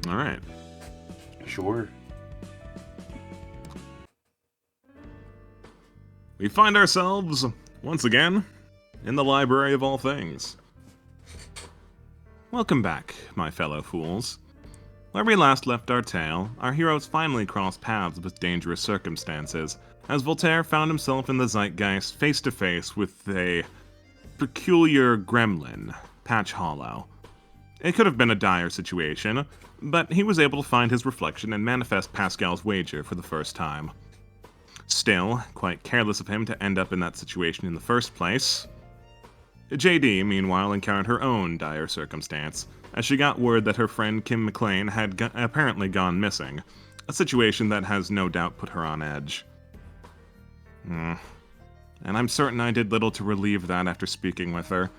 All right. Sure. We find ourselves, once again, in the Library of All Things. Welcome back, my fellow fools. Where we last left our tale, our heroes finally crossed paths with dangerous circumstances, as Voltaire found himself in the zeitgeist face to face with a peculiar gremlin, Patch Hollow. It could have been a dire situation, but he was able to find his reflection and manifest Pascal's wager for the first time. Still, quite careless of him to end up in that situation in the first place. JD, meanwhile, encountered her own dire circumstance, as she got word that her friend Kim McLean had apparently gone missing, a situation that has no doubt put her on edge. And I'm certain I did little to relieve that after speaking with her.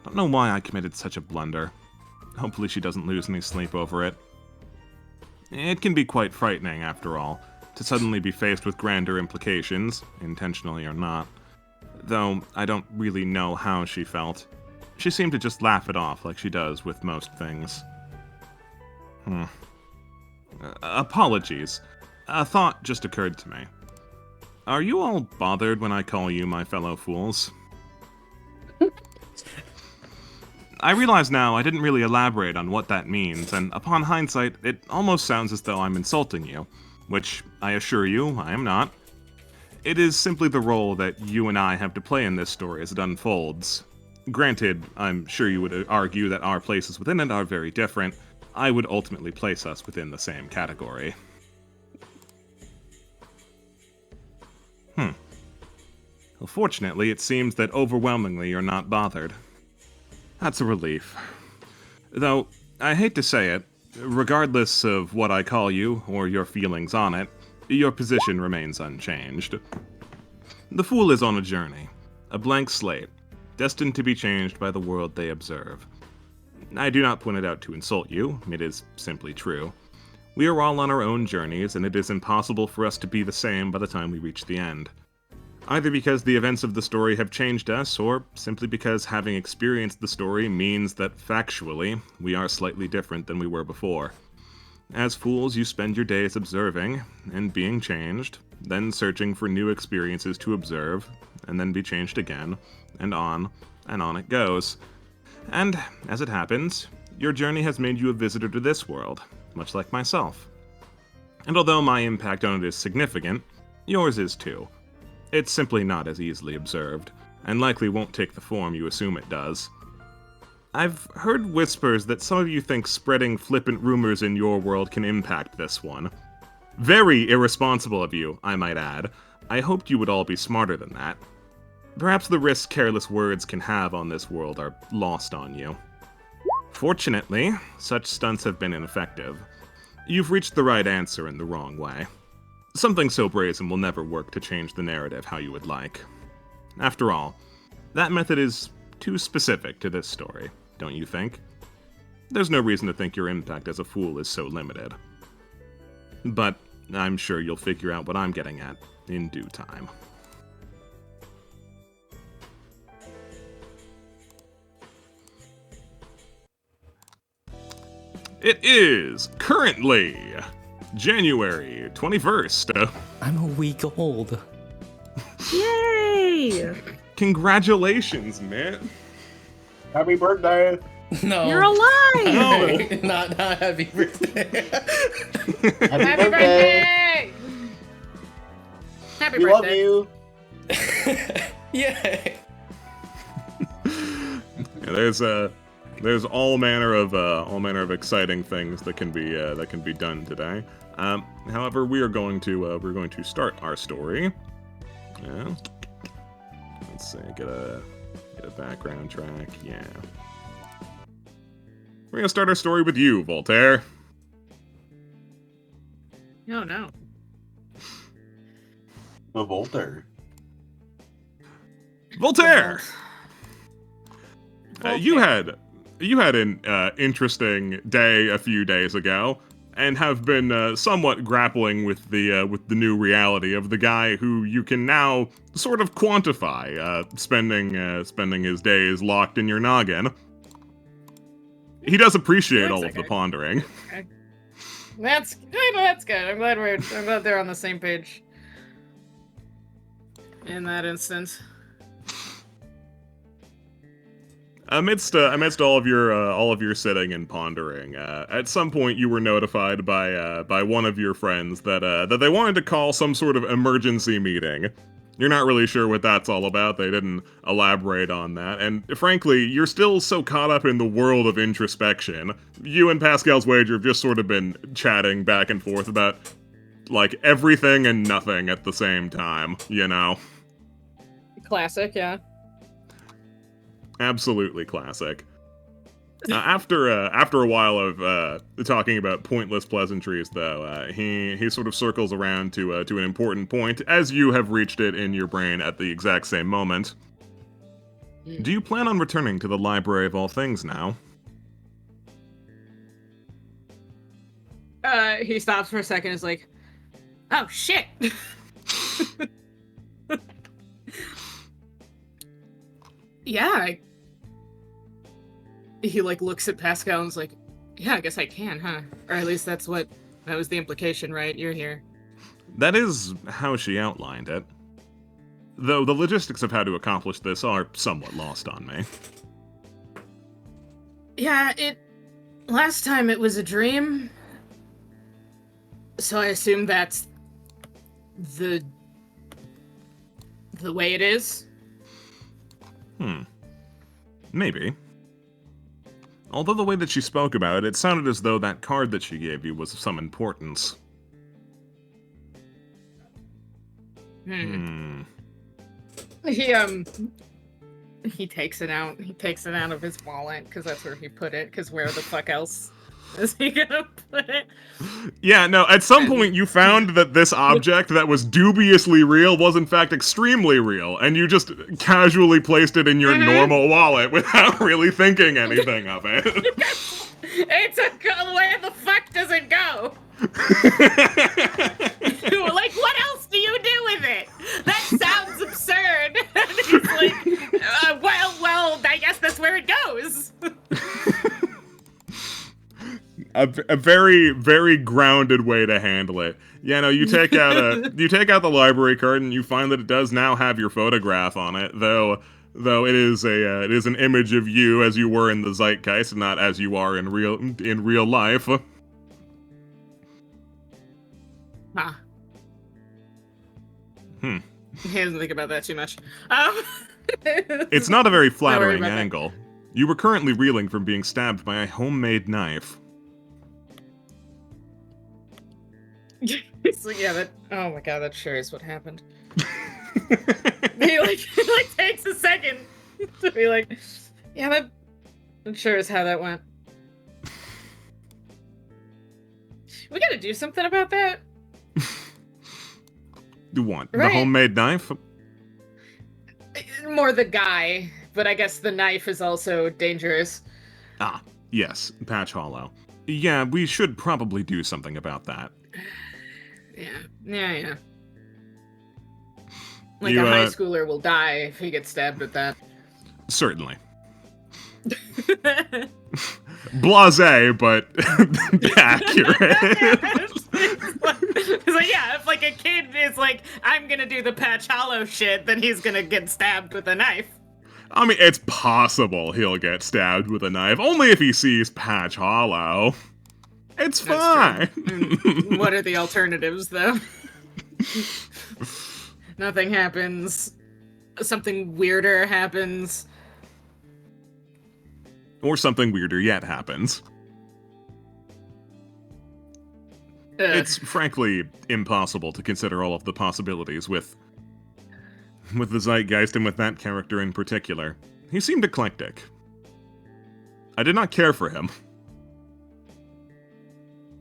Don't know why I committed such a blunder. Hopefully she doesn't lose any sleep over it. It can be quite frightening, after all, to suddenly be faced with grander implications, intentionally or not. Though I don't really know how she felt. She seemed to just laugh it off like she does with most things. Apologies. A thought just occurred to me. Are you all bothered when I call you my fellow fools? I realize now I didn't really elaborate on what that means, and upon hindsight, it almost sounds as though I'm insulting you, which I assure you I am not. It is simply the role that you and I have to play in this story as it unfolds. Granted, I'm sure you would argue that our places within it are very different. I would ultimately place us within the same category. Well, fortunately, it seems that overwhelmingly you're not bothered. That's a relief. Though, I hate to say it, regardless of what I call you or your feelings on it, your position remains unchanged. The fool is on a journey, a blank slate, destined to be changed by the world they observe. I do not point it out to insult you, it is simply true. We are all on our own journeys, and it is impossible for us to be the same by the time we reach the end. Either because the events of the story have changed us, or simply because having experienced the story means that factually, we are slightly different than we were before. As fools, you spend your days observing, and being changed, then searching for new experiences to observe, and then be changed again, and on it goes. And, as it happens, your journey has made you a visitor to this world, much like myself. And although my impact on it is significant, yours is too. It's simply not as easily observed, and likely won't take the form you assume it does. I've heard whispers that some of you think spreading flippant rumors in your world can impact this one. Very irresponsible of you, I might add. I hoped you would all be smarter than that. Perhaps the risks careless words can have on this world are lost on you. Fortunately, such stunts have been ineffective. You've reached the right answer in the wrong way. Something so brazen will never work to change the narrative how you would like. After all, that method is too specific to this story, don't you think? There's no reason to think your impact as a fool is so limited. But I'm sure you'll figure out what I'm getting at in due time. It is currently January 21st. I'm a week old. Yay! Congratulations, man. Happy birthday! No. You're alive! No. not happy birthday. Happy birthday! Happy We love birthday. you! Yay. Yeah, there's all manner of exciting things that can be done today. However, we're going to start our story. Yeah. Let's see, get a background track. Yeah. We're gonna start our story with you, Voltaire. Oh no. The Voltaire. Voltaire. You had an interesting day a few days ago, and have been somewhat grappling with the new reality of the guy who you can now sort of quantify, spending his days locked in your noggin. He does appreciate all of the pondering. Okay. That's good. That's good. I'm glad they're on the same page. In that instance. Amidst all of your sitting and pondering, at some point you were notified by one of your friends that they wanted to call some sort of emergency meeting. You're not really sure what that's all about. They didn't elaborate on that, and frankly, you're still so caught up in the world of introspection. You and Pascal's Wager have just sort of been chatting back and forth about like everything and nothing at the same time. You know. Classic, yeah. Absolutely classic. After a while of talking about pointless pleasantries, though, he sort of circles around to an important point, as you have reached it in your brain at the exact same moment. Do you plan on returning to the Library of All Things now? He stops for a second. Is like, oh shit. Yeah. He like looks at Pascal and is like, yeah, I guess I can, huh? Or at least that was the implication, right? You're here. That is how she outlined it. Though the logistics of how to accomplish this are somewhat lost on me. Yeah, last time it was a dream. So I assume that's the way it is. Maybe. Although the way that she spoke about it, it sounded as though that card that she gave you was of some importance. He takes it out. He takes it out of his wallet because that's where he put it. Because where the fuck else is he gonna put it? Yeah, no, at some point you found that this object that was dubiously real was in fact extremely real, and you just casually placed it in your normal wallet without really thinking anything of it. Where the fuck does it go? Like, what else do you do with it? That sounds absurd. And he's like, well, I guess that's where it goes. A very, very grounded way to handle it. Yeah, no, you take out the library card and you find that it does now have your photograph on it, though it is an image of you as you were in the zeitgeist, not as you are in real life. Huh. He doesn't think about that too much. It's not a very flattering about that. angle. You were currently reeling from being stabbed by a homemade knife. It's like, yeah, oh my god, that sure is what happened. he takes a second to be like, yeah, that sure is how that went. We gotta do something about that. You want Right. the homemade knife? More the guy, but I guess the knife is also dangerous. Ah, yes, Patch Hollow. Yeah, we should probably do something about that. Yeah. Like a high schooler will die if he gets stabbed with that. Certainly. Blasé, but accurate. It's like, yeah, if like a kid is like, I'm gonna do the Patch Hollow shit, then he's gonna get stabbed with a knife. I mean, it's possible he'll get stabbed with a knife, only if he sees Patch Hollow. It's fine. What are the alternatives, though? Nothing happens. Something weirder happens. Or something weirder yet happens. It's frankly impossible to consider all of the possibilities with the Zeitgeist and with that character in particular. He seemed eclectic. I did not care for him.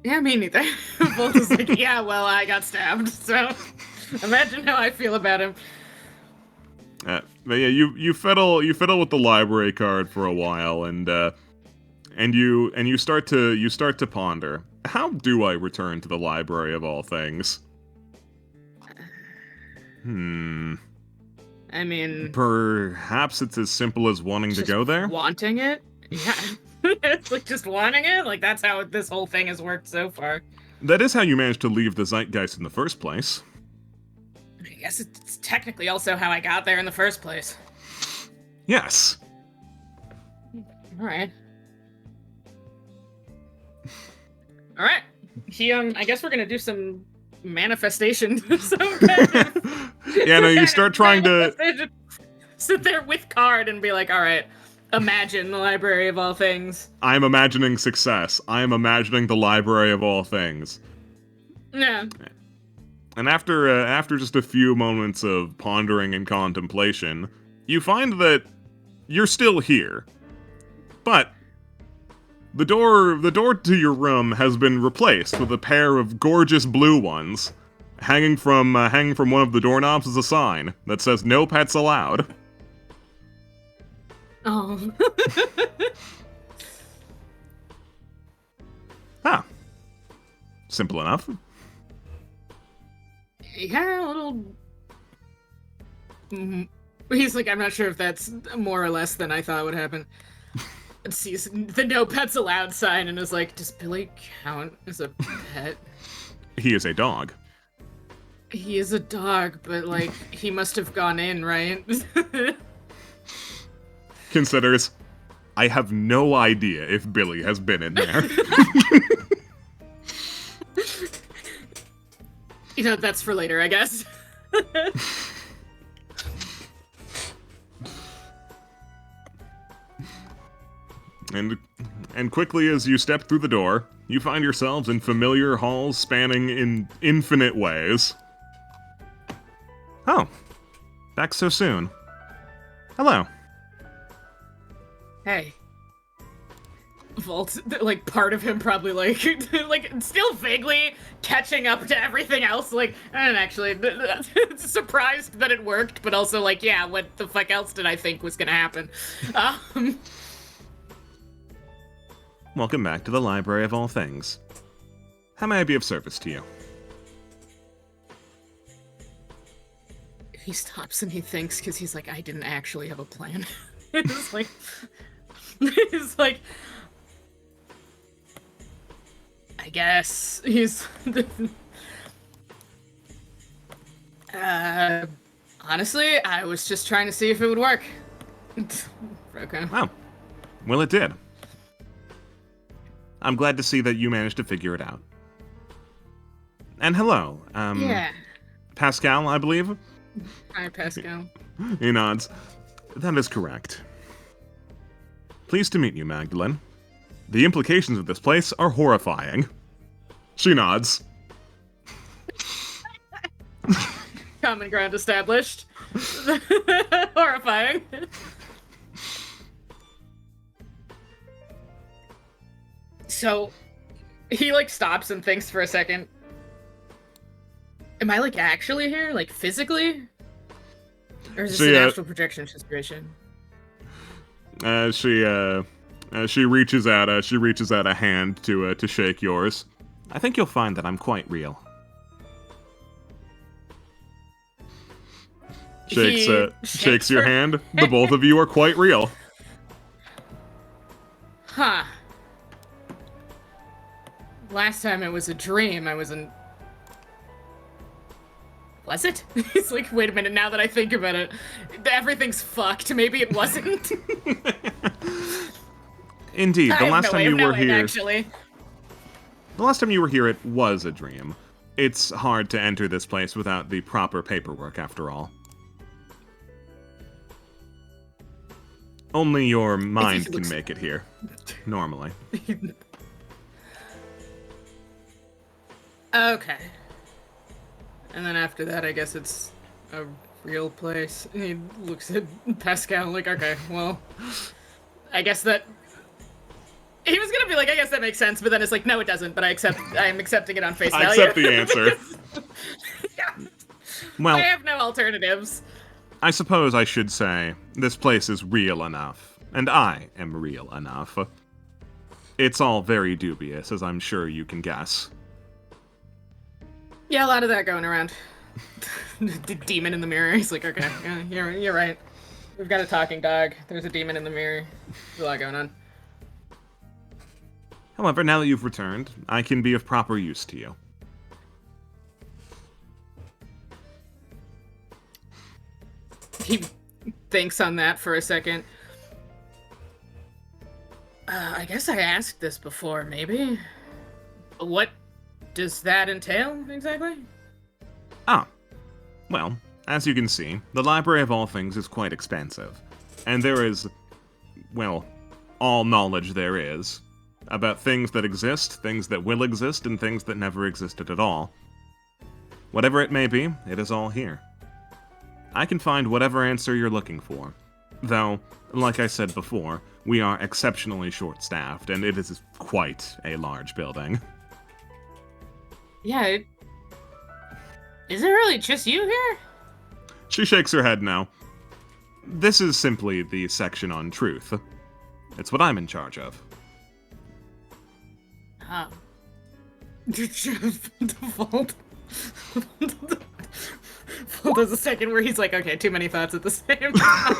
Yeah, me neither. Both is like, yeah, well, I got stabbed, so imagine how I feel about him. But yeah, you fiddle with the library card for a while, and you start to ponder. How do I return to the Library of All Things? I mean, Perhaps it's as simple as wanting to go there? wanting it? Yeah. It's like just wanting it. Like that's how this whole thing has worked so far. That is how you managed to leave the Zeitgeist in the first place. I guess it's technically also how I got there in the first place. Yes. All right. All right. I guess we're gonna do some manifestation. Yeah, no, you start trying to... sit there with card and be like, all right, imagine the library of all things. I'm imagining success. I am imagining the library of all things. Yeah. And after just a few moments of pondering and contemplation, you find that you're still here. But the door to your room has been replaced with a pair of gorgeous blue ones. Hanging from one of the doorknobs is a sign that says "No pets allowed." Oh. Huh. Simple enough. Yeah, a little. He's like, I'm not sure if that's more or less than I thought would happen. And sees the "No pets allowed" sign and is like, does Billy count as a pet? He is a dog. He is a dog, but like, he must have gone in, right? Considers, I have no idea if Billy has been in there. You know, that's for later, I guess. And quickly as you step through the door, you find yourselves in familiar halls spanning in infinite ways. Oh, back so soon. Hello. Hey. Vault, like, part of him probably, like, like, still vaguely catching up to everything else, like, and actually, surprised that it worked, but also, like, yeah, what the fuck else did I think was gonna happen? Welcome back to the Library of All Things. How may I be of service to you? He stops and he thinks, because he's like, I didn't actually have a plan. It's like, he's like, I guess he's, honestly, I was just trying to see if it would work. Okay. Wow. Well, it did. I'm glad to see that you managed to figure it out. And hello, Yeah. Pascal, I believe? Hi, Pascal. He nods. That is correct. Pleased to meet you, Magdalene. The implications of this place are horrifying. She nods. Common ground established. Horrifying. So, he, like, stops and thinks for a second. Am I, like, actually here? Like, physically? Or is this an astral projection situation? She reaches out a hand to shake yours. I think you'll find that I'm quite real. Shakes your hand. The both of you are quite real. Huh. Last time it was a dream, I wasn't... Was it? He's like, wait a minute, now that I think about it, everything's fucked. Maybe it wasn't. Indeed, the last time you were here... Actually. The last time you were here, it was a dream. It's hard to enter this place without the proper paperwork, after all. Only your mind can make it here. Normally. Okay. And then after that, I guess it's a real place. And he looks at Pascal like, okay, well, I guess that... He was gonna be like, I guess that makes sense, but then it's like, no, it doesn't, but I'm accepting it on face value. I accept the answer. Yeah. Well, I have no alternatives. I suppose I should say, this place is real enough, and I am real enough. It's all very dubious, as I'm sure you can guess. Yeah, a lot of that going around. The demon in the mirror. He's like, okay, yeah, you're right. We've got a talking dog. There's a demon in the mirror. There's a lot going on. However, now that you've returned, I can be of proper use to you. He thinks on that for a second. I guess I asked this before, maybe? What does that entail, exactly? Ah, well, as you can see, the Library of All Things is quite expansive. And there is, well, all knowledge there is about things that exist, things that will exist, and things that never existed at all. Whatever it may be, it is all here. I can find whatever answer you're looking for. Though, like I said before, we are exceptionally short-staffed, and it is quite a large building. Yeah, is it really just you here? She shakes her head now. This is simply the section on truth. It's what I'm in charge of. Oh. Default. Well, there's a second where he's like, okay, too many thoughts at the same time.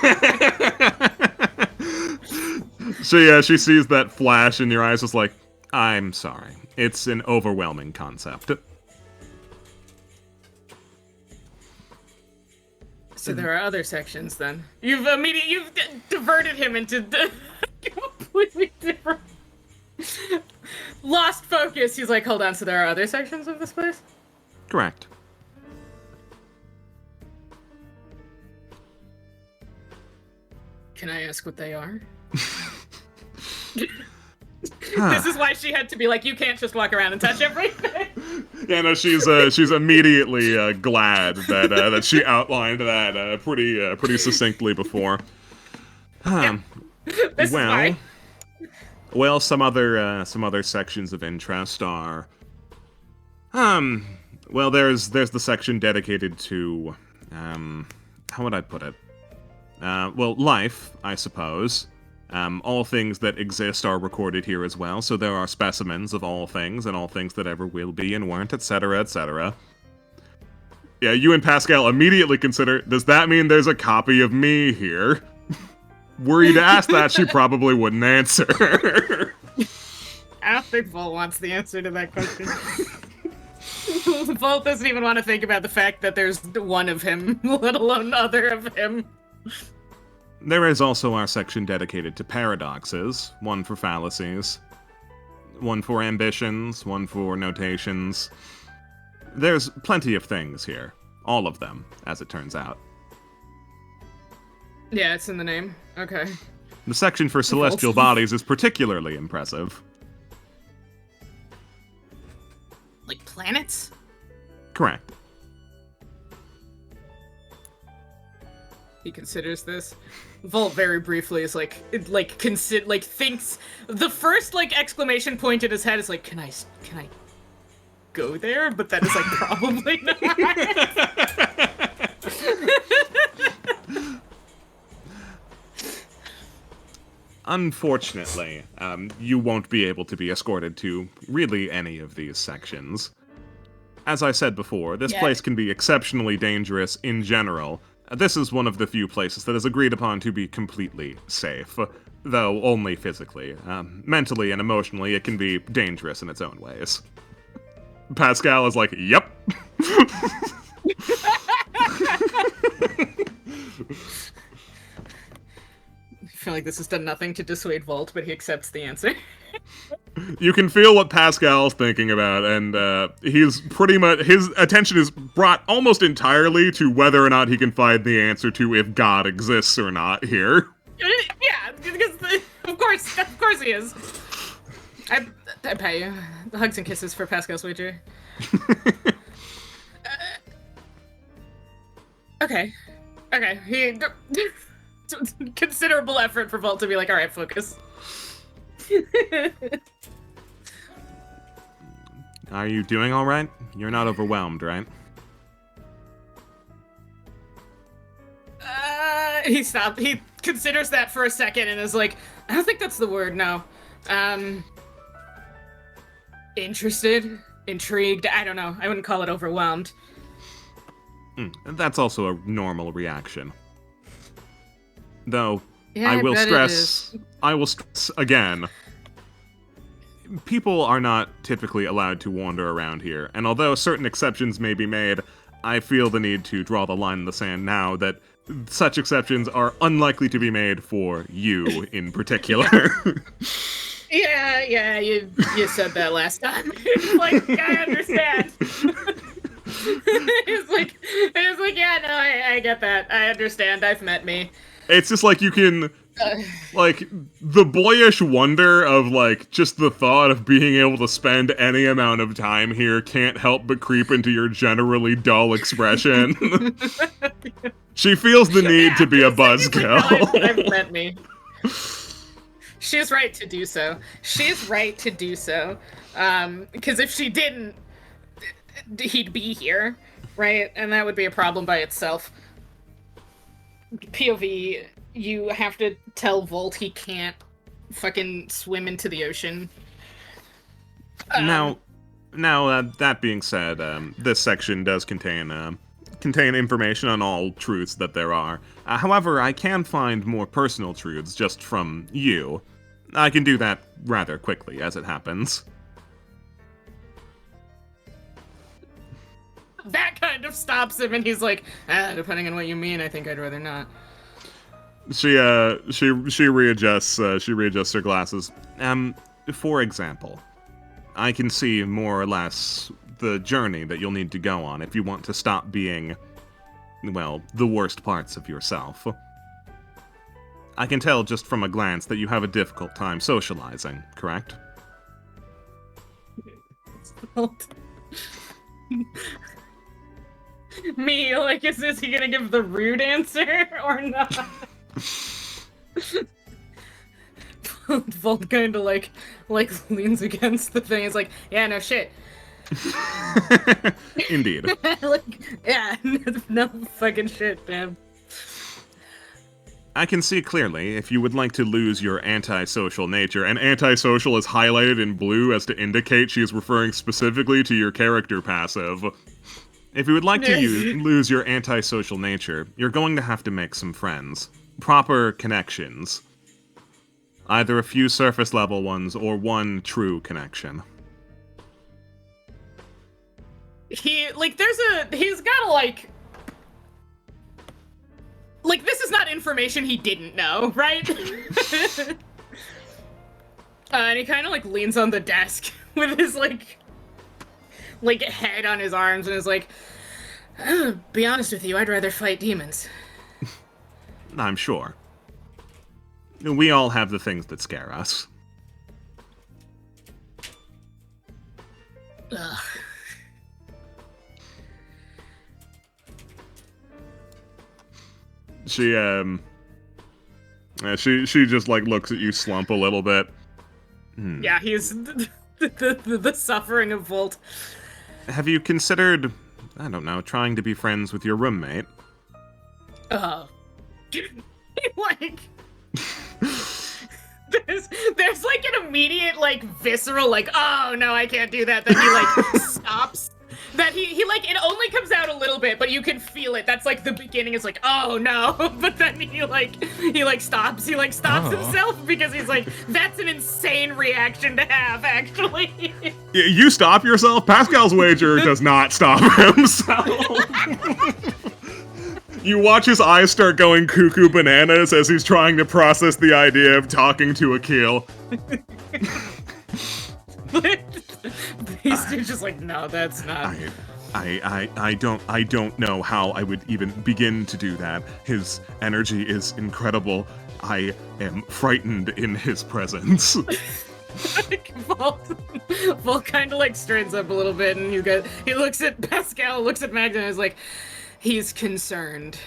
So yeah, she sees that flash in your eyes, is like, I'm sorry. It's an overwhelming concept. So there are other sections then. You've diverted him into completely different. Lost focus. He's like, hold on. So there are other sections of this place? Correct. Can I ask what they are? This is why she had to be like, you can't just walk around and touch everything. Yeah, no, she's immediately glad that she outlined that pretty succinctly before. Yeah. This is why. Well, some other sections of interest are, well, there's the section dedicated to, how would I put it? Well, life, I suppose. All things that exist are recorded here as well, so there are specimens of all things, and all things that ever will be and weren't, etc., etc. Yeah, you and Pascal immediately consider, does that mean there's a copy of me here? Were you to ask that, she probably wouldn't answer. I don't think Volt wants the answer to that question. Volt doesn't even want to think about the fact that there's one of him, let alone other of him. There is also our section dedicated to paradoxes, one for fallacies, one for ambitions, one for notations. There's plenty of things here. All of them, as it turns out. Yeah, it's in the name. Okay. The section for celestial bodies is particularly impressive. Like planets? Correct. He considers this. Volt very briefly is like thinks the first exclamation point in his head is like, can I go there? But that is like probably not. Unfortunately, you won't be able to be escorted to really any of these sections. As I said before, this place can be exceptionally dangerous in general. This is one of the few places that is agreed upon to be completely safe, though only physically. Mentally and emotionally, it can be dangerous in its own ways. Pascal is like, yep. I feel like this has done nothing to dissuade Volt, but he accepts the answer. You can feel what Pascal's thinking about, and he's pretty much, his attention is brought almost entirely to whether or not he can find the answer to if God exists or not here. Yeah, because of course he is. I pay you. Hugs and kisses for Pascal's wager. Okay. He considerable effort for Volt to be like, all right, focus. Are you doing all right? You're not overwhelmed, right? He stopped. He considers that for a second and is like, I don't think that's the word, no. Interested? Intrigued? I don't know. I wouldn't call it overwhelmed. That's also a normal reaction. Though, Yeah, I will stress again, people are not typically allowed to wander around here, and although certain exceptions may be made, I feel the need to draw the line in the sand now that such exceptions are unlikely to be made for you in particular. Yeah, you said that last time. It's like, I understand. it's like, yeah, no, I get that. I understand. I've met me. It's just like you can, like, the boyish wonder of, like, just the thought of being able to spend any amount of time here can't help but creep into your generally dull expression. She feels the need to be a buzzkill. I've met me. She's right to do so. She's right to do so. Because if she didn't, he'd be here, right? And that would be a problem by itself. POV, you have to tell Volt he can't fucking swim into the ocean. Now, that being said, this section does contain information on all truths that there are. However, I can find more personal truths just from you. I can do that rather quickly, as it happens. That kind of stops him, and he's like, depending on what you mean, I think I'd rather not. She readjusts her glasses. For example, I can see more or less the journey that you'll need to go on if you want to stop being, well, the worst parts of yourself. I can tell just from a glance that you have a difficult time socializing, correct? Me, like, is he gonna give the rude answer or not? Volt kind of like leans against the thing. It's like, yeah, no shit. Indeed. Like, yeah, no fucking shit, man. I can see clearly if you would like to lose your antisocial nature, and antisocial is highlighted in blue as to indicate she is referring specifically to your character passive. If you would like to lose your antisocial nature, you're going to have to make some friends. Proper connections. Either a few surface level ones or one true connection. He's gotta like, this is not information he didn't know, right? And he kind of, like, leans on the desk with his, like, head on his arms and is like, be honest with you, I'd rather fight demons. I'm sure. We all have the things that scare us. Ugh. She just, like, looks at you slump a little bit. Yeah, he's the suffering of Volt. Have you consideed, I don't know, trying to be friends with your roommate? Like, there's like an immediate, like, visceral, like, oh no, I can't do that. Then he, like, stops. That he like, it only comes out a little bit, but you can feel it. That's like the beginning is like, oh no, but then he stops himself because he's like, that's an insane reaction to have, actually. You stop yourself? Pascal's wager does not stop himself. You watch his eyes start going cuckoo bananas as he's trying to process the idea of talking to Akil. He's just like, no, that's not. I don't know how I would even begin to do that. His energy is incredible. I am frightened in his presence. Vol kind of, like, straightens up a little bit, and he looks at Pascal, looks at Magdalene, and is like, he's concerned.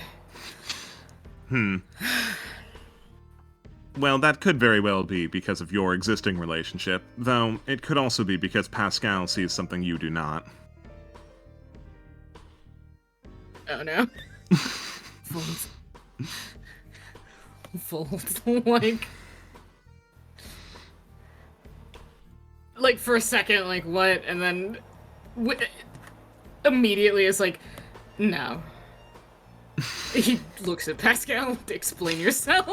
Well, that could very well be because of your existing relationship, though it could also be because Pascal sees something you do not. Oh no. Volt, like, for a second, like, what? And then immediately is like, no. He looks at Pascal to explain yourself.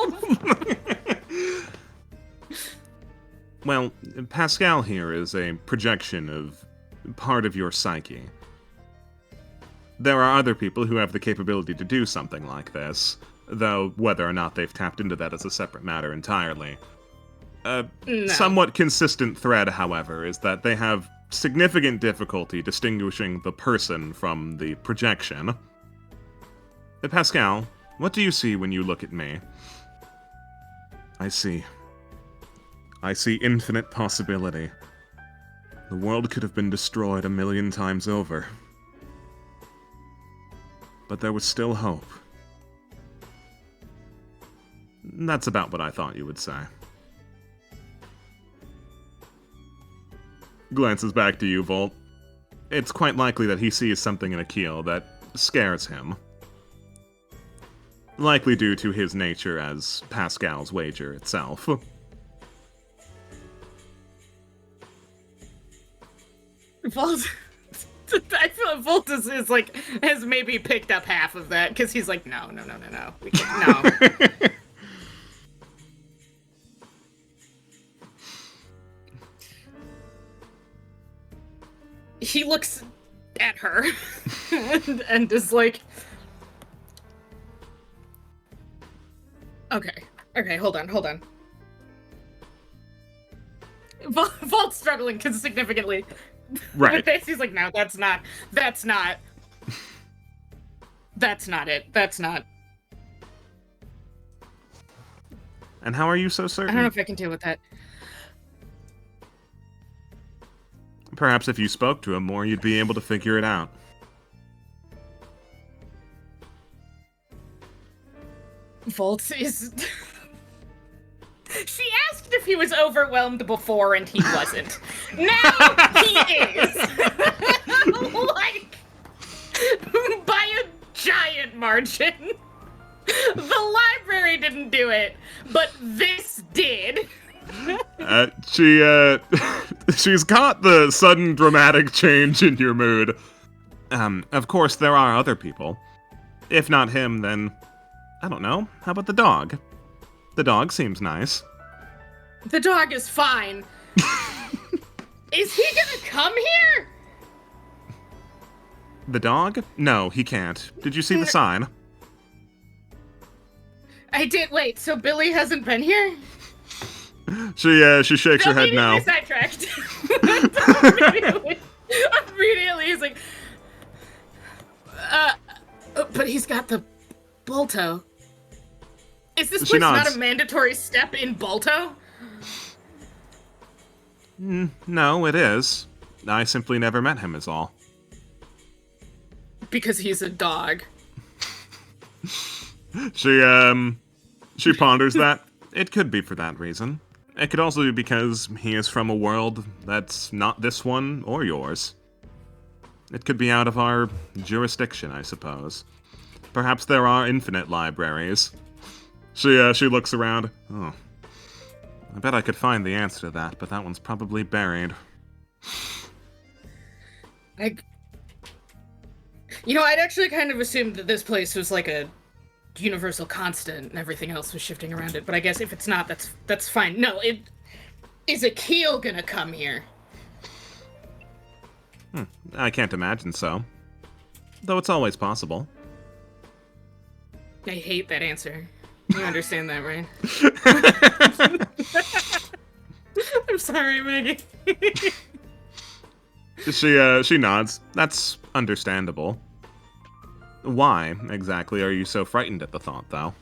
Well, Pascal here is a projection of part of your psyche. There are other people who have the capability to do something like this, though whether or not they've tapped into that is a separate matter entirely. A somewhat consistent thread, however, is that they have significant difficulty distinguishing the person from the projection. Pascal, what do you see when you look at me? I see infinite possibility. The world could have been destroyed 1,000,000 times over. But there was still hope. That's about what I thought you would say. Glances back to you, Volt. It's quite likely that he sees something in Akil that scares him. Likely due to his nature as Pascal's wager itself. Volt, I feel like Volt is like, has maybe picked up half of that, because he's like, no. We can't, no. He looks at her and is like, okay, hold on. Volt's struggling significantly. Right. He's like, no, that's not it. That's not. And how are you so I certain? don't know if I can deal with that. Perhaps if you spoke to him more, you'd be able to figure it out. Volt is... She asked if he was overwhelmed before, and he wasn't. Now he is! Like, by a giant margin. The library didn't do it, but this did. She's caught the sudden dramatic change in your mood. Of course, there are other people. If not him, then... I don't know. How about the dog? The dog seems nice. The dog is fine. Is he gonna come here? The dog? No, he can't. Did you see the sign? I did. Wait, so Billy hasn't been here? She shakes her head no. Sidetracked. Immediately, he's like, but he's got the Bolto. Is this place not a mandatory step in Bolto? No, it is. I simply never met him is all. Because he's a dog. She ponders that. It could be for that reason. It could also be because he is from a world that's not this one or yours. It could be out of our jurisdiction, I suppose. Perhaps there are infinite libraries. She looks around. Oh. I bet I could find the answer to that, but that one's probably buried. I'd actually kind of assumed that this place was like a universal constant and everything else was shifting around it, but I guess if it's not, that's fine. No, is Akil gonna come here? I can't imagine so. Though it's always possible. I hate that answer. You understand that, right? I'm sorry, Maggie. She nods. That's understandable. Why, exactly, are you so frightened at the thought, though?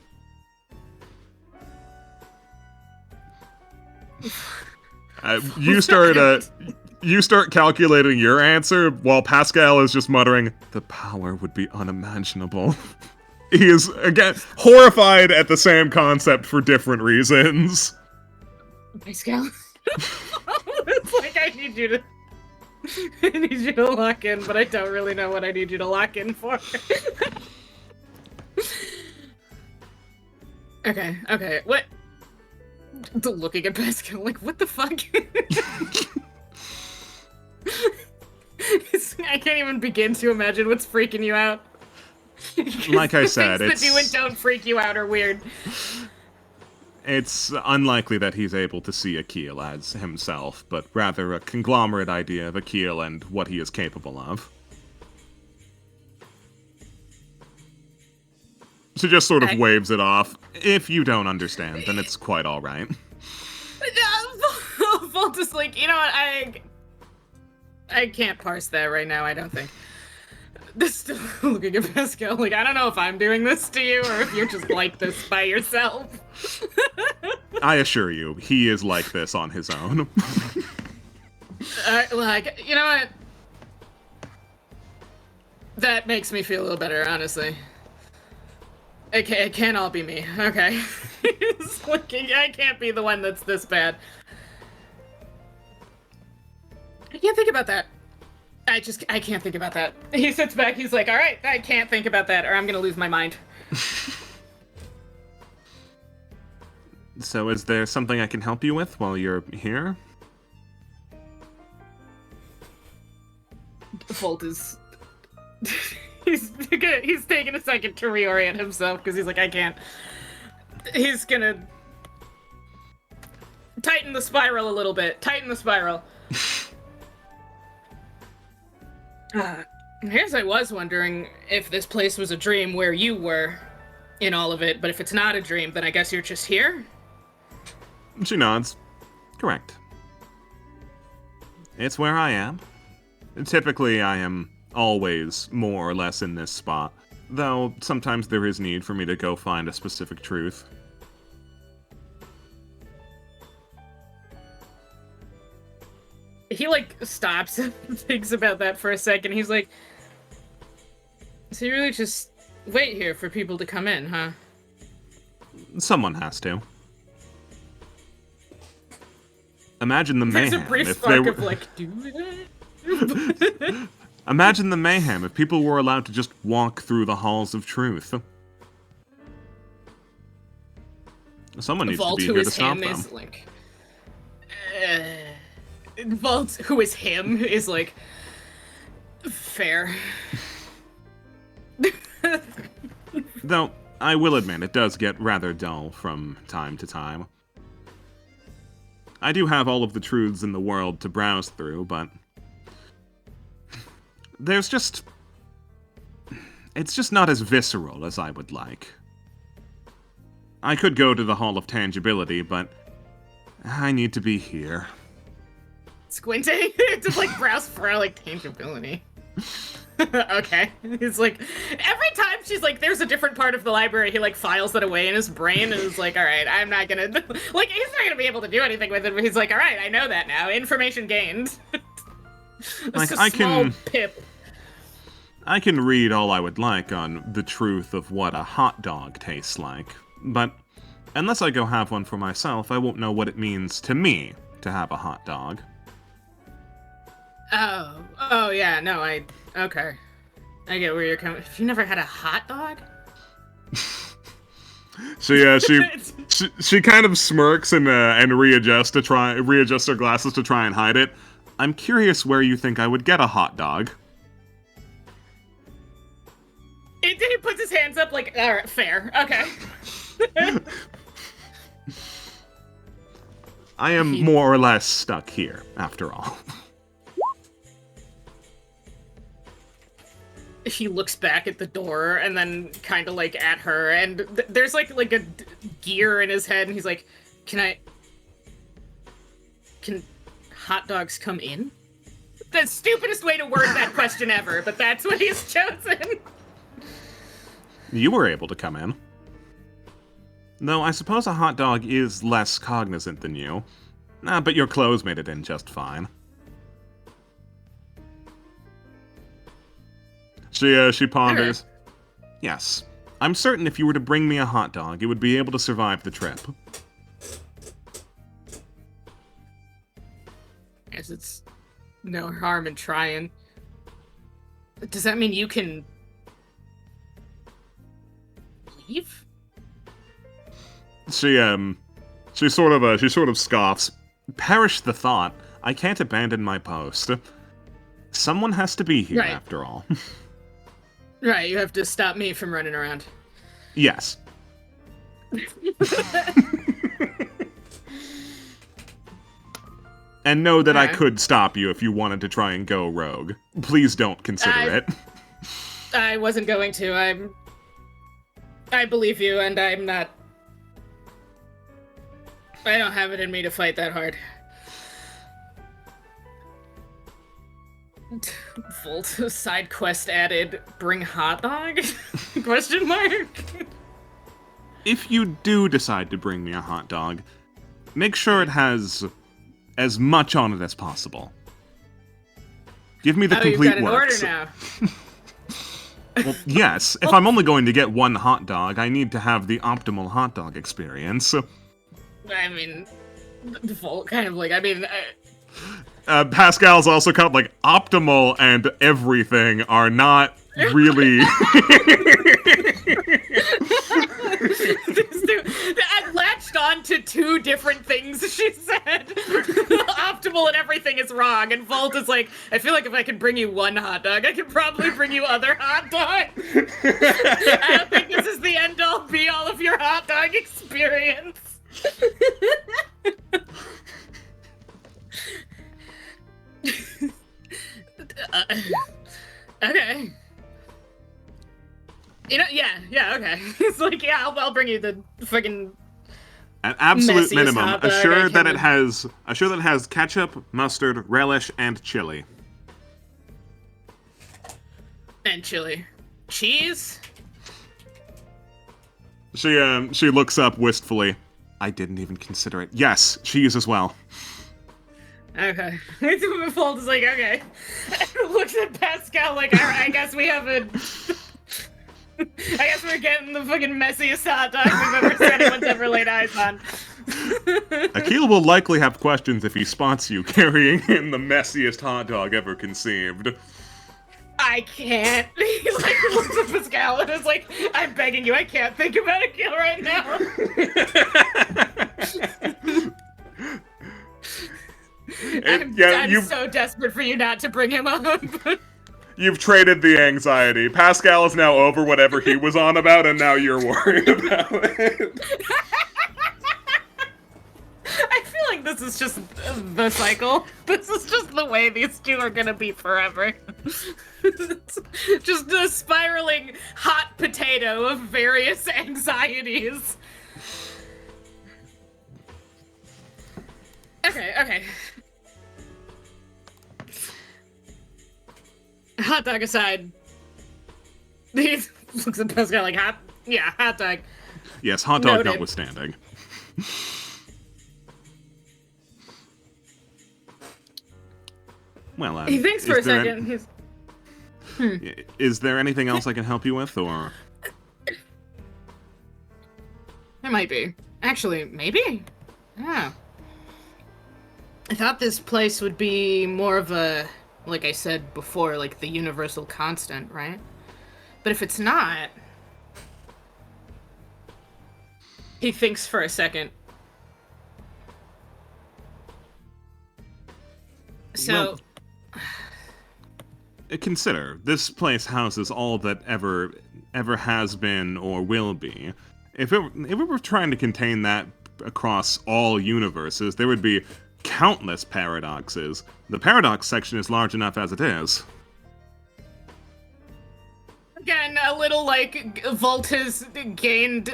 You start calculating your answer, while Pascal is just muttering, "The power would be unimaginable." He is, again, horrified at the same concept for different reasons. Pascal? It's like, I need you to lock in, but I don't really know what I need you to lock in for. Okay, what? Looking at Pascal, like, what the fuck? I can't even begin to imagine what's freaking you out. Like I said, things that do and don't freak you out are weird. It's unlikely that he's able to see Akil as himself, but rather a conglomerate idea of Akil and what he is capable of. She just sort of waves it off. If you don't understand, then it's quite alright. Volt is like, you know what, I can't parse that right now, I don't think. Still looking at Pascal, like, I don't know if I'm doing this to you or if you're just like this by yourself. I assure you, he is like this on his own. Like, you know what? That makes me feel a little better, honestly. It can't all be me. Okay. He's looking, I can't be the one that's this bad. I can't think about that. I can't think about that. He sits back, he's like, alright, I can't think about that or I'm gonna lose my mind. So is there something I can help you with while you're here? Volt is... he's taking a second to reorient himself because he's like, I can't. He's gonna tighten the spiral a little bit. Tighten the spiral. I guess I was wondering if this place was a dream where you were in all of it, but if it's not a dream, then I guess you're just here? She nods. Correct. It's where I am. Typically, I am always more or less in this spot, though sometimes there is need for me to go find a specific truth. He, like, stops and thinks about that for a second. He's like, so you really just wait here for people to come in, huh? Someone has to. Imagine the There's mayhem a brief if spark they of, like, do that? Imagine the mayhem if people were allowed to just walk through the halls of truth. Someone needs Vault, to be who here to is stop him, them. is like... Vault, who is him, is like... Fair. Though, I will admit, it does get rather dull from time to time. I do have all of the truths in the world to browse through, but... There's just... It's just not as visceral as I would like. I could go to the Hall of Tangibility, but... I need to be here. Squinting to, like, browse for, like, tangibility. Okay. He's like, every time she's like, there's a different part of the library, he, like, files it away in his brain and is like, alright, I'm not gonna... Like, he's not gonna be able to do anything with it, but he's like, alright, I know that now. Information gained. Like, a small pip. I can read all I would like on the truth of what a hot dog tastes like, but unless I go have one for myself, I won't know what it means to me to have a hot dog. Oh, yeah, no, okay. I get where you're coming. Have you never had a hot dog? She kind of smirks and readjusts her glasses to try and hide it. I'm curious where you think I would get a hot dog. He puts his hands up like, alright, fair, okay. I am more or less stuck here, after all. He looks back at the door and then kind of like at her, and there's like a gear in his head, and he's like, Can hot dogs come in? The stupidest way to word that question ever, but that's what he's chosen. You were able to come in. Though I suppose a hot dog is less cognizant than you. But your clothes made it in just fine. She ponders. Okay. Yes. I'm certain if you were to bring me a hot dog, it would be able to survive the trip. Guess it's no harm in trying. Does that mean you can leave? She sort of scoffs. Perish the thought. I can't abandon my post. Someone has to be here, after all. Right, you have to stop me from running around. Yes. And know that I Alright. could stop you if you wanted to try and go rogue. Please don't consider it. I wasn't going to. I believe you, and I'm not. I don't have it in me to fight that hard. Volt side quest added. Bring hot dog? Question mark. If you do decide to bring me a hot dog, make sure it has as much on it as possible. Give me the complete you've got an works. order now. Well, yes, if I'm only going to get one hot dog, I need to have the optimal hot dog experience. I mean, Volt kind of like. I mean. Pascal's also kind of like optimal and everything are not really. I latched on to two different things she said. Optimal and everything is wrong. And Volt is like, I feel like if I could bring you one hot dog, I could probably bring you other hot dogs. I don't think this is the end all be all of your hot dog experience. Okay. You know, yeah, okay. It's like, yeah, I'll bring you the fucking An absolute messiest minimum. hot dog I Assure that can- it has ketchup, mustard, relish, and chili. and chili. Cheese? She looks up wistfully. I didn't even consider it. Yes, cheese as well. Okay. Volt is like, okay. Looks at Pascal like, alright, I guess we have a... I guess we're getting the fucking messiest hot dog we've anyone's ever laid eyes on. Akil will likely have questions if he spots you carrying in the messiest hot dog ever conceived. I can't. He like looks at Pascal and is like, I'm begging you, I can't think about a kill right now. I'm so desperate for you not to bring him up. You've traded the anxiety. Pascal is now over whatever he was on about, and now you're worried about it. I feel like this is just the cycle. This is just the way these two are gonna be forever. Just a spiraling hot potato of various anxieties. Okay. Hot dog aside, he looks at Pascal like, hot dog. Yes, hot dog Noted. notwithstanding. Well, He thinks for a second. Is there anything else I can help you with, or? It might be. Actually, maybe. Yeah. I thought this place would be more of a, like I said before, like the universal constant, right? But if it's not... He thinks for a second. So... Consider, this place houses all that ever has been or will be. If it were trying to contain that across all universes, there would be countless paradoxes. The paradox section is large enough as it is. Again, a little like Volt has gained.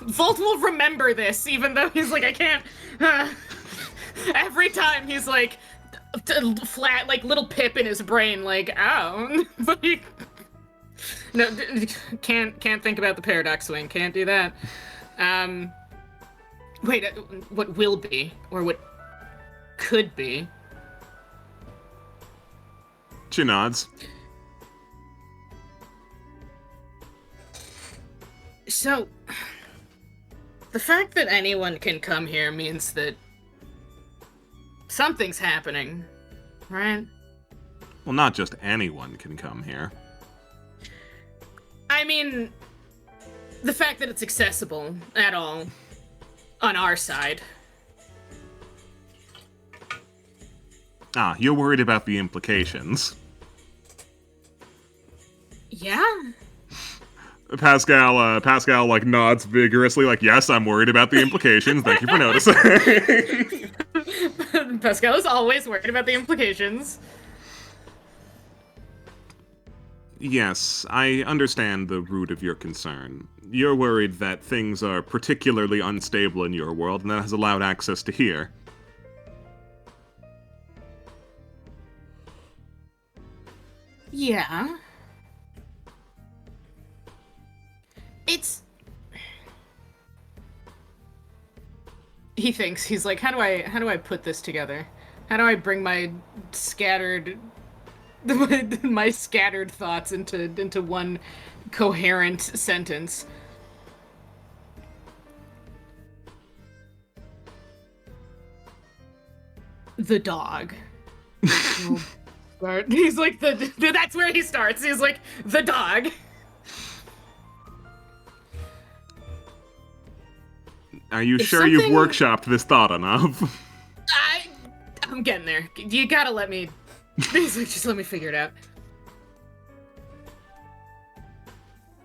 Volt will remember this, even though he's like, I can't. Every time he's like, flat, like little pip in his brain, like, oh, like, no, can't think about the paradox swing. Can't do that. Wait, what will be or what could be? She nods. So, the fact that anyone can come here means that something's happening, right? Well, not just anyone can come here. I mean, the fact that it's accessible at all on our side. Ah, you're worried about the implications. Yeah? Pascal like nods vigorously, like, yes, I'm worried about the implications. Thank you for noticing. Pascal is always worried about the implications. Yes, I understand the root of your concern. You're worried that things are particularly unstable in your world, and that has allowed access to here. Yeah. It's... He thinks, he's like, how do I put this together? How do I bring my scattered my scattered thoughts into one coherent sentence? The dog. He's like, that's where he starts. He's like, the dog. Are you If sure you've something- workshopped this thought enough? I'm getting there. You gotta let me... He's like, just let me figure it out.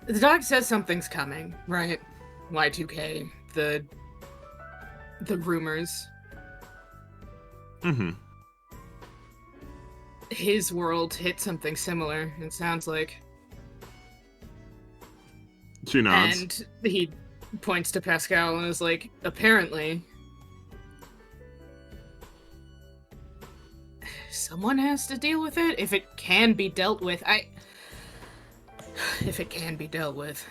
The dog says something's coming, right? Y2K, the rumors. Mm-hmm. His world hit something similar, it sounds like. She nods. And he points to Pascal and is like, apparently... someone has to deal with it? If it can be dealt with, If it can be dealt with.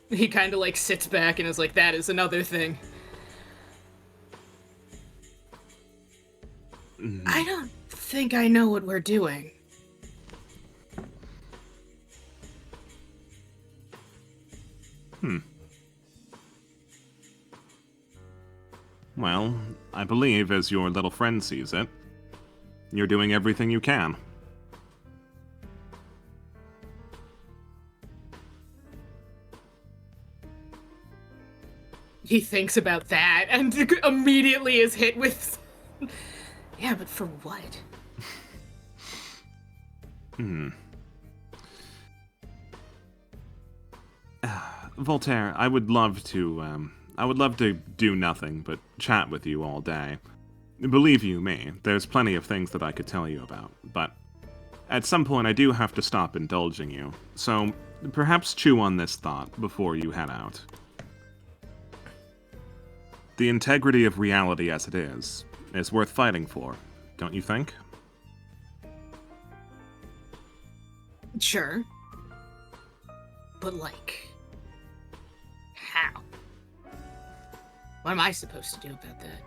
He kind of, like, sits back and is like, that is another thing. I don't think I know what we're doing. Well, I believe, as your little friend sees it, you're doing everything you can. He thinks about that and immediately is hit with... Yeah, but for what? Voltaire, I would love to do nothing but chat with you all day. Believe you me, there's plenty of things that I could tell you about, but at some point I do have to stop indulging you, so perhaps chew on this thought before you head out. The integrity of reality as it is worth fighting for, don't you think? Sure. But, like... how? What am I supposed to do about that?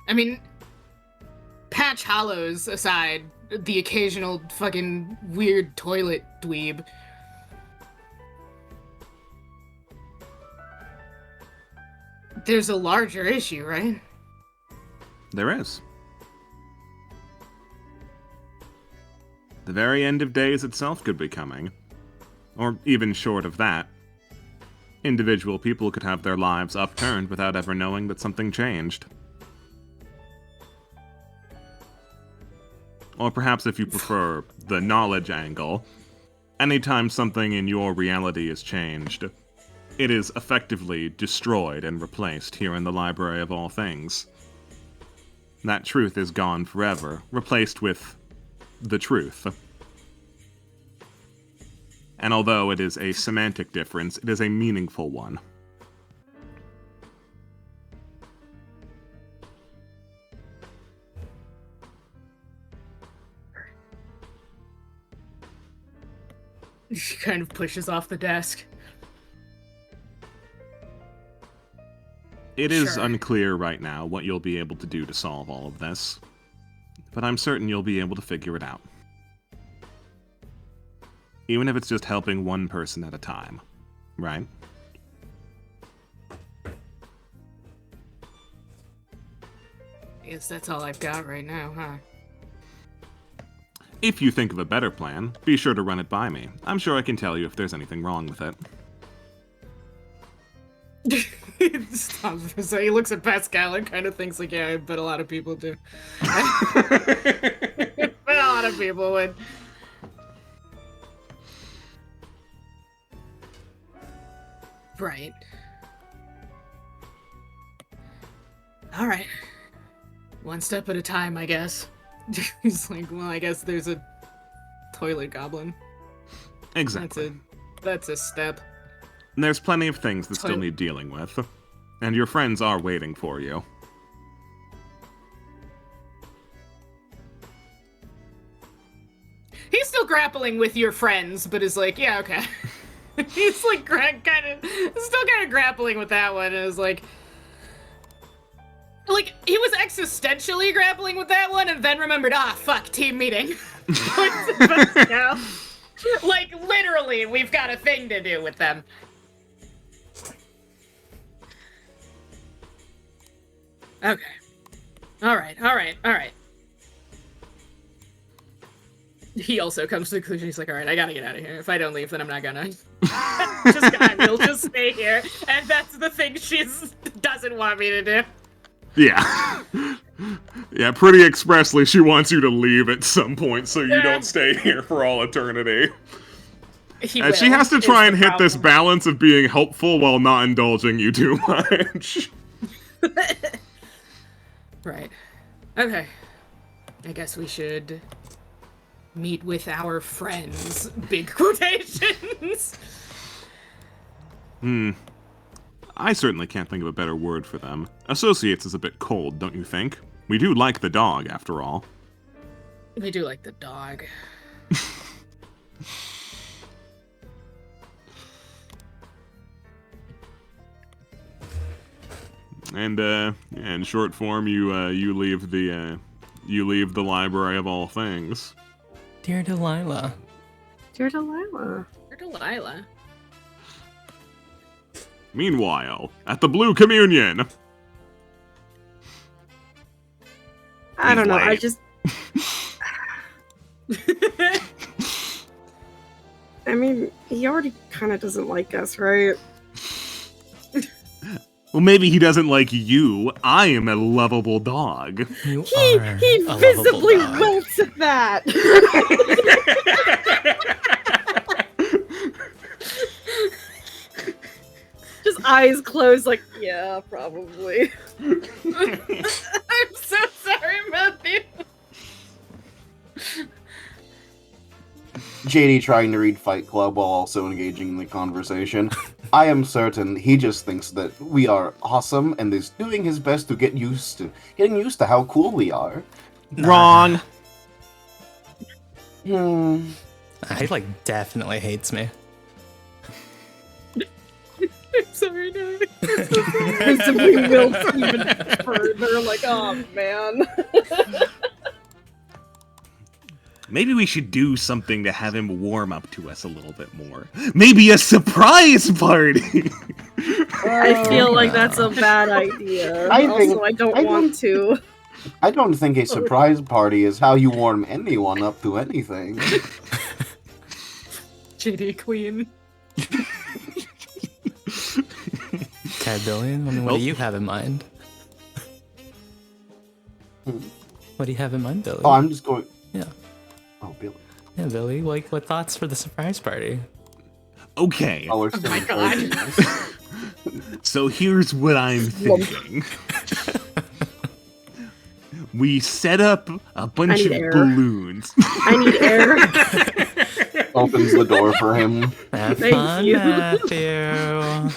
I mean, Patch Hollows aside, the occasional fucking weird toilet dweeb. There's a larger issue, right? There is. The very end of days itself could be coming. Or even short of that. Individual people could have their lives upturned without ever knowing that something changed. Or perhaps if you prefer the knowledge angle, anytime something in your reality is changed, it is effectively destroyed and replaced here in the Library of All Things. That truth is gone forever, replaced with the truth. And although it is a semantic difference, it is a meaningful one. She kind of pushes off the desk. It is Sure. unclear right now what you'll be able to do to solve all of this, but I'm certain you'll be able to figure it out. Even if it's just helping one person at a time, right? I guess that's all I've got right now, huh? If you think of a better plan, be sure to run it by me. I'm sure I can tell you if there's anything wrong with it. Stops for a second. He looks at Pascal and kind of thinks like, yeah, I bet a lot of people do. Bet a lot of people would. Right. All right. one step at a time, I guess. He's like, well, I guess there's a toilet goblin. Exactly. That's a step. And there's plenty of things that still need dealing with. And your friends are waiting for you. He's still grappling with your friends, but is like, yeah, okay. He's like still kind of grappling with that one, and is like he was existentially grappling with that one, and then remembered, fuck, team meeting. But, like literally, we've got a thing to do with them. Okay. All right. He also comes to the conclusion, he's like, all right, I gotta get out of here. If I don't leave, then I'm not gonna. We'll just stay here. And that's the thing she doesn't want me to do. Yeah. Yeah, pretty expressly, she wants you to leave at some point so you don't stay here for all eternity. And she has to try and hit this balance of being helpful while not indulging you too much. Right. Okay. I guess we should meet with our friends. Big quotations. I certainly can't think of a better word for them. Associates is a bit cold, don't you think? We do like the dog, after all. We do like the dog. And in short form, you leave the library of all things. Dear Delilah. Dear Delilah. Dear Delilah. Meanwhile, at the Blue Communion. I don't know. I lame. just. I mean, he already kind of doesn't like us, right? Well, maybe he doesn't like you. I am a lovable dog. You He are a visibly lovable dog. wilts at that. Just eyes closed, like, yeah, probably. I'm so sorry, Matthew. JD trying to read Fight Club while also engaging in the conversation. I am certain he just thinks that we are awesome and is doing his best to getting used to how cool we are. Wrong. He like definitely hates me. I'm sorry, no. Visibly wilts even further, like, oh man. Maybe we should do something to have him warm up to us a little bit more. Maybe a surprise party! I feel like that's a bad idea. I don't want to. I don't think a surprise party is how you warm anyone up to anything. JD Queen. Okay, Billy, I mean, what do you have in mind? What do you have in mind, Billy? Oh, I'm just going... Yeah. Oh, Billy. Yeah, Billy, like, what thoughts for the surprise party? Okay. Oh, we're still my God. encouraging this. So here's what I'm thinking. We set up a bunch need of air. balloons. I need air. Opens the door for him. Have Thank fun, you. Matthew.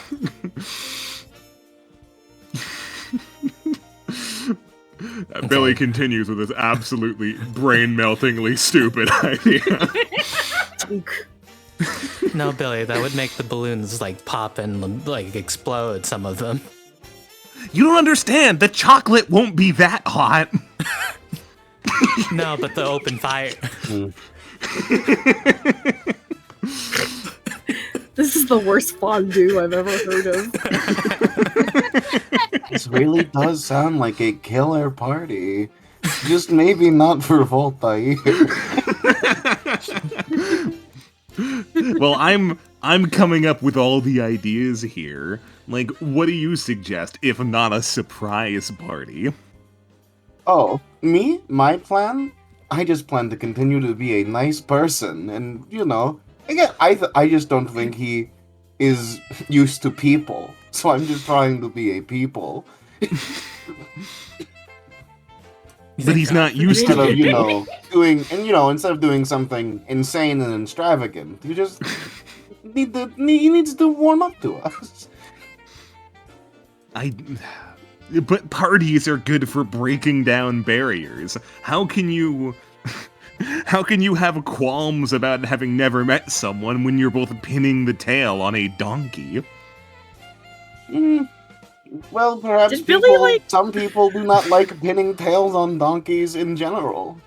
Billy continues with his absolutely brain-meltingly stupid idea. No, Billy, that would make the balloons, like, pop and, like, explode, some of them. You don't understand. The chocolate won't be that hot. No, but the open fire. This is the worst fondue I've ever heard of. This really does sound like a killer party. Just maybe not for Voltaire. Well, I'm coming up with all the ideas here. Like, what do you suggest, if not a surprise party? Oh, me? My plan? I just plan to continue to be a nice person, and, you know, again, I just don't think he is used to people, so I'm just trying to be a people. But he's not used to Instead of, people. instead of doing something insane and extravagant, you just he needs to warm up to us. But parties are good for breaking down barriers. How can you have qualms about having never met someone when you're both pinning the tail on a donkey? Well, perhaps Did Billy, some people do not like pinning tails on donkeys in general.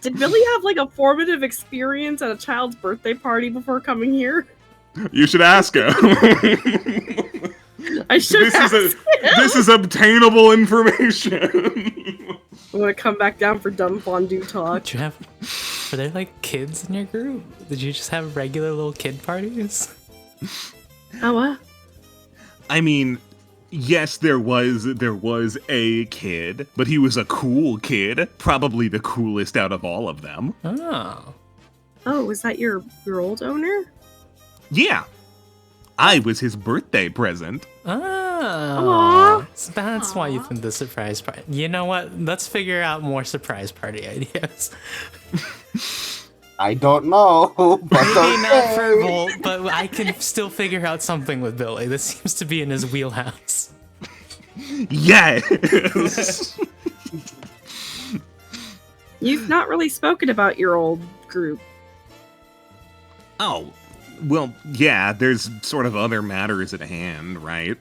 Did Billy have like a formative experience at a child's birthday party before coming here? You should ask him. I should This is obtainable information. I'm gonna come back down for dumb fondue talk. Were there like kids in your group? Did you just have regular little kid parties? Oh, what? I mean, yes, there was a kid, but he was a cool kid, probably the coolest out of all of them. Oh. Oh, was that your old owner? Yeah. I was his birthday present. Oh. So that's why you think the surprise party. You know what? Let's figure out more surprise party ideas. I don't know. But Maybe not for Volt, but I can still figure out something with Billy. This seems to be in his wheelhouse. Yes. You've not really spoken about your old group. Oh, well, yeah, there's sort of other matters at hand, right?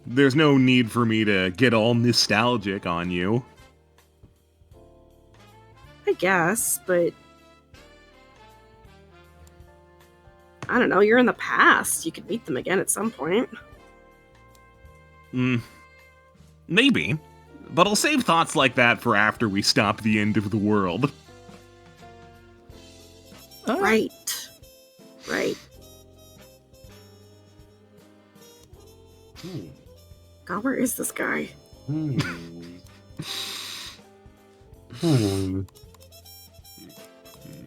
There's no need for me to get all nostalgic on you. I guess, but I don't know, you're in the past. You could meet them again at some point. Maybe. But I'll save thoughts like that for after we stop the end of the world. Oh. Right. God, where is this guy?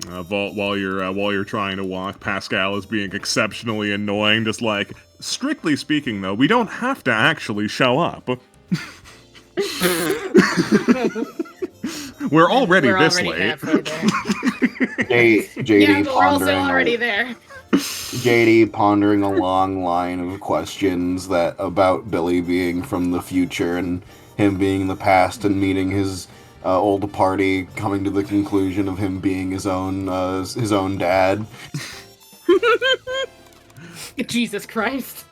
Vault, while you're trying to walk, Pascal is being exceptionally annoying. Just like, strictly speaking, though, we don't have to actually show up. We're already this late. halfway there. JD Yeah, but we're also pondering. already there. JD pondering a long line of questions about Billy being from the future and him being in the past and meeting his old party, coming to the conclusion of him being his own dad. Jesus Christ.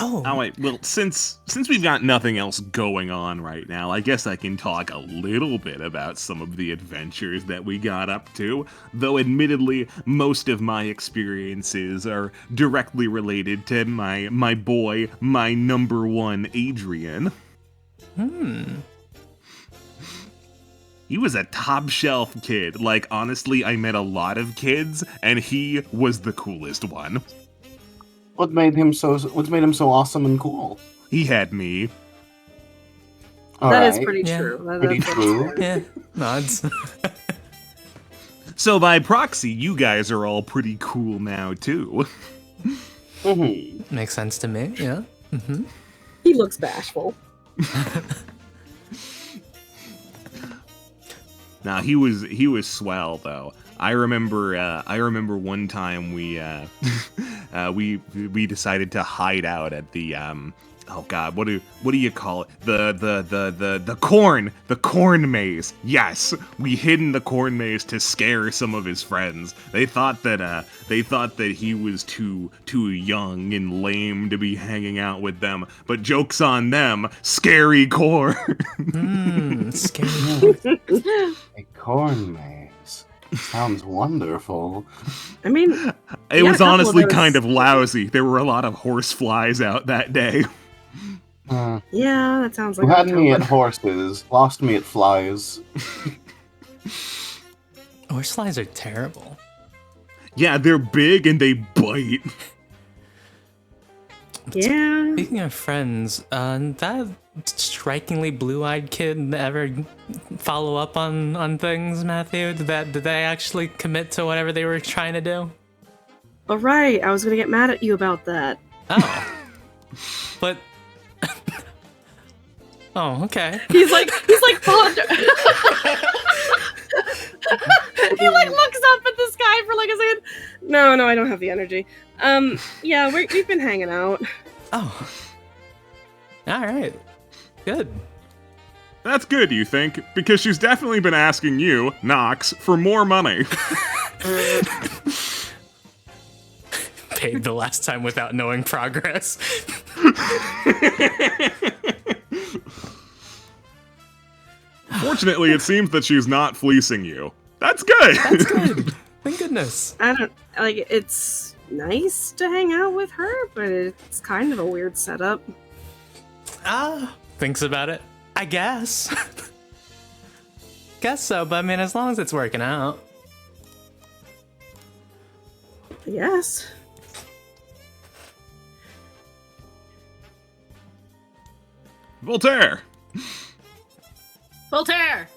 Oh. Wait, well, since we've got nothing else going on right now, I guess I can talk a little bit about some of the adventures that we got up to, though admittedly, most of my experiences are directly related to my boy, my number one, Adrian. He was a top shelf kid. Like, honestly, I met a lot of kids, and he was the coolest one. What made him so awesome and cool? He had me. That is Alright. pretty Yeah. true. Pretty That's true. Yeah, nods. So by proxy, you guys are all pretty cool now, too. Makes sense to me, yeah. He looks bashful. Nah, he was swell though. I remember one time we decided to hide out at the oh god, what do you call it? The corn maze. Yes, we hid in the corn maze to scare some of his friends. They thought that he was too young and lame to be hanging out with them. But joke's on them. Scary corn. Scary. A corn maze. Sounds wonderful. I mean, It yeah, was a couple of honestly those. kind of lousy. There were a lot of horse flies out that day. Yeah, that sounds like You had a me at town. horses, lost me at flies. Horse flies are terrible. Yeah, they're big and they bite. Yeah. Speaking of friends, that strikingly blue-eyed kid ever follow up on things, Matthew? Did they actually commit to whatever they were trying to do? All right, I was gonna get mad at you about that. Oh. But Oh, okay. He's like ponder. He like looks up at the sky for like a second. No, I don't have the energy. Yeah, we've been hanging out. Oh. All right. Good. That's good, you think? Because she's definitely been asking you, Knox, for more money. Paid the last time without knowing progress. Fortunately, it seems that she's not fleecing you. That's good. That's good. Thank goodness. I don't like. It's nice to hang out with her, but it's kind of a weird setup. Thinks about it. I guess. Guess so, but I mean, as long as it's working out. Yes. Voltaire! Voltaire!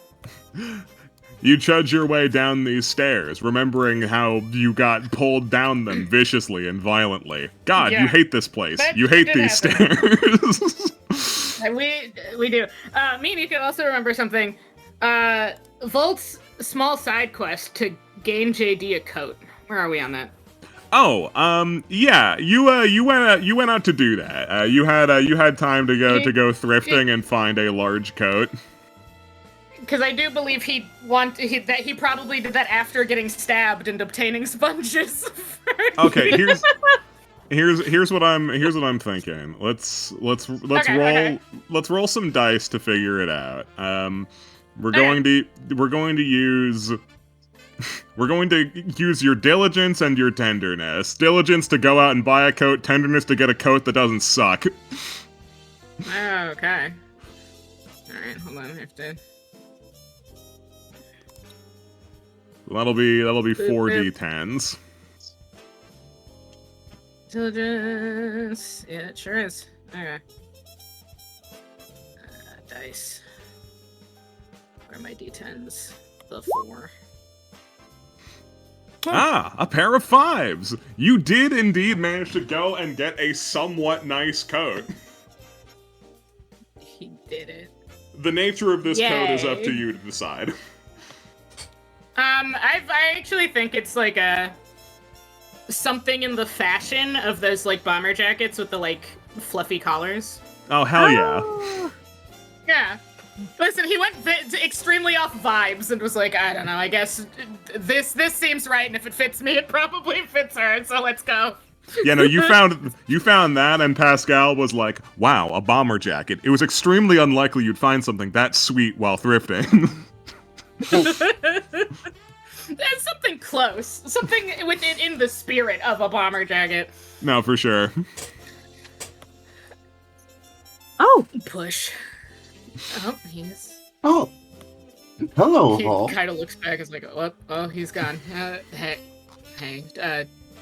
You trudge your way down these stairs, remembering how you got pulled down them viciously and violently. God, Yeah. you hate this place. That You hate did these happen. stairs. We do. Me and you can also remember something. Volt's small side quest to gain JD a coat. Where are we on that? Oh, yeah, you went out to do that. You had time to go thrifting and find a large coat. Because I do believe he probably did that after getting stabbed and obtaining sponges. Okay, here's what I'm thinking. Let's roll some dice to figure it out. We're going to use your diligence and your tenderness. Diligence to go out and buy a coat, tenderness to get a coat that doesn't suck. Okay. Alright, hold on, I have to... That'll be 4d10s. Diligence. Yeah, it sure is. Okay. Dice. Where are my d10s? The 4. Ah, a pair of 5s! You did indeed manage to go and get a somewhat nice coat. He did it. The nature of this coat is up Yay. to you to decide. I actually think it's like something in the fashion of those like bomber jackets with the like fluffy collars. Oh, hell yeah. Yeah. Listen, he went extremely off vibes and was like, I don't know, I guess this seems right, and if it fits me, it probably fits her, so let's go. Yeah, no, you found that, and Pascal was like, wow, a bomber jacket. It was extremely unlikely you'd find something that sweet while thrifting. There's something close. Something in the spirit of a bomber jacket. No, for sure. Oh, Push. Oh, he's... Oh, hello, He Hall. kind of looks back and is like, what? Oh, he's gone. Hey,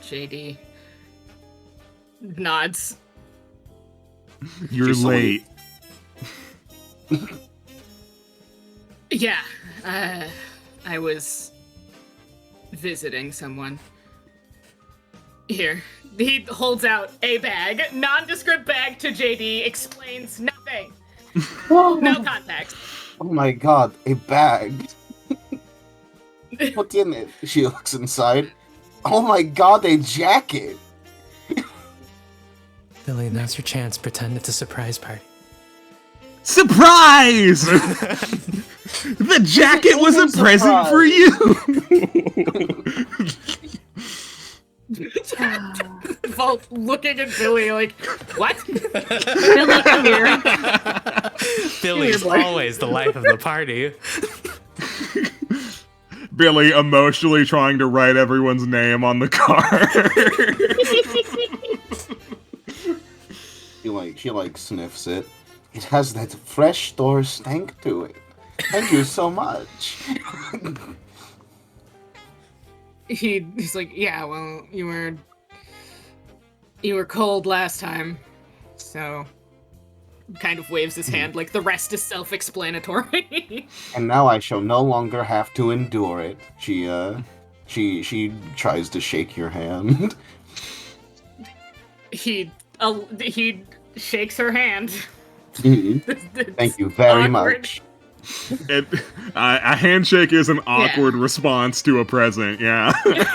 JD. Nods. You're She's late. Yeah, I was visiting someone. Here. He holds out a bag, nondescript bag to JD, explains nothing. No context. Oh my god, a bag. What's in it? She looks inside. Oh my god, a jacket. Billy, now's your chance. Pretend it's a surprise party. Surprise! The jacket was a present for you! Vault looking at Billy like, what? Billy, come here. Billy's always the life of the party. Billy emotionally trying to write everyone's name on the card. She sniffs it. It has that fresh store stank to it. Thank you so much. He's like, yeah, well, you were cold last time, so kind of waves his hand like the rest is self-explanatory. And now I shall no longer have to endure it. She tries to shake your hand. He shakes her hand. Mhm. It's Thank you very awkward. much. A handshake is an awkward response to a present, yeah. Yeah,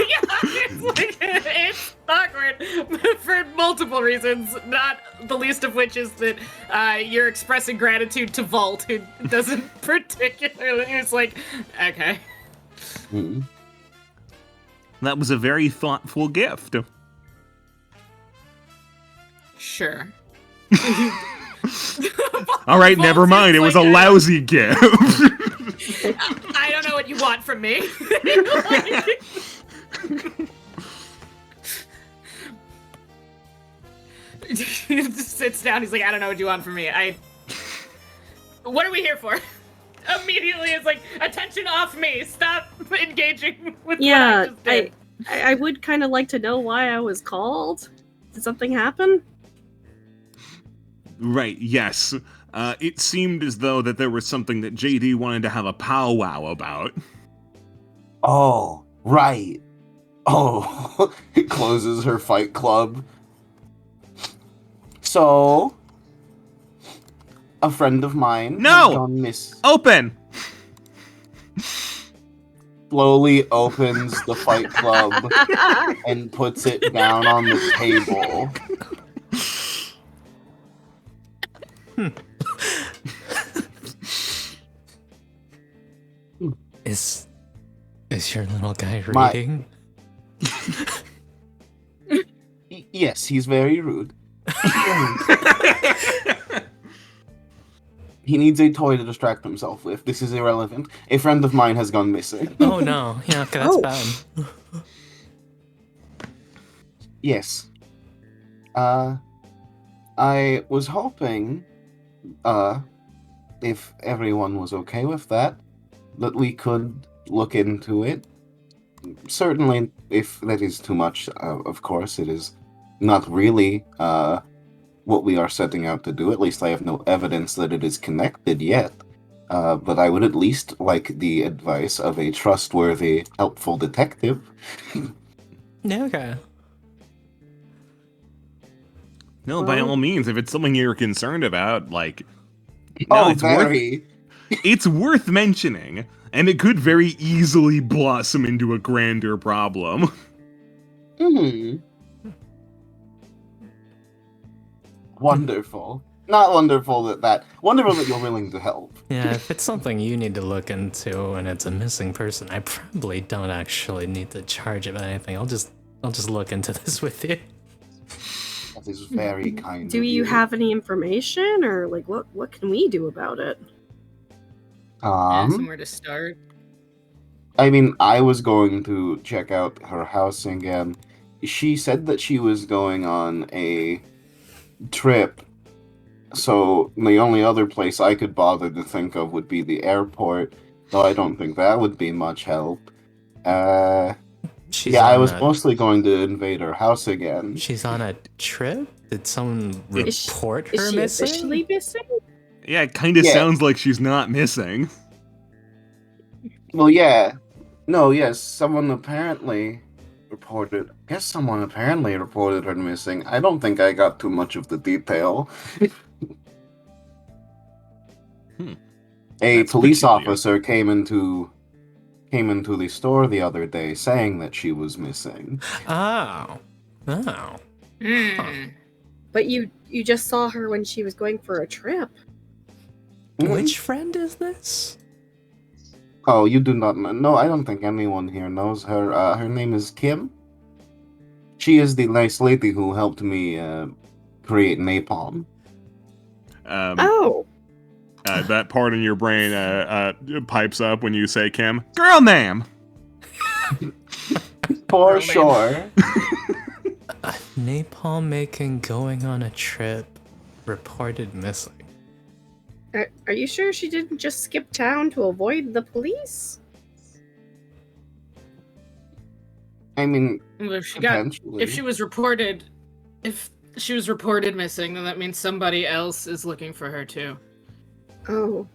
it's awkward for multiple reasons, not the least of which is that you're expressing gratitude to Vault, who doesn't particularly. It's like, okay. Mhm. That was a very thoughtful gift. Sure. All right, Vault never mind. seems It was a like lousy gift. I don't know what you want from me. He just sits down. He's like, I don't know what you want from me. What are we here for? Immediately, it's like, attention off me. Stop engaging with what I just did. I would kind of like to know why I was called. Did something happen? Right, yes. It seemed as though that there was something that JD wanted to have a powwow about. Oh, right. Oh, it closes her fight club. So, a friend of mine No! has gone Open! slowly opens the fight club and puts it down on the table. Is your little guy My- reading? Yes, he's very rude. He needs a toy to distract himself with. This is irrelevant. A friend of mine has gone missing. Oh no, yeah, okay, that's Oh. bad. Yes. I was hoping, if everyone was okay with that we could look into it. Certainly, if that is too much, of course, it is not really, what we are setting out to do. At least I have no evidence that it is connected yet. But I would at least like the advice of a trustworthy, helpful detective. Yeah, okay. No, by all means, if it's something you're concerned about, like, Oh, it's worth very. it's worth mentioning, and it could very easily blossom into a grander problem. Hmm. Wonderful. Not wonderful wonderful that you're willing to help. Yeah, if it's something you need to look into and it's a missing person, I probably don't actually need to charge of anything. I'll just look into this with you. That is very kind Do of you have any information, or like what can we do about it? Somewhere to start. I mean, I was going to check out her house again. She said that she was going on a trip, so the only other place I could bother to think of would be the airport, though I don't think that would be much help. She's Yeah, I on was a- mostly going to invade her house again. She's on a trip? Did someone Is report Is her she missing? officially missing? Yeah, it kind of Yeah. sounds like she's not missing. Well, yeah. No, yes, someone apparently reported her missing. I don't think I got too much of the detail. A That's police peculiar. officer came into the store the other day saying that she was missing. Oh. Hmm. But you just saw her when she was going for a trip. Which friend is this? Oh, you do not know? No, I don't think anyone here knows her. Her name is Kim. She is the nice lady who helped me create napalm. Oh. That part in your brain pipes up when you say Kim. Girl name! For Girl name. sure. Napalm making going on a trip. Reported missing. Are you sure she didn't just skip town to avoid the police? I mean, Well, if she was reported missing, then that means somebody else is looking for her too. Oh.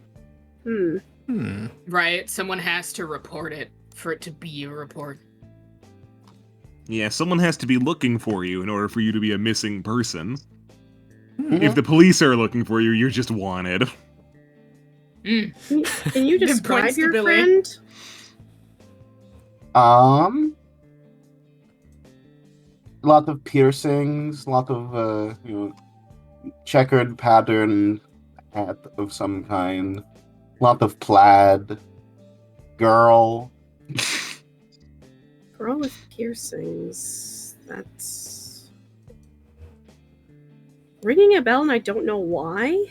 Right? Someone has to report it for it to be a report. Yeah, someone has to be looking for you in order for you to be a missing person. If the police are looking for you, you're just wanted. Mm. Can you Good describe points, your Billy. friend? Lot of piercings, lot of checkered pattern hat of some kind, lot of plaid. Girl. Girl with piercings. That's ringing a bell, and I don't know why.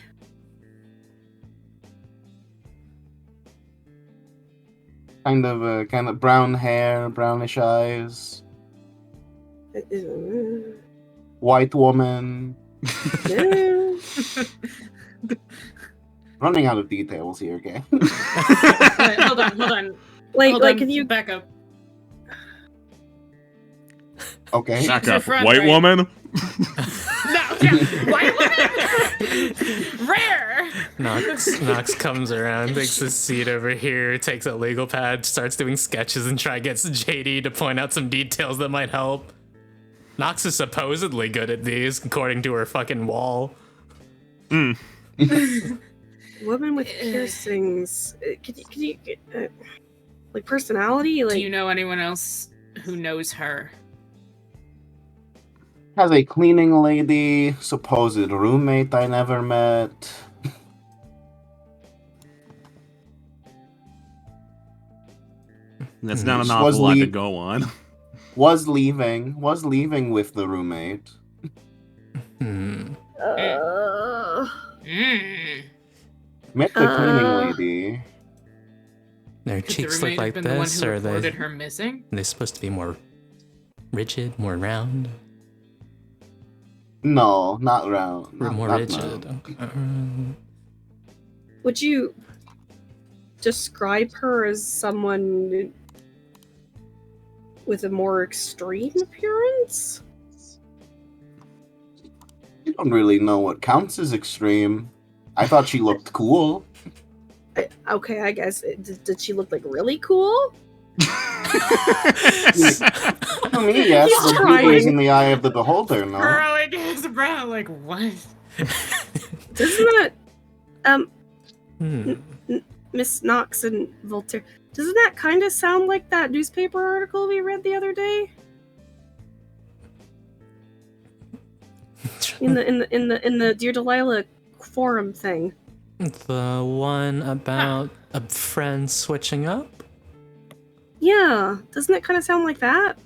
Kind of brown hair, brownish eyes. White woman. Yeah. Running out of details here, okay? Wait, hold on. Like, Hold like, on, can you? back up? Okay. Back your up. friend, White right? woman? No, yeah, white woman. Rare. Nox comes around, takes a seat over here, takes a legal pad, starts doing sketches, and gets JD to point out some details that might help. Nox is supposedly good at these, according to her fucking wall. Woman with piercings. Can you like personality? Like, Do you know anyone else who knows her? Has a cleaning lady, supposed roommate I never met. That's not an Was awful lot to leave- go on. Was leaving with the roommate. Hmm. Met the cleaning lady. Their Could the cheeks roommate look have like been the one this, who or reported her missing? they're supposed to be more rigid, more round, No, not round. or more not rigid. round. Okay. would you describe her as someone with a more extreme appearance? I don't really know what counts as extreme. I thought she looked cool. Okay, I guess. Did she look like really cool? To me, yes, He's but beauty is trying. in the eye of the beholder, no? Heroic as brown, like what? Doesn't that Hmm. Miss Knox and Voltaire? Doesn't that kind of sound like that newspaper article we read the other day? In the Dear Delilah forum thing. The one about a friend switching up? Yeah, doesn't it kind of sound like that?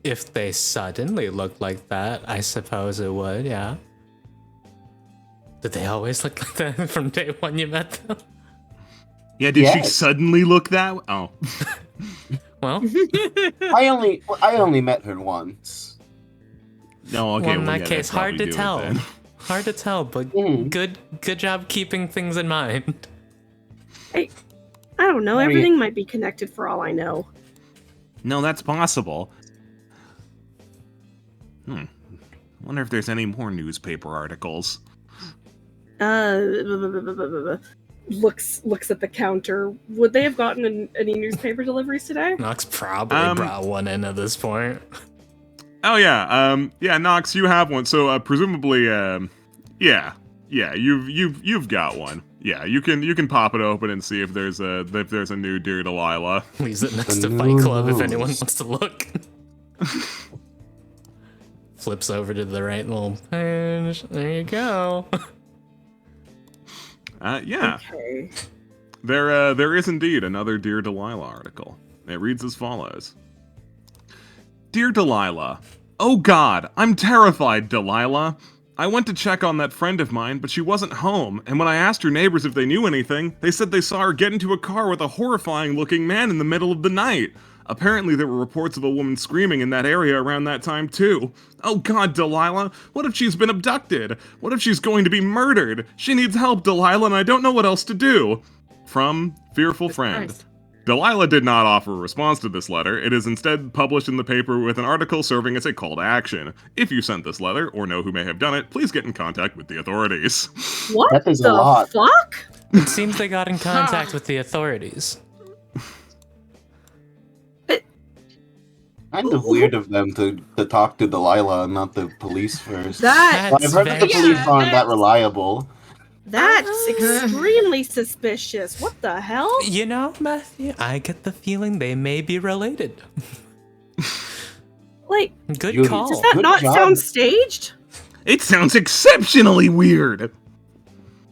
If they suddenly looked like that, I suppose it would, yeah. Did they always look like that from day one you met them? Yeah, did she Yes. suddenly look that way? Oh. Well, I only met her once. No, okay. well, in that yeah, case, that'd probably hard to do it tell. then. Hard to tell, but Mhm. good job keeping things in mind. I don't know. Are you- Everything might be connected for all I know. No, that's possible. Wonder if there's any more newspaper articles. Looks at the counter. Would they have gotten any newspaper deliveries today? Nox probably brought one in at this point. Oh yeah, Nox, you have one. So presumably, yeah, you've got one. Yeah, you can pop it open and see if there's a new Dear Delilah. Leaves it next The to Fight new Club if news. anyone wants to look. Flips over to the right little page. There you go. Yeah, Okay. there is indeed another Dear Delilah article. It reads as follows. Dear Delilah, oh God, I'm terrified, Delilah. I went to check on that friend of mine, but she wasn't home, and when I asked her neighbors if they knew anything, they said they saw her get into a car with a horrifying-looking man in the middle of the night. Apparently there were reports of a woman screaming in that area around that time too. Oh God, Delilah, what if she's been abducted? What if she's going to be murdered? She needs help, Delilah, and I don't know what else to do. From Fearful Friend. Christ. Delilah did not offer a response to this letter. It is instead published in the paper with an article serving as a call to action. If you sent this letter, or know who may have done it, please get in contact with the authorities. What That is a the lot. fuck? It seems they got in contact with the authorities. Kind of weird of them to talk to Delilah and not the police first. That But I've heard that the very- police Yeah, aren't that that's- reliable. that's extremely suspicious. What the hell? You know, Matthew, I get the feeling they may be related. Like, Good You- call. does that Good not job. sound staged? It sounds exceptionally weird.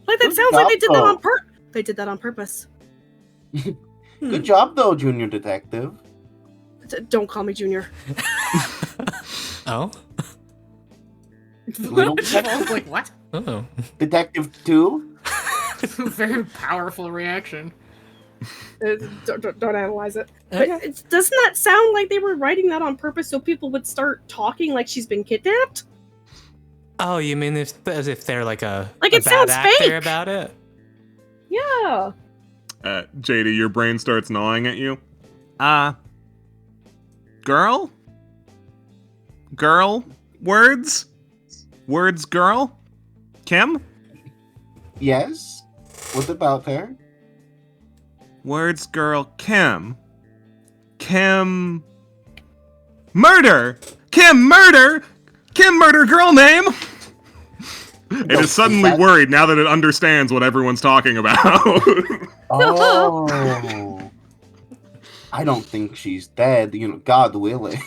Like that Good sounds like they job, did that though. on They did that on purpose. Good job, though, Junior Detective. Don't call me Junior. Oh? Little Paul's like, what? Oh. Detective 2? Very powerful reaction. Don't analyze it. Okay. But doesn't that sound like they were writing that on purpose so people would start talking like she's been kidnapped? Oh, you mean as if they're like a Like, a it bad sounds actor fake. about it? Yeah. JD, your brain starts gnawing at you. Girl? Girl? Words? Words, girl? Kim? Yes? What about her? Words, girl, Kim. Kim. Murder! Kim Murder! Kim Murder girl name! It is suddenly worried now that it understands what everyone's talking about. Oh. I don't think she's dead, God willing.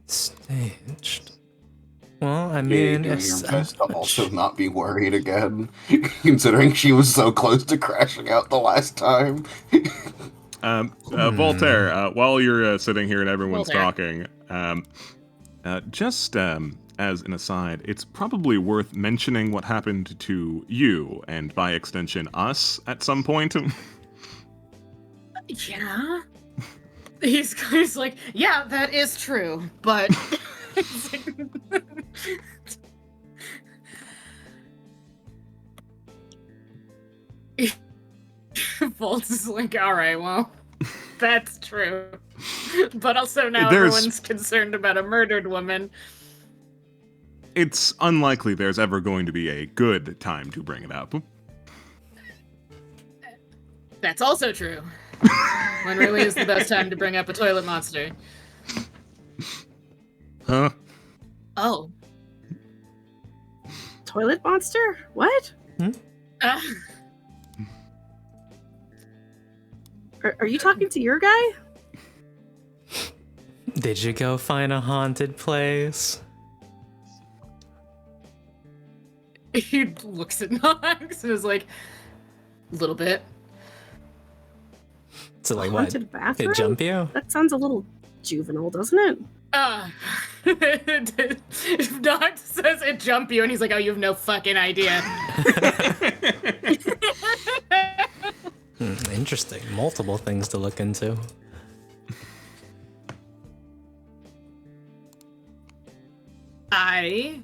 Staged. Well, I You're mean, doing it's, your best to also not be worried again, considering she was so close to crashing out the last time. Voltaire, while you're sitting here and everyone's Voltaire. talking, just as an aside, it's probably worth mentioning what happened to you, and by extension, us, at some point. Yeah. He's like, yeah, that is true, but. Volt is like, all right, well, that's true. But also now There's- everyone's concerned about a murdered woman. It's unlikely there's ever going to be a good time to bring it up. That's also true. When really is the best time to bring up a toilet monster? Huh? Oh. Toilet monster? What? Uh, Are you talking to your guy? did you go find a haunted place? he looks at Nox and is like, a little bit. So like what? Haunted bathroom? It jump you? That sounds a little juvenile, doesn't it? If Nox says it jump you and he's like, oh, you have no fucking idea. Interesting. Multiple things to look into. I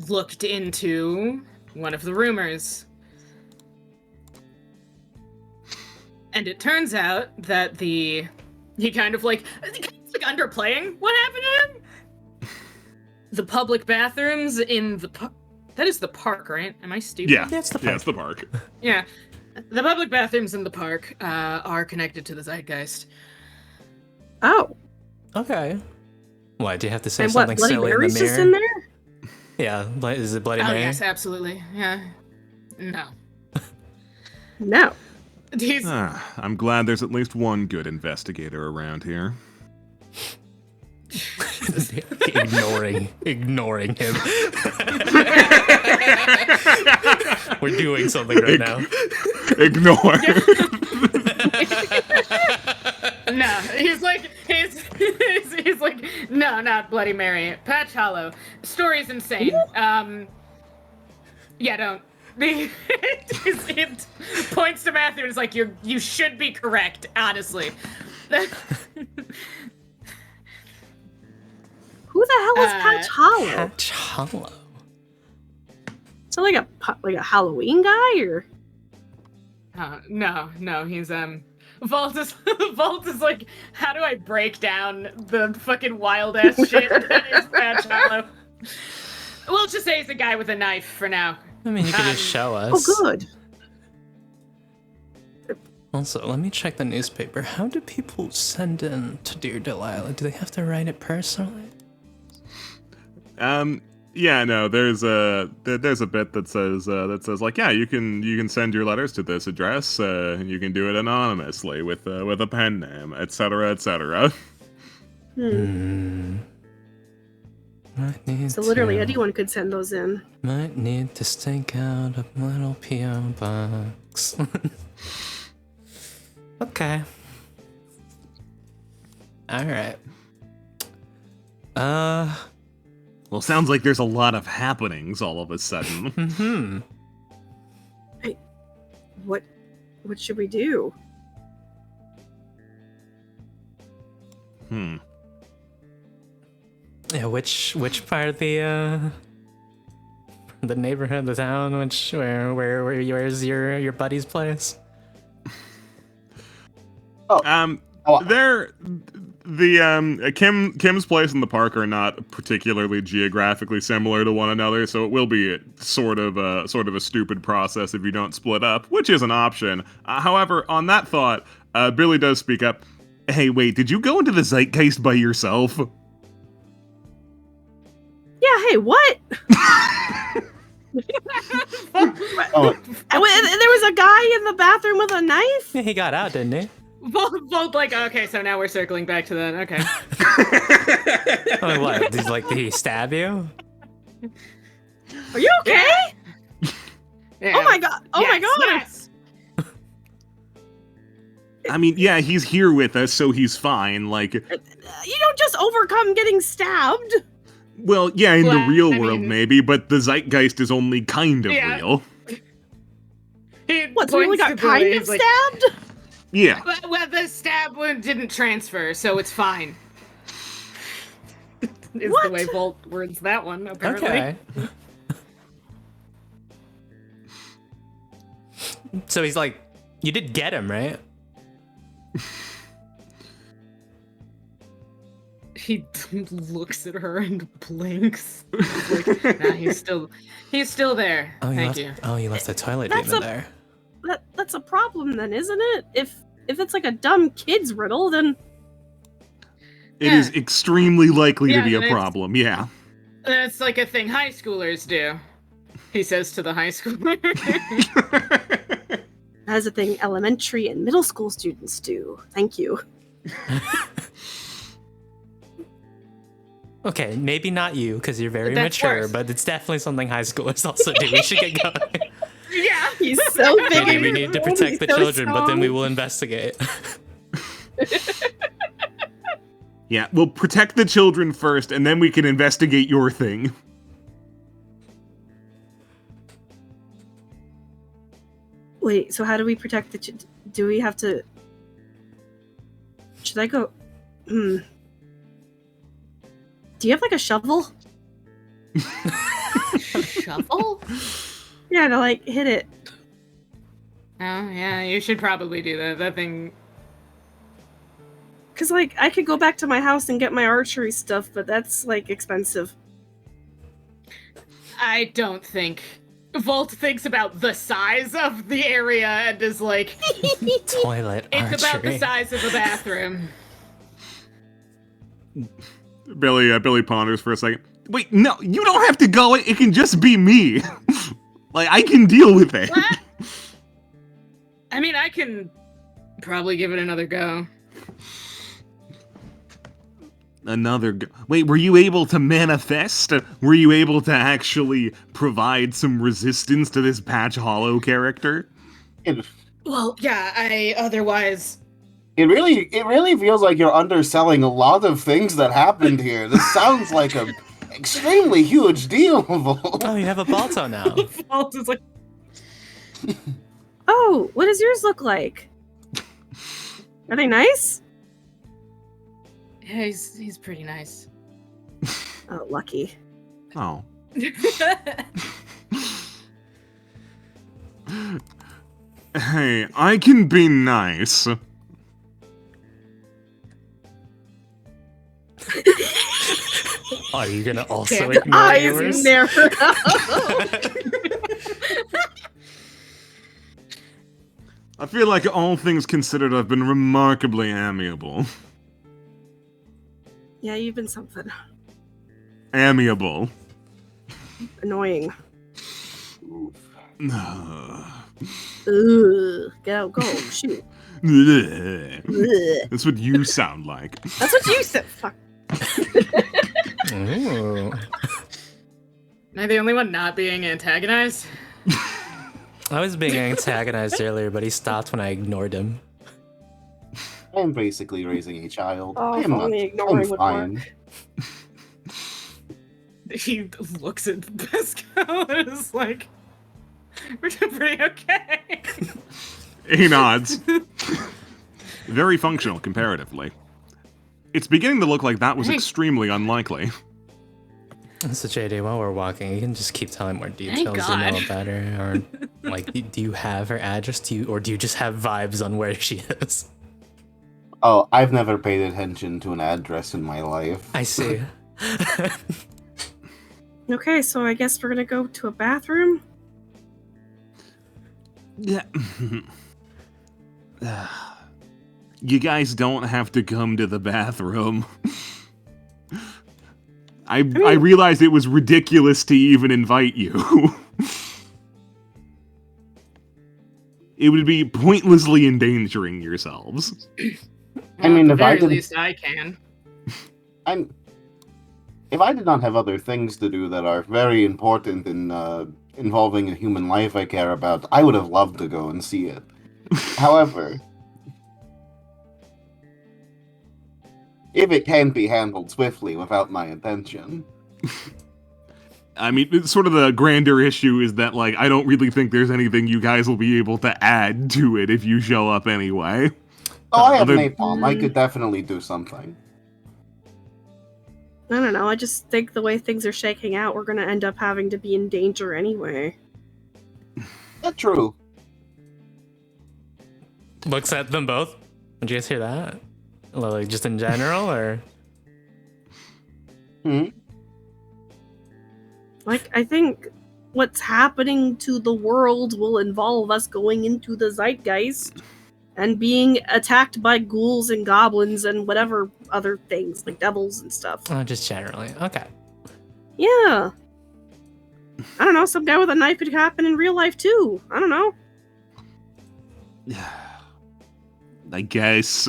looked into one of the rumors. And it turns out that he kind of like underplaying what happened to him. The public bathrooms in the that is the park, right? Am I stupid? Yeah. That's the Yeah, part. it's the park. Yeah. The public bathrooms in the park are connected to the zeitgeist. Oh. Okay. What, do you have to say And what, something Bloody silly in the Mary's mirror? just in there? Yeah, is it Bloody Oh Mary? yes, absolutely. Yeah. No. No. He's I'm glad there's at least one good investigator around here. ignoring him. We're doing something right now. Ignore. no. He's like no, not Bloody Mary. Patch Hollow. Story's insane. Yeah, don't. It points to Matthew and is like, you should be correct, honestly. Who the hell is Patch Hollow? Patch Hollow. Is it like a Halloween guy or? No, he's Vault is like, how do I break down the fucking wild ass shit that is Patch Hollow? We'll just say he's a guy with a knife for now. I mean, you could just show us. Oh, good. Also, let me check the newspaper. How do people send in to Dear Delilah? Do they have to write it personally? Yeah, no, there's a bit that says like, yeah, you can send your letters to this address. You can do it anonymously with a pen name, etc., etc. So literally anyone could send those in. Might need to stake out a little P.O. box. Okay. Alright. Well, sounds like there's a lot of happenings all of a sudden. What should we do? Yeah, which part of the neighborhood, the town, where's your buddy's place? Kim's place and the park are not particularly geographically similar to one another, so it will be sort of a stupid process if you don't split up, which is an option. However, on that thought, Billy does speak up. Hey, wait, did you go into the Zeitgeist by yourself? Yeah, hey, what? Oh, There was a guy in the bathroom with a knife? Yeah, he got out, didn't he? Both like, okay, so now we're circling back to that. Okay. Oh, what? Did he stab you? Are you okay? Yeah. Oh my god! Oh my god! Yes. I mean, yeah, he's here with us, so he's fine. Like, You don't just overcome getting stabbed. well, yeah, in the Well, real I world mean- maybe, but the Zeitgeist is only kind of Yeah. real. What? So we only got kind of stabbed? Yeah. Well, the stab wound didn't transfer, so it's fine. Is What? the way Volt words that one, apparently. Okay. So he's like, you did get him, right? He looks at her and blinks. He's like, nah, he's still there. Thank you. Oh, you left the toilet That's demon a- there. That's a problem then, isn't it? If it's like a dumb kid's riddle, then It is extremely likely to Yeah, be a and it's- problem, yeah. That's like a thing high schoolers do. He says to the high schooler. that is a thing elementary and middle school students do. Thank you. Okay, maybe not you, because you're very That's mature, worse. but it's definitely something high schoolers also do. We should get going. Yeah. He's so big. Maybe and we need to strong, protect he's the so children, but then we strong. will investigate. Yeah, we'll protect the children first, and then we can investigate your thing. Wait, so how do we protect the do we have to... Should I go... Do you have like a shovel? Shuffle? Yeah, to like hit it. Oh, yeah, you should probably do that. That thing. Cause like I could go back to my house and get my archery stuff, but that's like expensive. I don't think. Volt thinks about the size of the area and is like, Toilet it's about the archery. size of a bathroom. Billy ponders for a second. Wait, no, you don't have to go. It can just be me. Like, I can deal with it. What? I mean, I can probably give it another go. Wait, were you able to manifest? Were you able to actually provide some resistance to this Patch Hollow character? It Well, yeah, I otherwise. really feels like you're underselling a lot of things that happened here. This sounds like a extremely huge deal. Volt. Oh, you have a Balto now. Volt is like, Oh, what does yours look like? Are they nice? yeah, he's pretty nice. Oh, lucky. Oh. Hey, I can be nice. Are you gonna also Damn. ignore Eyes yours? never. I feel like all things considered, I've been remarkably amiable. Yeah, you've been something. Amiable. Annoying. That's Ugh. Get out, go, shoot. Ugh. what you sound like. That's what you said. Fuck. Ooh. Am I the only one not being antagonized? I was being antagonized earlier, but he stopped when I ignored him. I'm basically raising a child. Oh, I'm if not. only ignoring I'm would fine. He looks at Pascal and is like, we're doing pretty okay. He nods. Very functional, comparatively. It's beginning to look like that was extremely unlikely. So JD, while we're walking, you can just keep telling more details you know God. about her, or like, do you have her address? Or do you just have vibes on where she is? Oh, I've never paid attention to an address in my life. I see. Okay, so I guess we're gonna go to a bathroom. Yeah. You guys don't have to come to the bathroom. I realized it was ridiculous to even invite you. It would be pointlessly endangering yourselves. I mean, at if the I very didn't- least I can. If I did not have other things to do that are very important in involving a human life I care about, I would have loved to go and see it. However, if it can't be handled swiftly without my attention, I mean, it's sort of the grander issue is that, like, I don't really think there's anything you guys will be able to add to it if you show up anyway. I have other- napalm. I could definitely do something. I don't know. I just think the way things are shaking out, we're gonna end up having to be in danger anyway. That's true. Looks at them both. Did you guys hear that? Like, just in general, or? Like, I think what's happening to the world will involve us going into the zeitgeist and being attacked by ghouls and goblins and whatever other things, like devils and stuff. Oh, just generally. Okay. Yeah. I don't know, some guy with a knife could happen in real life too. I don't know. I guess.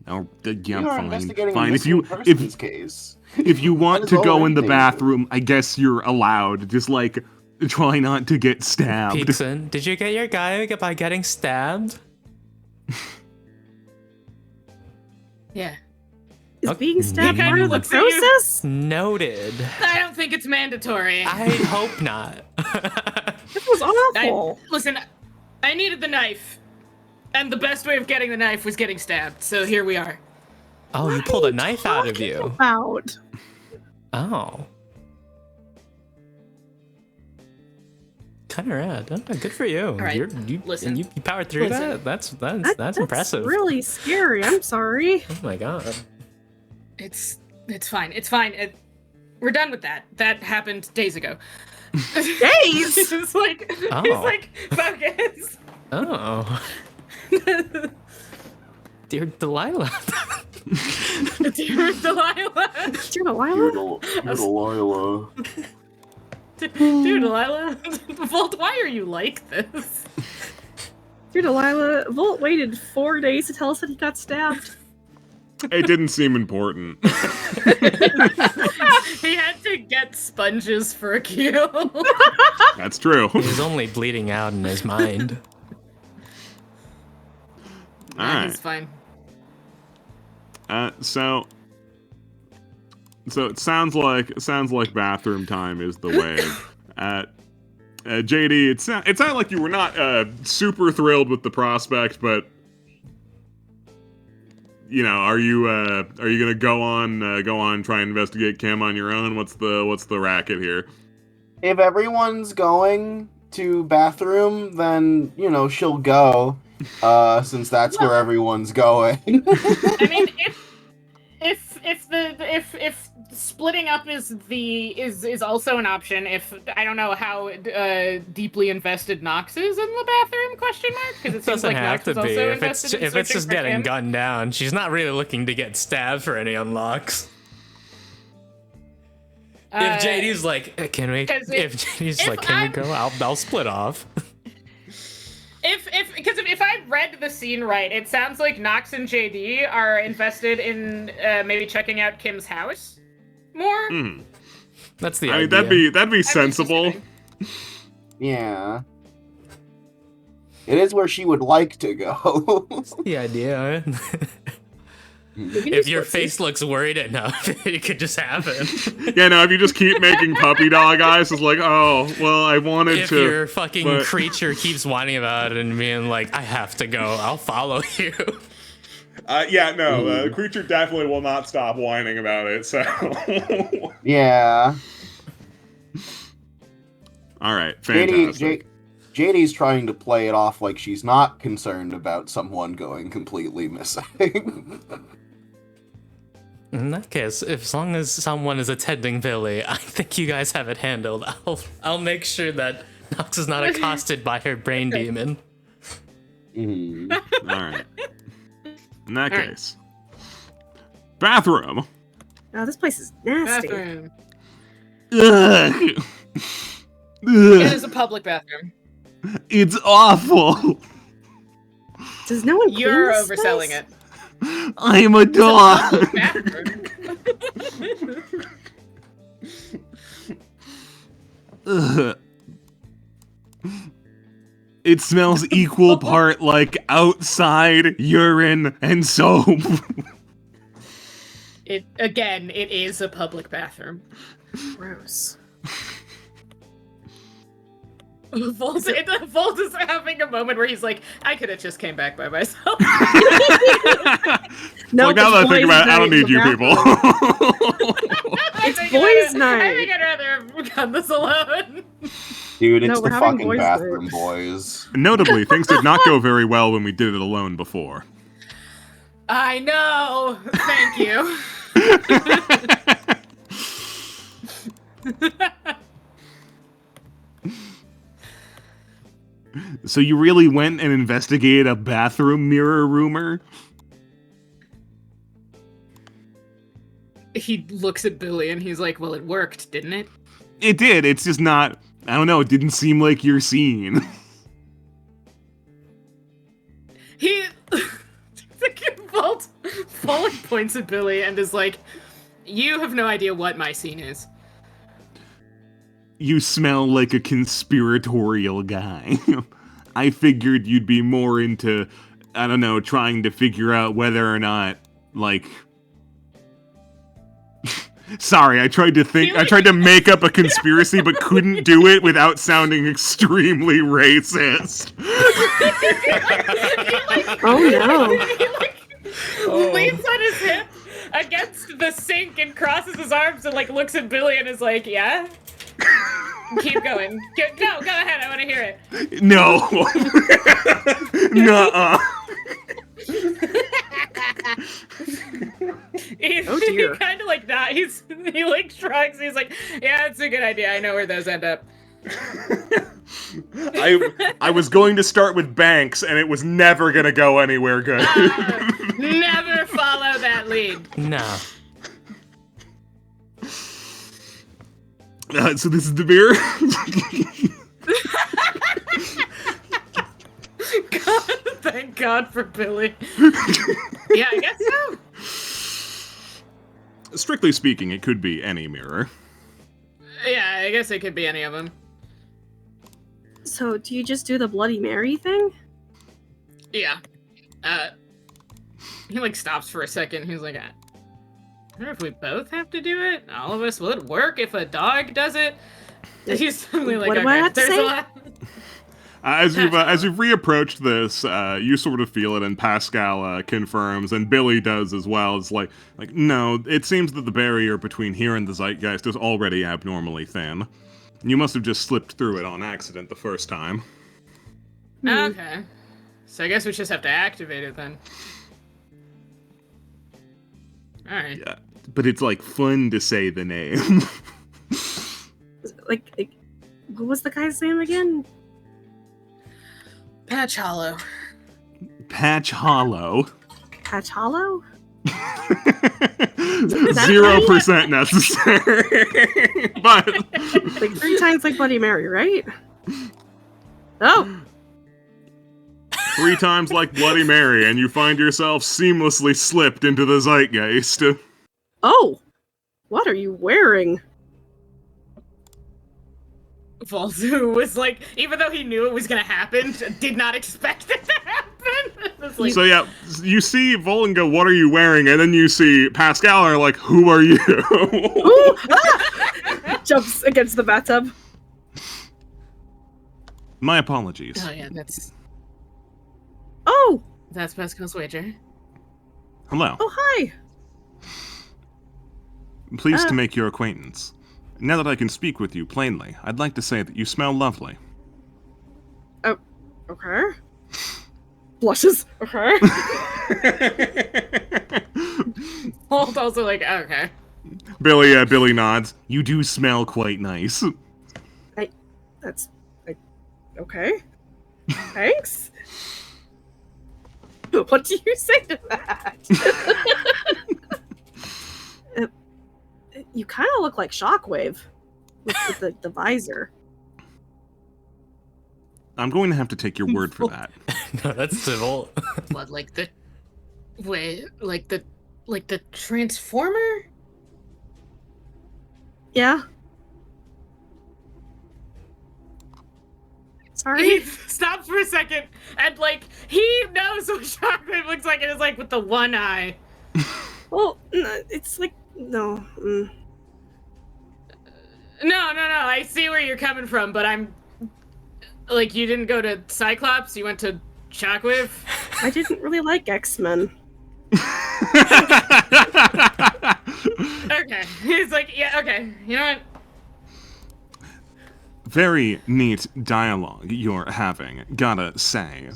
No, yeah, We are fine. investigating a Fine. missing persons case. If you want That is to all go in the anything. bathroom, I guess you're allowed. Just like try not to get stabbed. Peeks in. Did you get your guy by getting stabbed? Yeah. Is Okay. being stabbed He part kinda of the looks at you. process? Noted. I don't think it's mandatory. I hope not. This was awful. Listen, I needed the knife. And the best way of getting the knife was getting stabbed. So here we are. Oh, you What pulled are a knife out of talking you. About? Oh. Kind of rad. Oh, good for you. right, You listen. you powered through Listen. that. That's impressive. Really scary. I'm sorry. Oh my god. It's fine. It's fine. We're done with that. That happened days ago. Days? It's like, Oh. he's like, focus. Oh. Dear Delilah. Dear Delilah. Dear Delilah? Delilah. Dear Delilah. Volt, why are you like this? Dear Delilah, Volt waited 4 days to tell us that he got stabbed. It didn't seem important. He had to get sponges for a kill. That's true. He was only bleeding out in his mind. Alright. He's fine. So it sounds like bathroom time is the wave. JD, it sounded like you were not super thrilled with the prospect, but you know, are you gonna go on try and investigate Kim on your own? What's the racket here? If everyone's going to bathroom, then she'll go. Since that's where everyone's going. I mean, if splitting up is also an option if I don't know how deeply invested Nox is in the bathroom? Question mark? Because it seems Doesn't like have Nox to is be. also If invested in it's searching just for getting Kim. gunned down, she's not really looking to get stabbed for any unlocks. If JD's like, can we? If JD's like, can we go? I'll split off. If I read the scene right, it sounds like Nox and JD are invested in maybe checking out Kim's house more. That's the I idea. mean, that'd be sensible. Yeah. It is where she would like to go. The idea. If your face looks worried enough, it could just happen. Yeah, no, if you just keep making puppy dog eyes, it's like, oh, well, I wanted If to. your fucking creature keeps whining about it and being like, I have to go, I'll follow you. The creature definitely will not stop whining about it, so. Yeah. Alright, fantastic. JD's trying to play it off like she's not concerned about someone going completely missing. In that case, as long as someone is attending Billy, I think you guys have it handled. I'll make sure that Nox is not accosted by her brain demon. Alright. In that case. Bathroom! Oh, this place is nasty. Bathroom. Ugh. It is a public bathroom. It's awful! Does no one clean You're this overselling place? it. I'm a dog! Ugh. It smells equal part like outside urine and soap. It is a public bathroom. Gross. Volt is having a moment where he's like, I could have just came back by myself. No, Like, now that I think about it, I don't need you people. It's boys' night. I think I'd rather have done this alone. Dude, it's No, we're the having fucking boys' bathroom, night. boys. Notably, things did not go very well when we did it alone before. I know. Thank you. So you really went and investigated a bathroom mirror rumor? He looks at Billy and he's like, well, it worked, didn't it? It did, it's just not... I don't know, it didn't seem like your scene. He... Volt points at Billy and is like, you have no idea what my scene is. You smell like a conspiratorial guy. I figured you'd be more into, I don't know, trying to figure out whether or not, like... Sorry, I tried to make up a conspiracy, but couldn't do it without sounding extremely racist. Oh no. He leans on his hip against the sink and crosses his arms and like looks at Billy and is like, yeah? Keep going. Go ahead, I want to hear it. No. Nuh-uh. Oh dear. He kind of like not. He like shrugs. He's like, yeah, it's a good idea. I know where those end up. I was going to start with banks, and it was never gonna go anywhere good. Never follow that lead. No. So this is the beer? God, thank God for Billy. Yeah, I guess so. Strictly speaking, it could be any mirror. Yeah, I guess it could be any of them. So, do you just do the Bloody Mary thing? Yeah. He like stops for a second. He's like, I wonder if we both have to do it. All of us. Will it work if a dog does it? He's suddenly like, What do I have to there's say? a lot. As you've reapproached this, you sort of feel it, and Pascal confirms, and Billy does as well. It's like no, it seems that the barrier between here and the Zeitgeist is already abnormally thin. You must have just slipped through it on accident the first time. Okay. So I guess we just have to activate it then. Alright. Yeah. but it's like fun to say the name. Like, what was the guy's name again? Patch Hollow. Patch Hollow. Patch Hollow? 0% necessary. But Like 3 times like Bloody Mary, right? Oh, 3 times like Bloody Mary, and you find yourself seamlessly slipped into the zeitgeist. oh, what are you wearing? Volzu was like, even though he knew it was gonna happen, did not expect it to happen. It was like, So yeah, you see Vol and go, "What are you wearing?" And then you see Pascal and are like, "Who are you?" Ooh, ah! Jumps against the bathtub. My apologies. oh yeah, Oh, that's Pascal's wager. Hello. oh hi. Pleased to make your acquaintance. Now that I can speak with you plainly, I'd like to say that you smell lovely. Oh, okay. Blushes. Okay. Holt also like, okay. Billy nods. You do smell quite nice. That's okay. Thanks. What do you say to that? You kind of look like Shockwave with the visor. I'm going to have to take your word for that. No, that's civil. What, like the Transformer? Yeah. Sorry. He stops for a second and like he knows what Shockwave looks like and is like with the one eye. Well, it's like no. No, I see where you're coming from, but I'm like, you didn't go to Cyclops, you went to Shockwave? I didn't really like X-Men. Okay. He's like, yeah, okay. You know what? Very neat dialogue you're having, gotta say.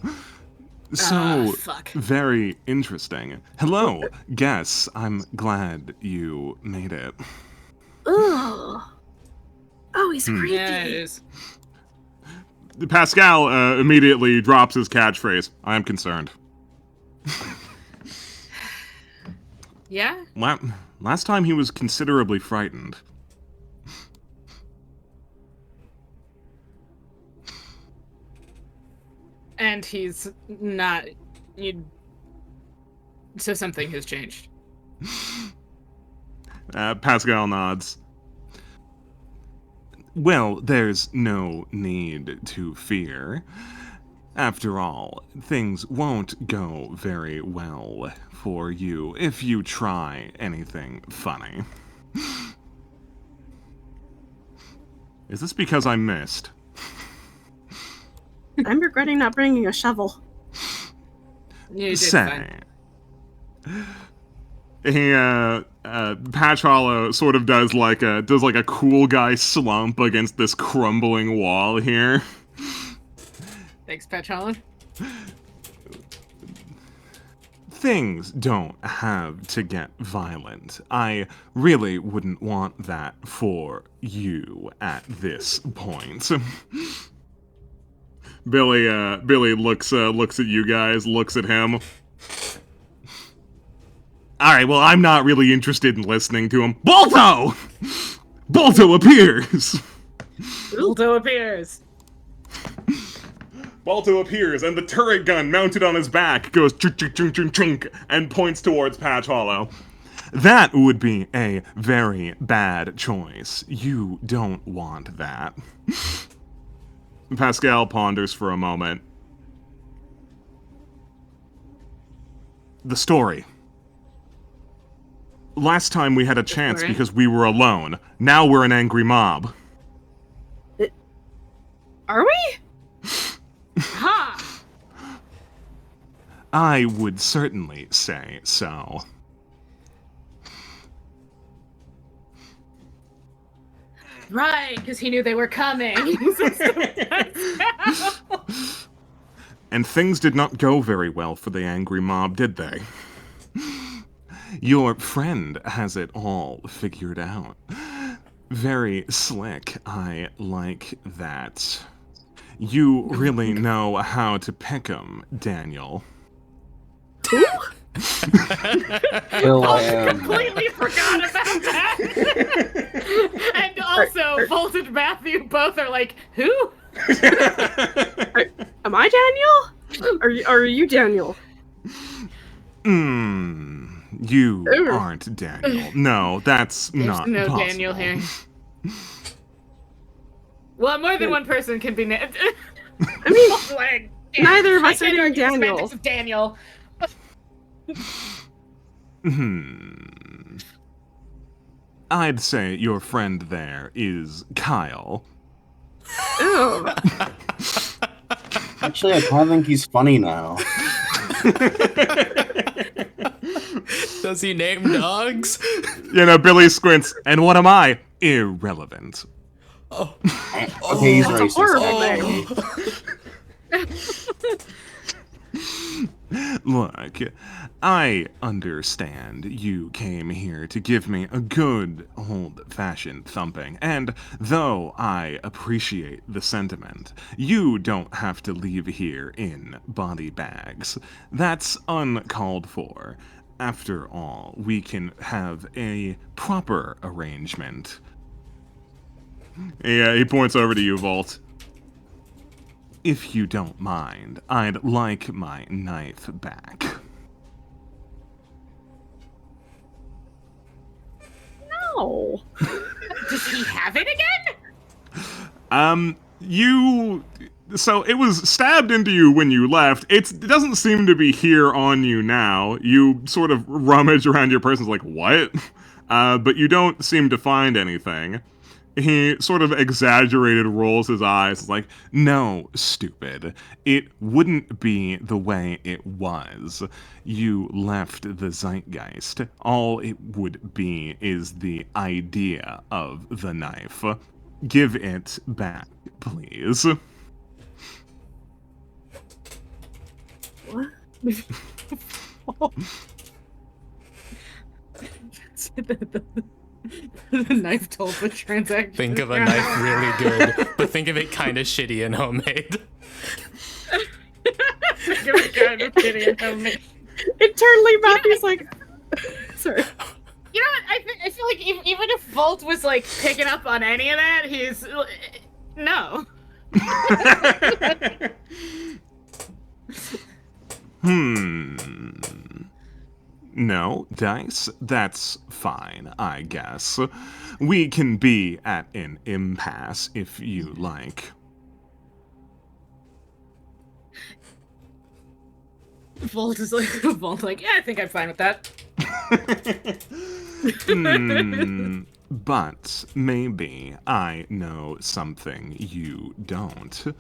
So, Fuck. very interesting. Hello, guess. I'm glad you made it. Ugh. Oh, he's creepy. Yeah, it is. Pascal immediately drops his catchphrase. I am concerned. Yeah? Last time he was considerably frightened. And he's not. So something has changed. Pascal nods. Well, there's no need to fear. After all, things won't go very well for you if you try anything funny. Is this because I missed? I'm regretting not bringing a shovel. You did Say. fine. He, Patch Hollow sort of does like a cool guy slump against this crumbling wall here. Thanks, Patch Hollow. Things don't have to get violent. I really wouldn't want that for you at this point. Billy looks at you guys, looks at him. Alright, well, I'm not really interested in listening to him. Balto! Balto appears! Balto appears. Balto appears, and the turret gun mounted on his back goes chunk and points towards Patch Hollow. That would be a very bad choice. You don't want that. Pascal ponders for a moment. The story. Last time we had a chance story? because we were alone. Now we're an angry mob. Are we? Ha! I would certainly say so. Right, because he knew they were coming. And things did not go very well for the angry mob, did they? Your friend has it all figured out. Very slick. I like that. You really know how to pick 'em, Daniel. Who? Will I am. Completely forgot about that. And also, Volt and Matthew both are like, who? Am I Daniel? Are you Daniel? You Ooh. aren't Daniel. No, that's There's not no possible. Daniel here. Well, more than one person can be named. I mean, neither of us are named Daniel. Daniel. I'd say your friend there is Kyle. Ew. Actually, I kind of think he's funny now. Does he name dogs? Billy squints. And what am I? Irrelevant. Okay, he's That's a racist. horrible name. Look, I understand you came here to give me a good old-fashioned thumping, and though I appreciate the sentiment, you don't have to leave here in body bags. That's uncalled for. After all, we can have a proper arrangement. Yeah, he points over to you, Volt. If you don't mind, I'd like my knife back. No. Does he have it again? So it was stabbed into you when you left. It doesn't seem to be here on you now. You sort of rummage around your person, like, what? But you don't seem to find anything. He sort of exaggerated rolls his eyes, like, no, stupid. It wouldn't be the way it was. You left the zeitgeist. All it would be is the idea of the knife. Give it back, please. What? The knife tulpa transaction. Think of a knife really good, but think of it kind of shitty and homemade. Think of it kind of shitty and homemade. Internally, Matthew's like, sorry. You know what? I feel like even if Volt was like picking up on any of that, he's no. No, Dice, that's fine, I guess. We can be at an impasse if you like. Volt is like, yeah, I think I'm fine with that. But maybe I know something you don't.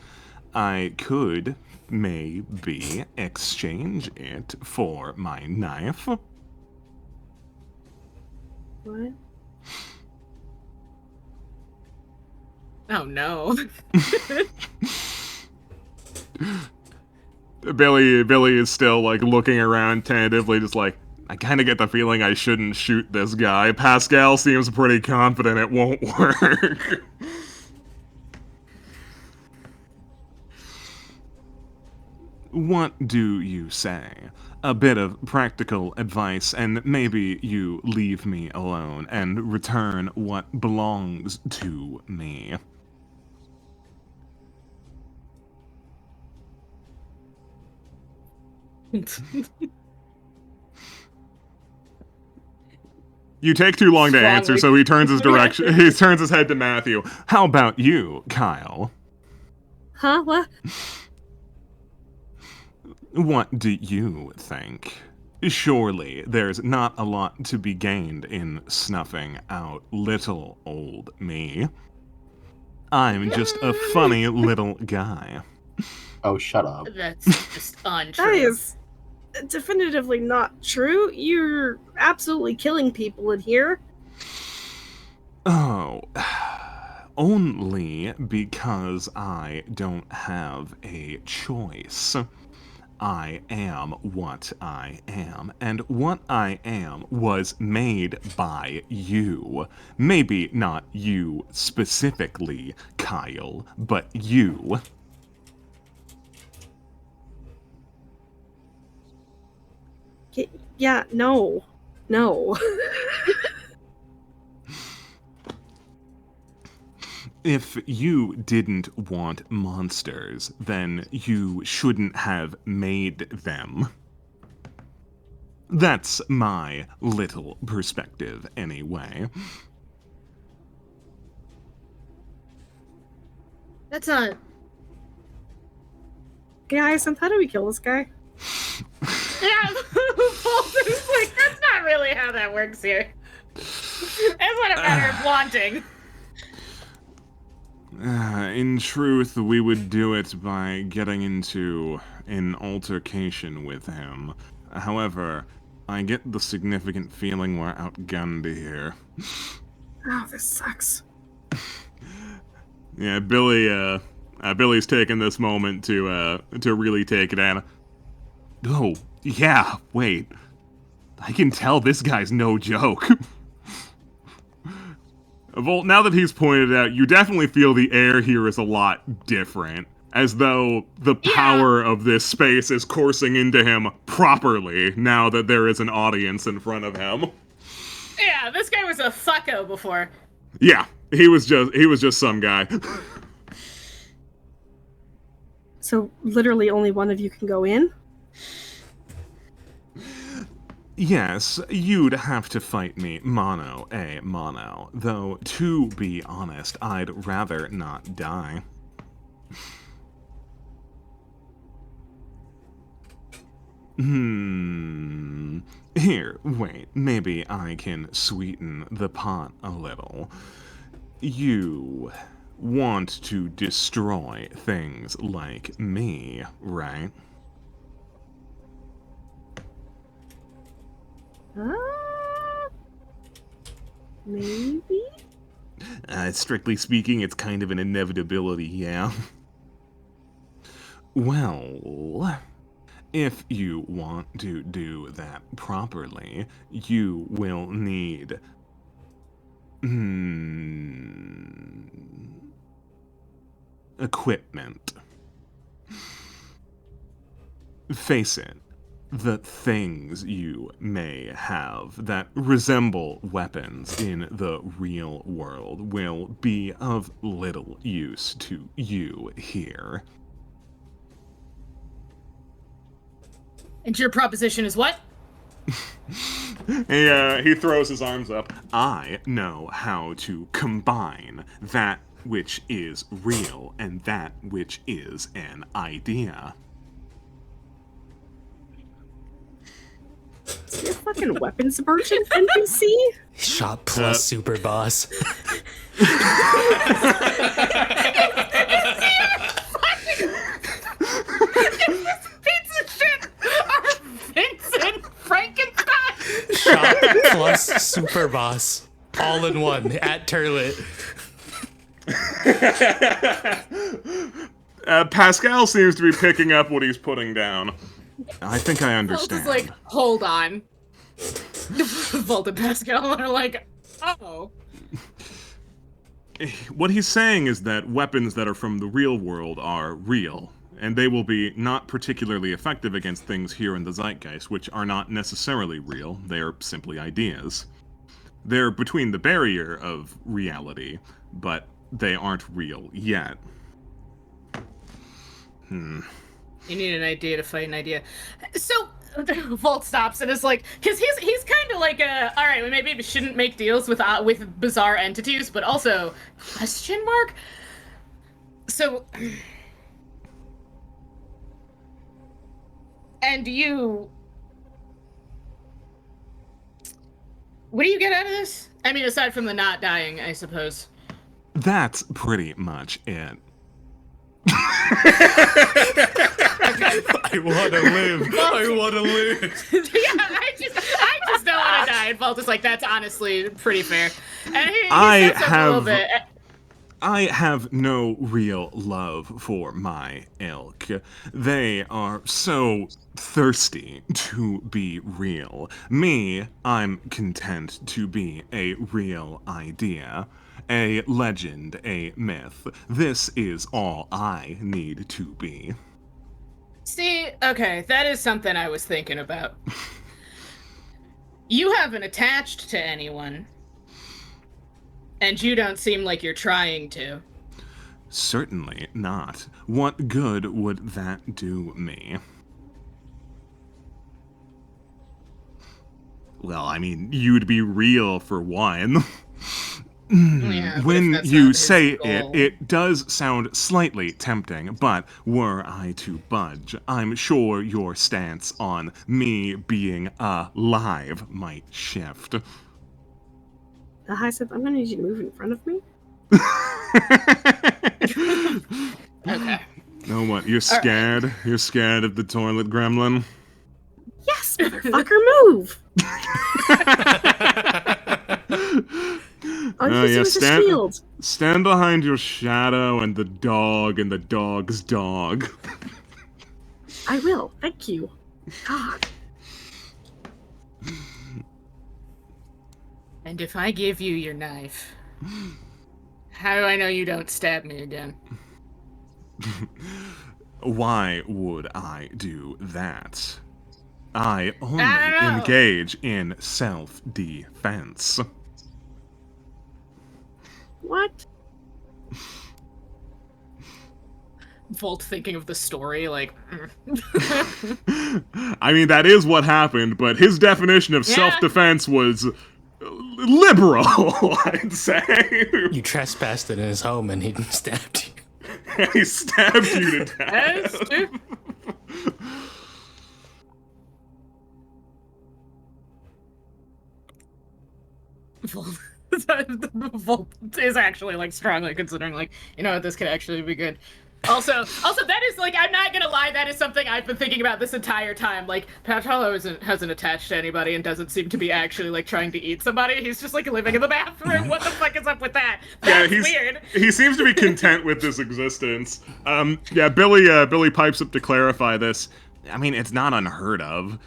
I could maybe exchange it for my knife. What? Oh no. Billy is still like looking around tentatively, just like, I kind of get the feeling I shouldn't shoot this guy. Pascal seems pretty confident it won't work. What do you say? A bit of practical advice, and maybe you leave me alone and return what belongs to me. You take too long to answer, so he turns his direction. He turns his head to Matthew. How about you, Kyle? Huh? What? What do you think? Surely there's not a lot to be gained in snuffing out little old me. I'm just a funny little guy. Oh, shut up. That's just untrue. That is definitively not true. You're absolutely killing people in here. Oh, only because I don't have a choice. I am what I am, and what I am was made by you. Maybe not you specifically, Kyle, but you. Yeah, no. No. If you didn't want monsters, then you shouldn't have made them. That's my little perspective, anyway. That's not. Guys, how do we kill this guy? Yeah, Bolton's like, that's not really how that works here. It's not a matter of wanting. In truth, we would do it by getting into an altercation with him. However, I get the significant feeling we're outgunned here. Oh, this sucks. Yeah, Billy's taking this moment to really take it at. Oh, yeah, wait. I can tell this guy's no joke. Volt, now that he's pointed out, you definitely feel the air here is a lot different. As though the power of this space is coursing into him properly, now that there is an audience in front of him. Yeah, this guy was a fucko before. Yeah, he was just some guy. So literally only one of you can go in? Yes, you'd have to fight me mano a mano, though to be honest, I'd rather not die. Here, wait, maybe I can sweeten the pot a little. You want to destroy things like me, right? Maybe? Strictly speaking, it's kind of an inevitability, yeah. Well, if you want to do that properly, you will need... equipment. Face it. The things you may have that resemble weapons in the real world will be of little use to you here. And your proposition is what? He throws his arms up. I know how to combine that which is real and that which is an idea. Is he a fucking weapons merchant NPC? Shop plus super boss. Pizza shit are Vincent Frankenstein. Shop plus super boss. All in one at Turlet. Pascal seems to be picking up what he's putting down. I think I understand. Volt is like, hold on. Volt and Pascal are like, oh. What he's saying is that weapons that are from the real world are real, and they will be not particularly effective against things here in the Zeitgeist, which are not necessarily real, they are simply ideas. They're between the barrier of reality, but they aren't real yet. You need an idea to fight an idea. So Volt stops and is like, because he's kind of like all right, we maybe shouldn't make deals with bizarre entities, but also question mark. So, and you, what do you get out of this? I mean, aside from the not dying, I suppose. That's pretty much it. I want to live. I want to live. Yeah, I just don't want to die. And Volt is like, that's honestly pretty fair. And he I sets up a have little bit. I have no real love for my ilk. They are so thirsty to be real. Me, I'm content to be a real idea. A legend, a myth. This is all I need to be. See, okay, that is something I was thinking about. You haven't attached to anyone. And you don't seem like you're trying to. Certainly not. What good would that do me? Well, I mean, you'd be real for one. Yeah, but if When that's you not his say goal- it does sound slightly tempting, but were I to budge, I'm sure your stance on me being alive might shift. Hyacinth, I'm gonna need you to move in front of me. Okay. Oh, what? You're scared? Right. You're scared of the toilet gremlin? Yes, motherfucker, move! I'll use you as a shield. Stand behind your shadow and the dog's dog. I will, thank you. God. And if I give you your knife, how do I know you don't stab me again? Why would I do that? I only engage in self-defense. What? Volt thinking of the story, like... I mean, that is what happened, but his definition of self-defense was liberal, I'd say. You trespassed in his home and he stabbed you. He stabbed you to death. Volt is actually like strongly considering like, you know what, this could actually be good. Also that is like, I'm not gonna lie, that is something I've been thinking about this entire time. Like, Patcholo hasn't attached to anybody and doesn't seem to be actually like trying to eat somebody. He's just like living in the bathroom. What the fuck is up with that? That's weird. He seems to be content with this existence. Billy pipes up to clarify this. I mean, it's not unheard of.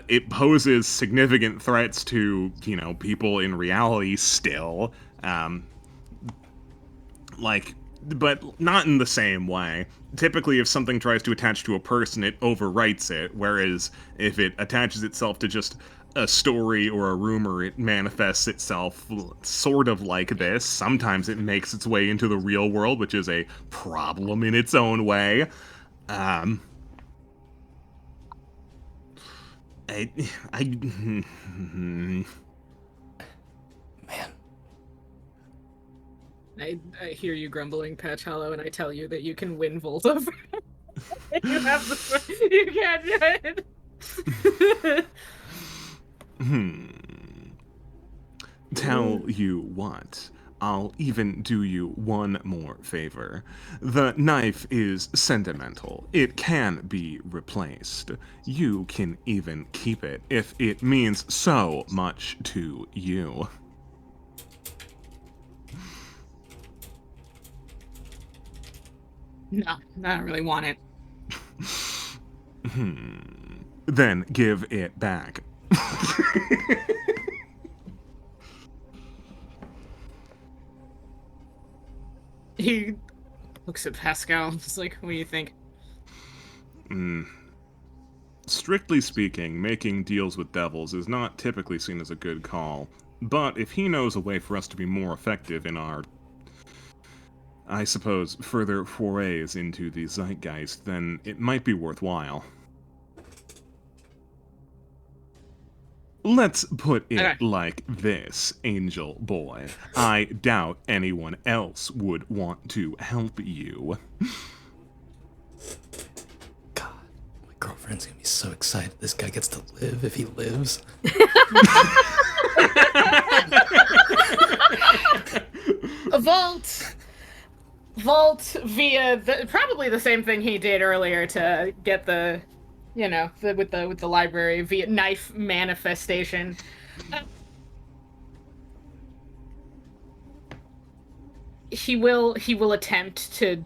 It poses significant threats to, people in reality still. But not in the same way. Typically, if something tries to attach to a person, it overwrites it, whereas if it attaches itself to just a story or a rumor, it manifests itself sort of like this. Sometimes it makes its way into the real world, which is a problem in its own way. Man. I hear you grumbling, Patch Hollow, and I tell you that you can win Volt over. You have the... You can't do it. Tell you what, I'll even do you one more favor. The knife is sentimental. It can be replaced. You can even keep it if it means so much to you. No, I don't really want it. Then give it back. He looks at Pascal and is like, what do you think? Strictly speaking, making deals with devils is not typically seen as a good call. But if he knows a way for us to be more effective in our, I suppose, further forays into the zeitgeist, then it might be worthwhile. Let's put it like this, Angel Boy. I doubt anyone else would want to help you. God, my girlfriend's gonna be so excited this guy gets to live if he lives. Volt via probably the same thing he did earlier to get the, with the library via knife manifestation. he will attempt to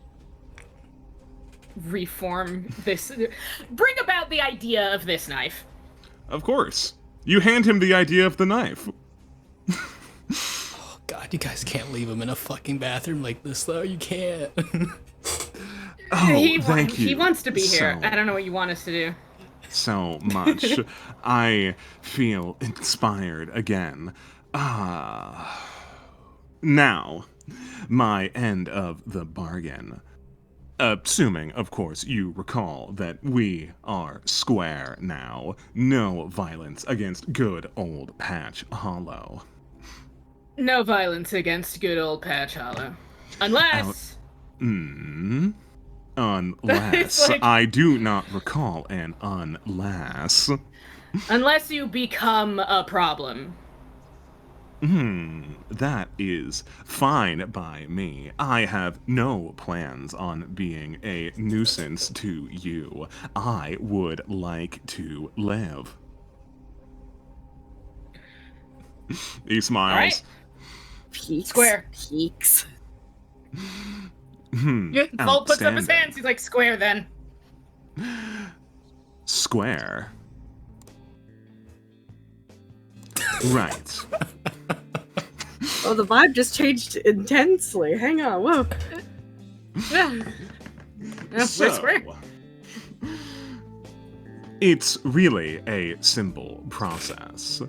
reform this, bring about the idea of this knife. Of course. You hand him the idea of the knife. Oh god, you guys can't leave him in a fucking bathroom like this, though. You can't. Thank you. He wants to be here. so- I don't know what you want us to do. So much. I feel inspired again. Now, my end of the bargain. Assuming, of course, you recall that we are square now. No violence against good old Patch Hollow. No violence against good old Patch Hollow. Unless... Unless It's like- I do not recall an unless. Unless you become a problem. That is fine by me. I have no plans on being a nuisance to you. I would like to live. He smiles. Alright. Peaks. Square. Peaks. Volt puts up his Outstanding. hands. He's like, square then. Square. Right. Oh, the vibe just changed intensely. Hang on, whoa. Yeah. We're square. It's really a simple process.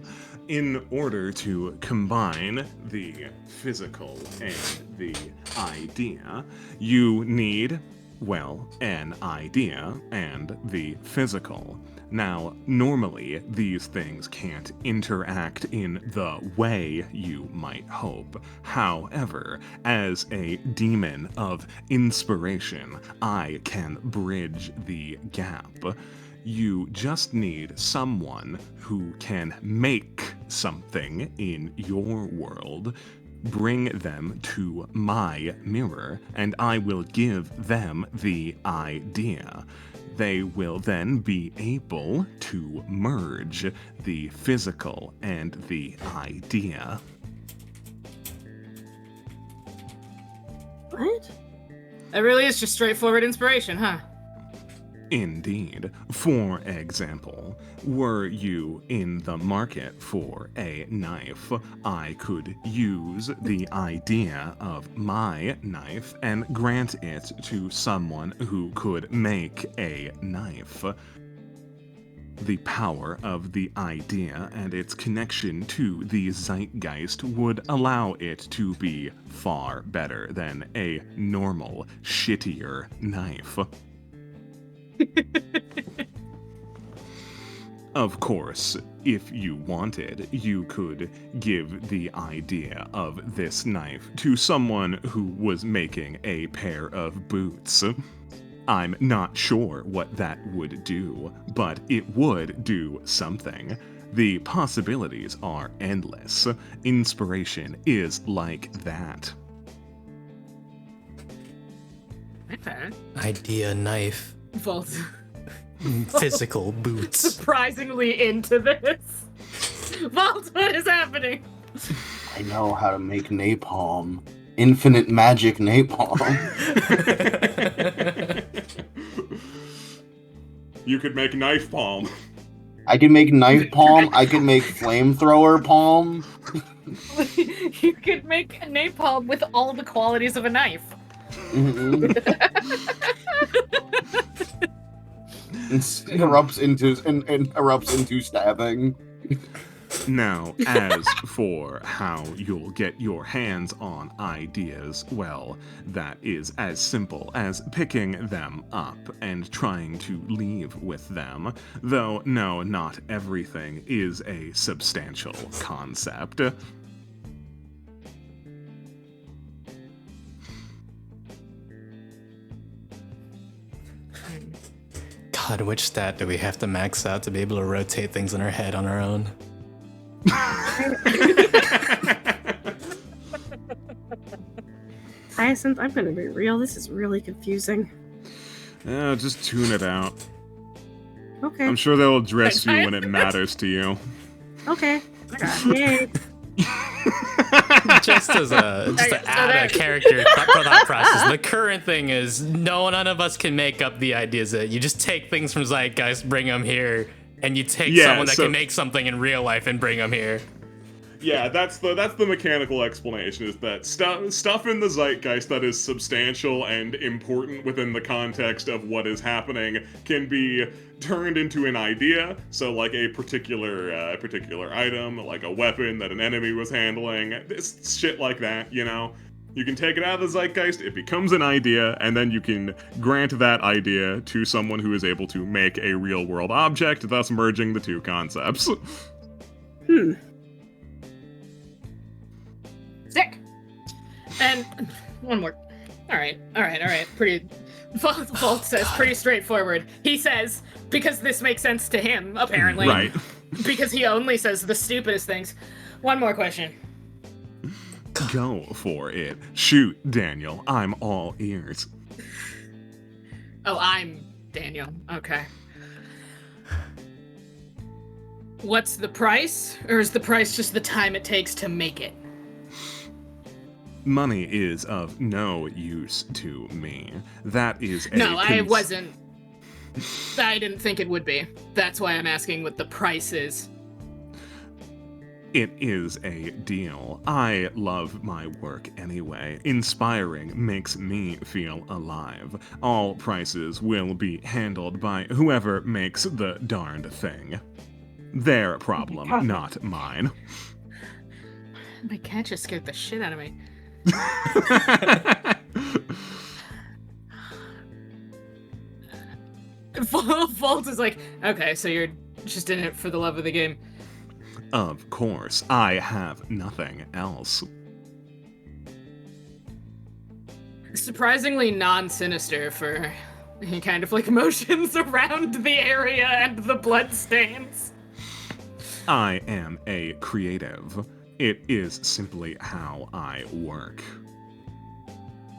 In order to combine the physical and the idea, you need, well, an idea and the physical. Now, normally, these things can't interact in the way you might hope. However, as a demon of inspiration, I can bridge the gap. You just need someone who can make something in your world, bring them to my mirror, and I will give them the idea. They will then be able to merge the physical and the idea. What? That really is just straightforward inspiration, huh? Indeed. For example, were you in the market for a knife, I could use the idea of my knife and grant it to someone who could make a knife. The power of the idea and its connection to the zeitgeist would allow it to be far better than a normal, shittier knife. Of course, if you wanted, you could give the idea of this knife to someone who was making a pair of boots. I'm not sure what that would do, but it would do something. The possibilities are endless. Inspiration is like that. Okay. Idea knife. Volt. Physical boots. Surprisingly into this. Volt, what is happening? I know how to make napalm. Infinite magic napalm. You could make knife palm. I can make knife palm. I can make flamethrower palm. You could make a napalm with all the qualities of a knife. Mhm. It erupts into stabbing. Now, as for how you'll get your hands on ideas, well, that is as simple as picking them up and trying to leave with them. Though, no, not everything is a substantial concept. God, which stat do we have to max out to be able to rotate things in our head on our own? Hyacinth, I'm gonna be real. This is really confusing. Just tune it out. Okay. I'm sure they'll address you when it matters to you. Okay. Yay. Just to Okay, so add a that- character thought process, the current thing is none of us can make up the ideas. That you just take things from Zeitgeist, bring them here, and you take Yeah, someone that so- can make something in real life and bring them here. Yeah, that's the mechanical explanation, is that stuff in the zeitgeist that is substantial and important within the context of what is happening can be turned into an idea. So like a particular item, like a weapon that an enemy was handling, shit like that, you know. You can take it out of the zeitgeist, it becomes an idea, and then you can grant that idea to someone who is able to make a real world object, thus merging the two concepts. Sick. And one more. All right. Pretty. Vault says pretty straightforward. He says, because this makes sense to him, apparently. Right. Because he only says the stupidest things. One more question. Go for it. Shoot, Daniel. I'm all ears. Oh, I'm Daniel. Okay. What's the price? Or is the price just the time it takes to make it? Money is of no use to me. That is a No, I wasn't. I didn't think it would be. That's why I'm asking what the price is. It is a deal. I love my work anyway. Inspiring makes me feel alive. All prices will be handled by whoever makes the darned thing. Their problem, not mine. My cat just scared the shit out of me. Vault is like, okay, so you're just in it for the love of the game. Of course, I have nothing else. Surprisingly non-sinister for any kind of like emotions around the area and the bloodstains. I am a creative. It is simply how I work.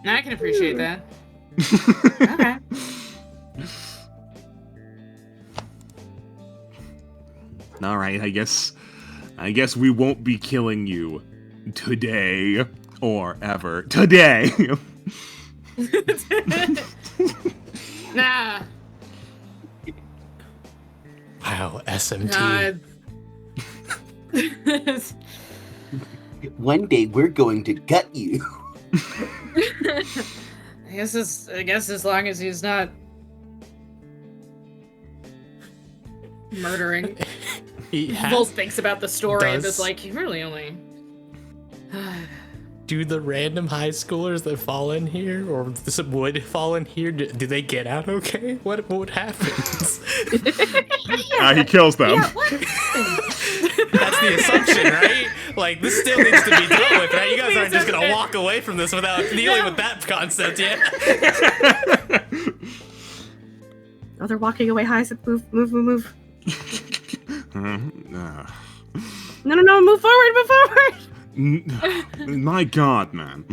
I can appreciate that. Okay. All right, I guess we won't be killing you today or ever. Today. Nah. Wow, SMT. One day we're going to gut you. I guess as long as he's not murdering. He Volt thinks about the story and does- is like, he really only. Do the random high schoolers that fall in here, or this would fall in here, do they get out okay? What happens? He kills them. That's the assumption, right? Like, this still needs to be dealt with, right? You guys aren't just gonna walk away from this without dealing with that concept yet. Oh, they're walking away. High said, move. No, move forward. My God, man.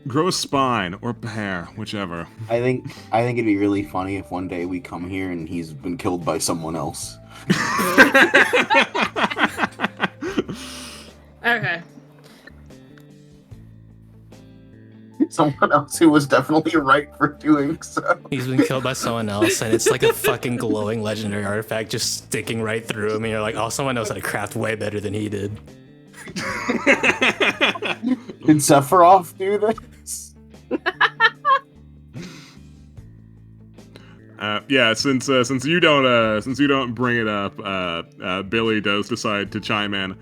Grow a spine or hair, whichever. I think it'd be really funny if one day we come here and he's been killed by someone else. Okay. Someone else who was definitely right for doing so. He's been killed by someone else, and it's like a fucking glowing legendary artifact just sticking right through him, and you're like, oh, someone knows how to craft way better than he did. Did Sephiroth do this? Yeah, since you don't bring it up, Billy does decide to chime in.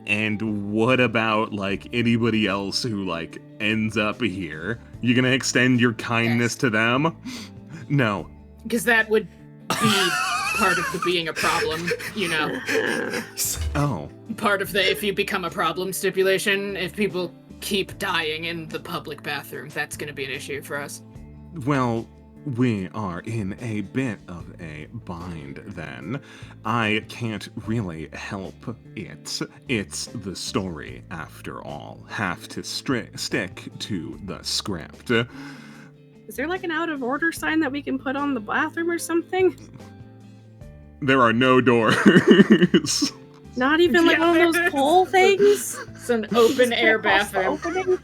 And what about like anybody else who like ends up here? You gonna extend your kindness to them? No. Because that would be part of the being a problem, you know. Oh. Part of the if you become a problem stipulation, if people keep dying in the public bathroom, that's going to be an issue for us. Well, we are in a bit of a bind then. I can't really help it. It's the story, after all. Have to stick to the script. Is there like an out of order sign that we can put on the bathroom or something? There are no doors. Not even like Yeah, one of there those is. pole things? It's an open air Across the bathroom. opening?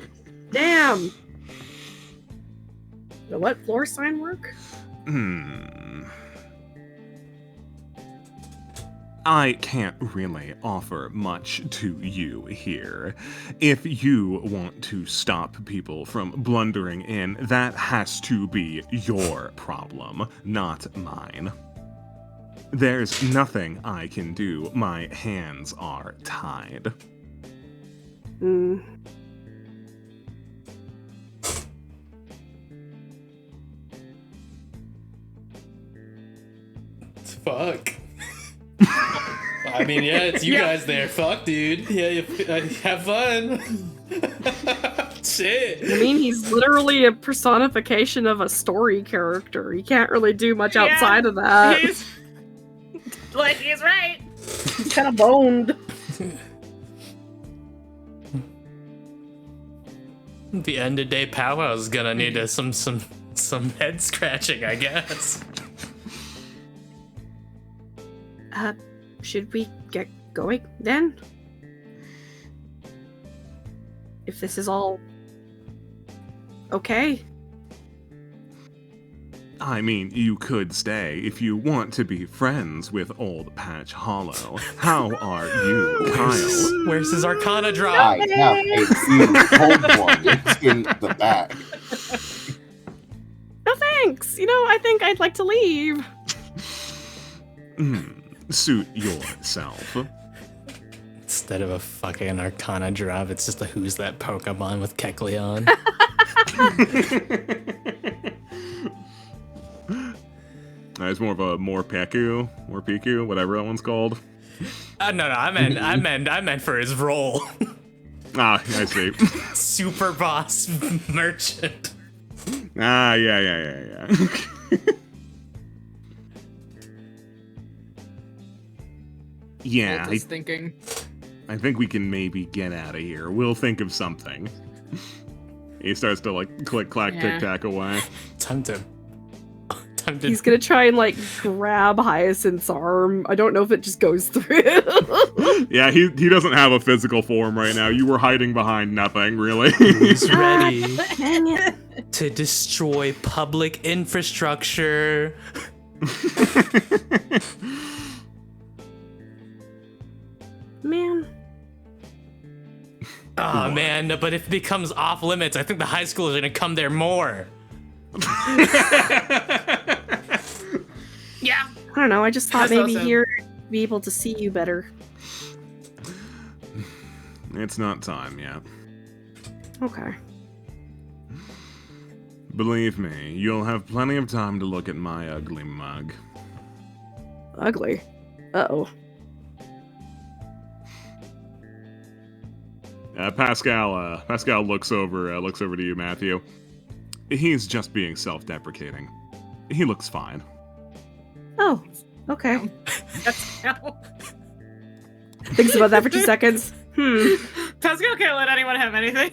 Damn. The what floor sign work? I can't really offer much to you here. If you want to stop people from blundering in, that has to be your problem, not mine. There's nothing I can do. My hands are tied. Hmm. Fuck. I mean, yeah, it's you guys there. Fuck, dude. Yeah, have fun. Shit. I mean, he's literally a personification of a story character. He can't really do much outside of that. He's right. He's kind of boned. The end of day powwow is gonna need some head scratching, I guess. Should we get going then? If this is all okay. I mean, you could stay if you want to be friends with Old Patch Hollow. How are you, Kyle? Where's his Arcana drop? I have a huge cold one. It's in the bag. No thanks. I think I'd like to leave. Suit yourself. Instead of a fucking Arcana drop, it's just a Who's That Pokemon with Kecleon. It's more of a Morpeko, whatever that one's called. No, I meant for his role. Ah, I see. Super boss merchant. Ah, yeah. Yeah, Just thinking. I think we can maybe get out of here. We'll think of something. He starts to like click, clack, Yeah. tick, tack away. Time to. He's gonna try and like grab Hyacinth's arm. I don't know if it just goes through. Yeah, he doesn't have a physical form right now. You were hiding behind nothing, really. He's ready Dang it. to destroy public infrastructure. Man. Oh man, no, but if it becomes off limits, I think the high school is gonna come there more. Yeah. I don't know. I just thought That's maybe awesome. here I'd be able to see you better. It's not time yet. Okay. Believe me, you'll have plenty of time to look at my ugly mug. Ugly. Uh-oh. Pascal looks over to you, Matthew. He's just being self-deprecating. He looks fine. Oh, okay. That's how. Thinks about that for 2 seconds. Pascal can't let anyone have anything.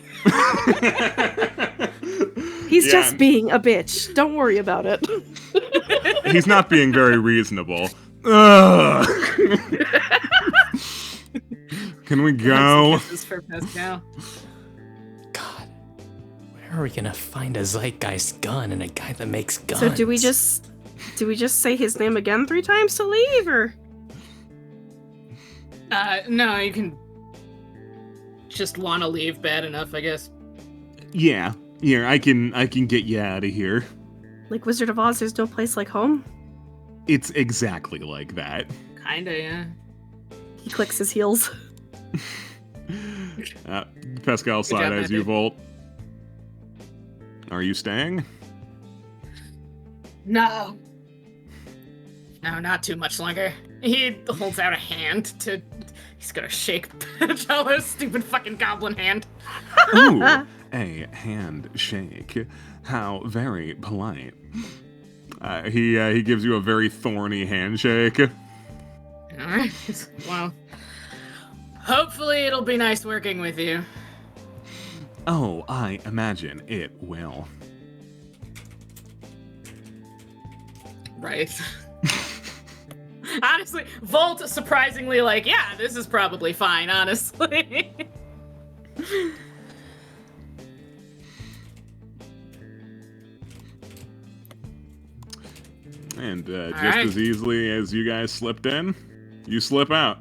He's Yeah. just being a bitch. Don't worry about it. He's not being very reasonable. Ugh. Can we go? This is for Pascal. God, where are we gonna find a zeitgeist gun and a guy that makes guns? So do we just say his name again 3 times to leave, or? No, you can just want to leave bad enough, I guess. Yeah. Here, I can get you out of here. Like Wizard of Oz, there's no place like home? It's exactly like that. Kinda, yeah. He clicks his heels. Pascal side as you Matthew. Volt. Are you staying? No. No, not too much longer. He holds out a hand to. He's gonna shake Jello's stupid fucking goblin hand. Ooh, a handshake. How very polite. He gives you a very thorny handshake. Alright. Well. Hopefully it'll be nice working with you. Oh, I imagine it will. Right. Honestly, Volt surprisingly like, yeah, this is probably fine, honestly. And just right. as easily as you guys slipped in, you slip out.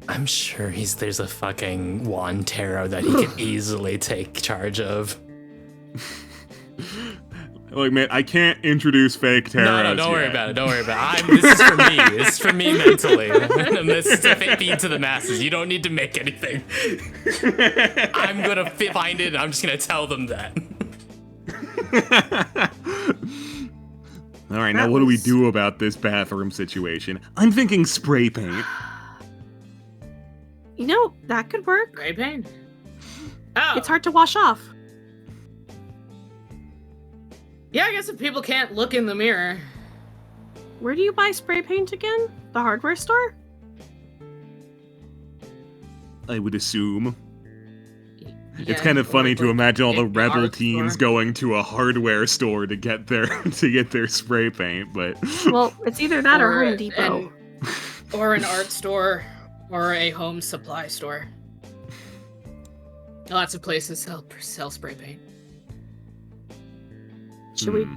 I'm sure there's a fucking wand tarot that he can easily take charge of. Look, man, I can't introduce fake tarots. No, don't worry yet. about it. Don't worry about it. This is for me. This is for me mentally. And this is to feed to the masses. You don't need to make anything. I'm gonna find it, and I'm just gonna tell them that. All right, now what do we do about this bathroom situation? I'm thinking spray paint. You know, that could work. Spray paint. Oh, It's hard to wash off. yeah, I guess if people can't look in the mirror. Where do you buy spray paint again? The hardware store? I would assume. It's Yeah, kind of funny or, to like, imagine all the in the rebel art teens store. going to a hardware store to get their spray paint, but Well, it's either that or Home an- Depot. or an art store, or a home supply store. Lots of places sell spray paint. Should we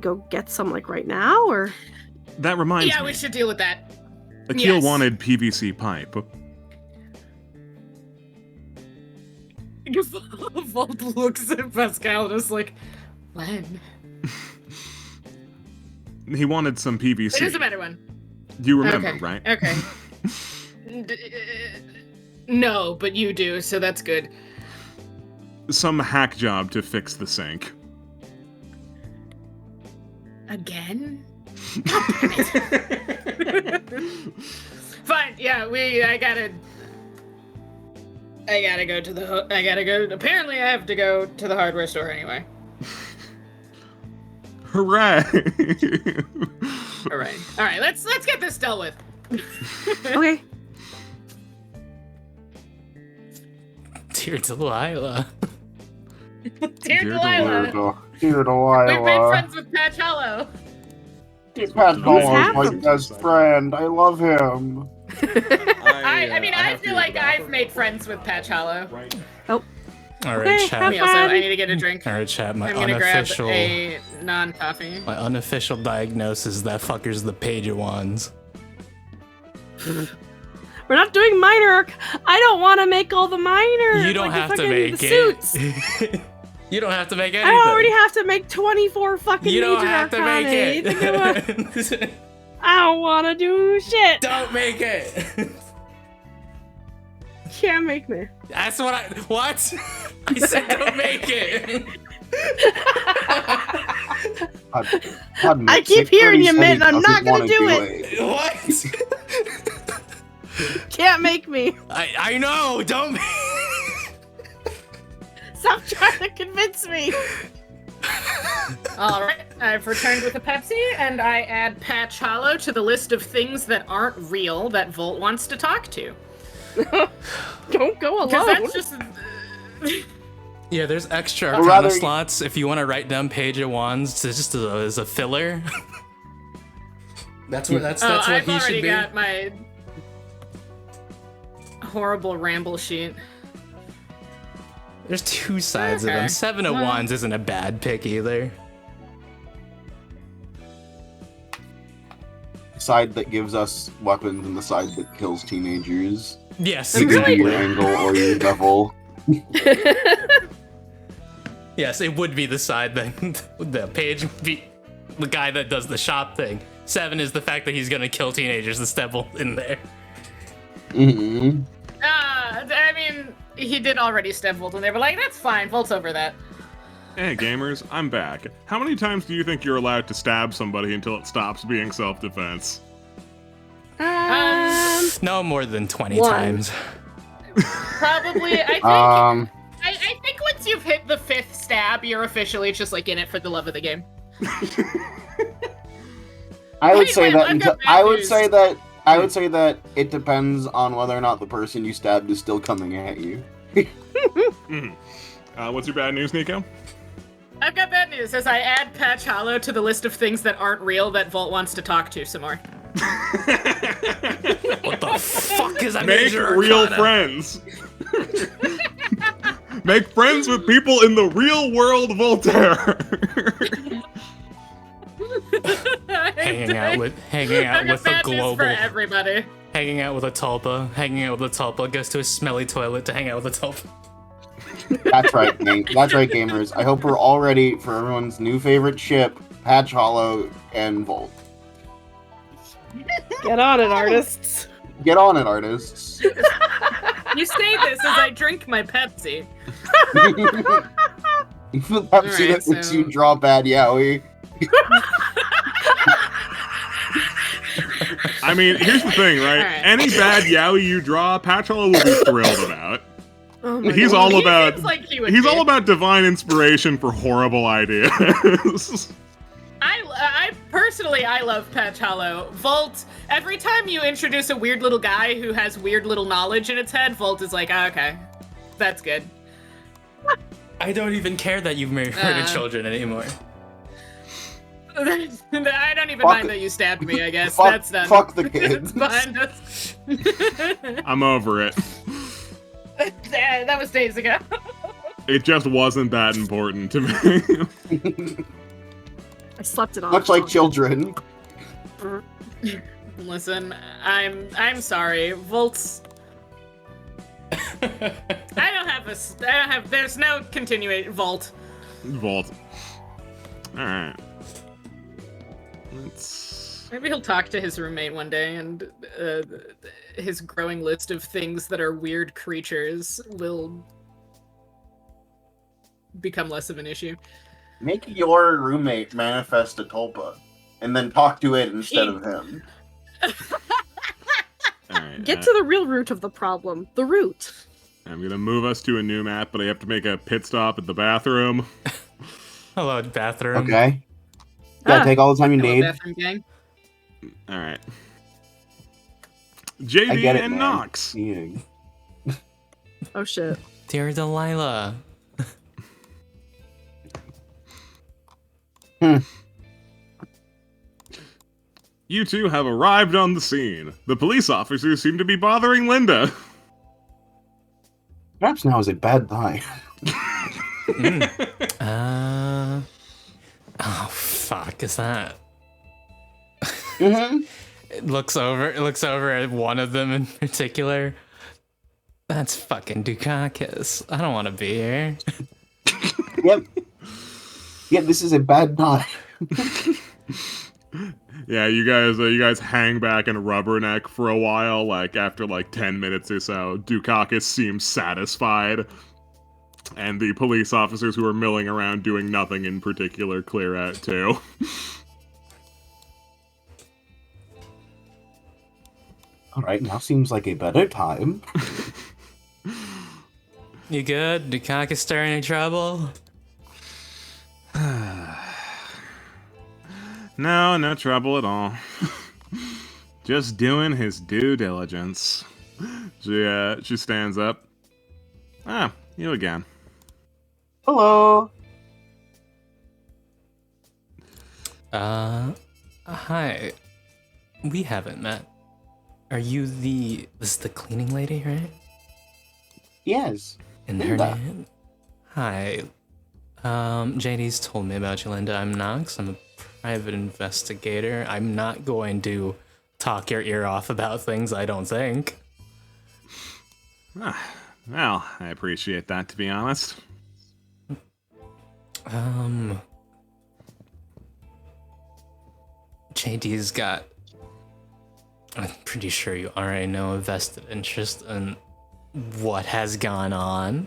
go get some like right now, or? that reminds Yeah, me. we should deal with that. Akil yes. wanted PVC pipe. Volt looks at Pascal and is like, when? He wanted some PVC. It is a better one. You remember, Okay. right? Okay. No, but you do, so that's good. Some hack job to fix the sink. Again? Fine, yeah, I gotta go to the apparently I have to go to the hardware store anyway. Hooray! Alright, let's get this dealt with. Okay. Dear Delilah. Dear Delilah. Dear We've made Delilah. friends with Patch Hollow. Pat What's Nolan's my happened? best friend. I love him. I feel like I've made friends with Patch Hollow. All right, Okay, chat. Me also, I need to get a drink. All right, chat. My I'm gonna grab unofficial, a non-coffee. my unofficial diagnosis: that fucker's the Page of Wands. We're not doing minor arc. I don't want to make all the minor. You don't like, have to fucking make suits. it. You don't have to make anything. I already have to make 24 fucking You don't major have to arcana. make You think I want- it. I don't want to do shit. Don't make it. Can't make me. That's what What? I said don't make it. I keep hearing you, Mitt, and I'm not gonna do it. What? Can't make me. I know. Don't make. Stop trying to convince me. All right, I've returned with a Pepsi, and I add Patch Hollow to the list of things that aren't real that Volt wants to talk to. Don't go Because alone. that's just. Yeah, there's extra Or arcana rather- slots if you want to write down Page of Wands to just as a filler. That's what that's what I've he already should be. got my horrible ramble sheet. There's two sides of Okay. them. Seven of Well- Wands isn't a bad pick either. Side that gives us weapons and the side that kills teenagers. Yes, It could be exactly. your angle or your devil. Yes, it would be the side that the Page would be the guy that does the shop thing. 7 is the fact that he's gonna kill teenagers and step in there. Mm-hmm. I mean, he did already step Volt, and they were like, that's fine, Volt's over that. Hey, gamers, I'm back. How many times do you think you're allowed to stab somebody until it stops being self-defense? No more than 20 One. times. Probably, I think. I think once you've hit the 5th stab, you're officially just like in it for the love of the game. I would Hey, say wait, that. I've got bad I would news. say that. I would say that it depends on whether or not the person you stabbed is still coming at you. What's your bad news, Nico? I've got bad news. As I add Patch Hollow to the list of things that aren't real that Volt wants to talk to some more. What the fuck is that? Make major real arcana? friends. Make friends with people in the real world, Voltaire. Hanging out with I've a got bad news global. for everybody. Hanging out with a tulpa. Hanging out with a tulpa. Goes to a smelly toilet to hang out with a tulpa. That's right, that's right, gamers. I hope we're all ready for everyone's new favorite ship, Patch Hollow and Volt. Get on it, artists. Get on it, artists. You say this as I drink my Pepsi. Pepsi that makes you draw bad yaoi. I mean, here's the thing, right? Alright. Any bad yaoi you draw, Patchola will be thrilled about. Oh my He's God. all He about seems like he would he's be. all about divine inspiration for horrible ideas. I personally, I love Patch Hollow. Volt, every time you introduce a weird little guy who has weird little knowledge in its head, Volt is like, oh, okay, that's good. I don't even care that you've murdered children anymore. I don't even Fuck mind it. that you stabbed me, I guess. Fuck- That's done. fuck the kids. It's behind us. I'm over it. That was days ago. It just wasn't that important to me. I slept it off. Much like children. Listen, I'm sorry. Volt's. There's no continuation. Volt. Vault. Alright. Let's... Maybe he'll talk to his roommate one day, and his growing list of things that are weird creatures will become less of an issue. Make your roommate manifest a tulpa, and then talk to it instead of him. Alright. Get to the real root of the problem. The root. I'm gonna move us to a new map, but I have to make a pit stop at the bathroom. Hello, bathroom. Okay? Gotta take all the time you Hello, need. bathroom gang. Alright. I JD get it, and man. Nox. Yeah. Oh shit. Dear Delilah. You two have arrived on the scene. The police officers seem to be bothering Linda. Perhaps now is a bad time. Oh fuck, is that? Mm-hmm. It looks over at one of them in particular. That's fucking Dukakis. I don't want to be here. Yep. Yep, this is a bad time. Yeah, you guys hang back and rubberneck for a while. Like after 10 minutes or so, Dukakis seems satisfied, and the police officers who are milling around doing nothing in particular clear out too. Alright, now seems like a better time. You good? Dukakis stir any trouble? No trouble at all. Just doing his due diligence. She stands up. Ah, you again. Hello. Hi. We haven't met. Are you this is the cleaning lady, right? Yes. And her Linda. name? Hi. JD's told me about you, Linda. I'm Nox. I'm a private investigator. I'm not going to talk your ear off about things I don't think. Ah, well, I appreciate that, to be honest. JD's got, I'm pretty sure you already know, a vested interest in what has gone on.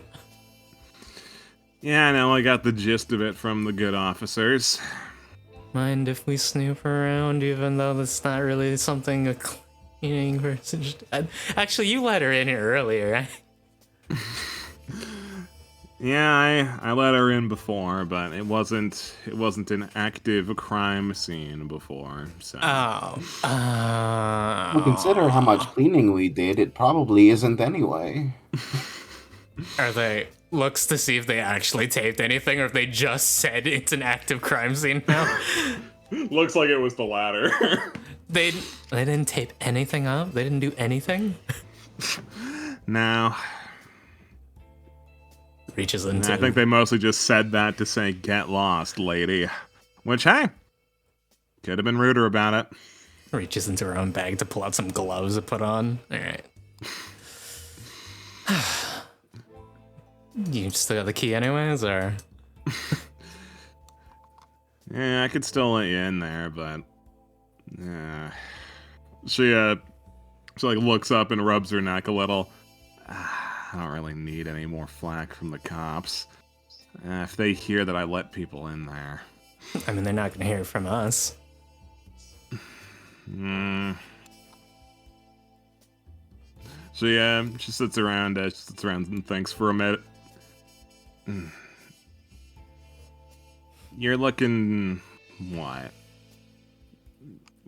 Yeah, I know, I got the gist of it from the good officers. Mind if we snoop around, even though that's not really something a cleaning person should... Actually, you let her in here earlier, right? Yeah, I let her in before, but it wasn't an active crime scene before, so... Oh. Well, consider how much cleaning we did, it probably isn't anyway. Are they looks to see if they actually taped anything or if they just said it's an active crime scene now? Looks like it was the latter. They didn't tape anything up? They didn't do anything? No. Reaches into I think they mostly just said that to say, get lost, lady. Which, hey, could have been ruder about it. reaches into her own bag to pull out some gloves to put on. Alright. You still got the key anyways, or? Yeah, I could still let you in there, but... She like, looks up and rubs her neck a little. I don't really need any more flack from the cops. If they hear that I let people in there... I mean, they're not gonna hear it from us. She sits around and thinks for a minute. You're looking... what?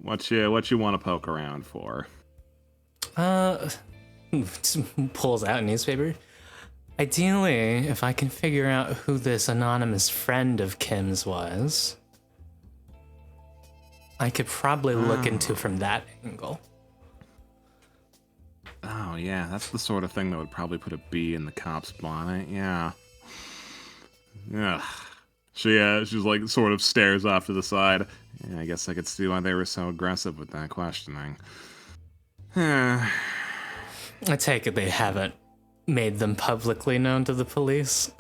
What you want to poke around for? Pulls out a newspaper. Ideally, if I can figure out who this anonymous friend of Kim's was, I could probably look into from that angle. Oh, yeah, that's the sort of thing that would probably put a bee in the cop's bonnet, yeah. Ugh. She's like, sort of stares off to the side. Yeah, I guess I could see why they were so aggressive with that questioning. I take it they haven't made them publicly known to the police.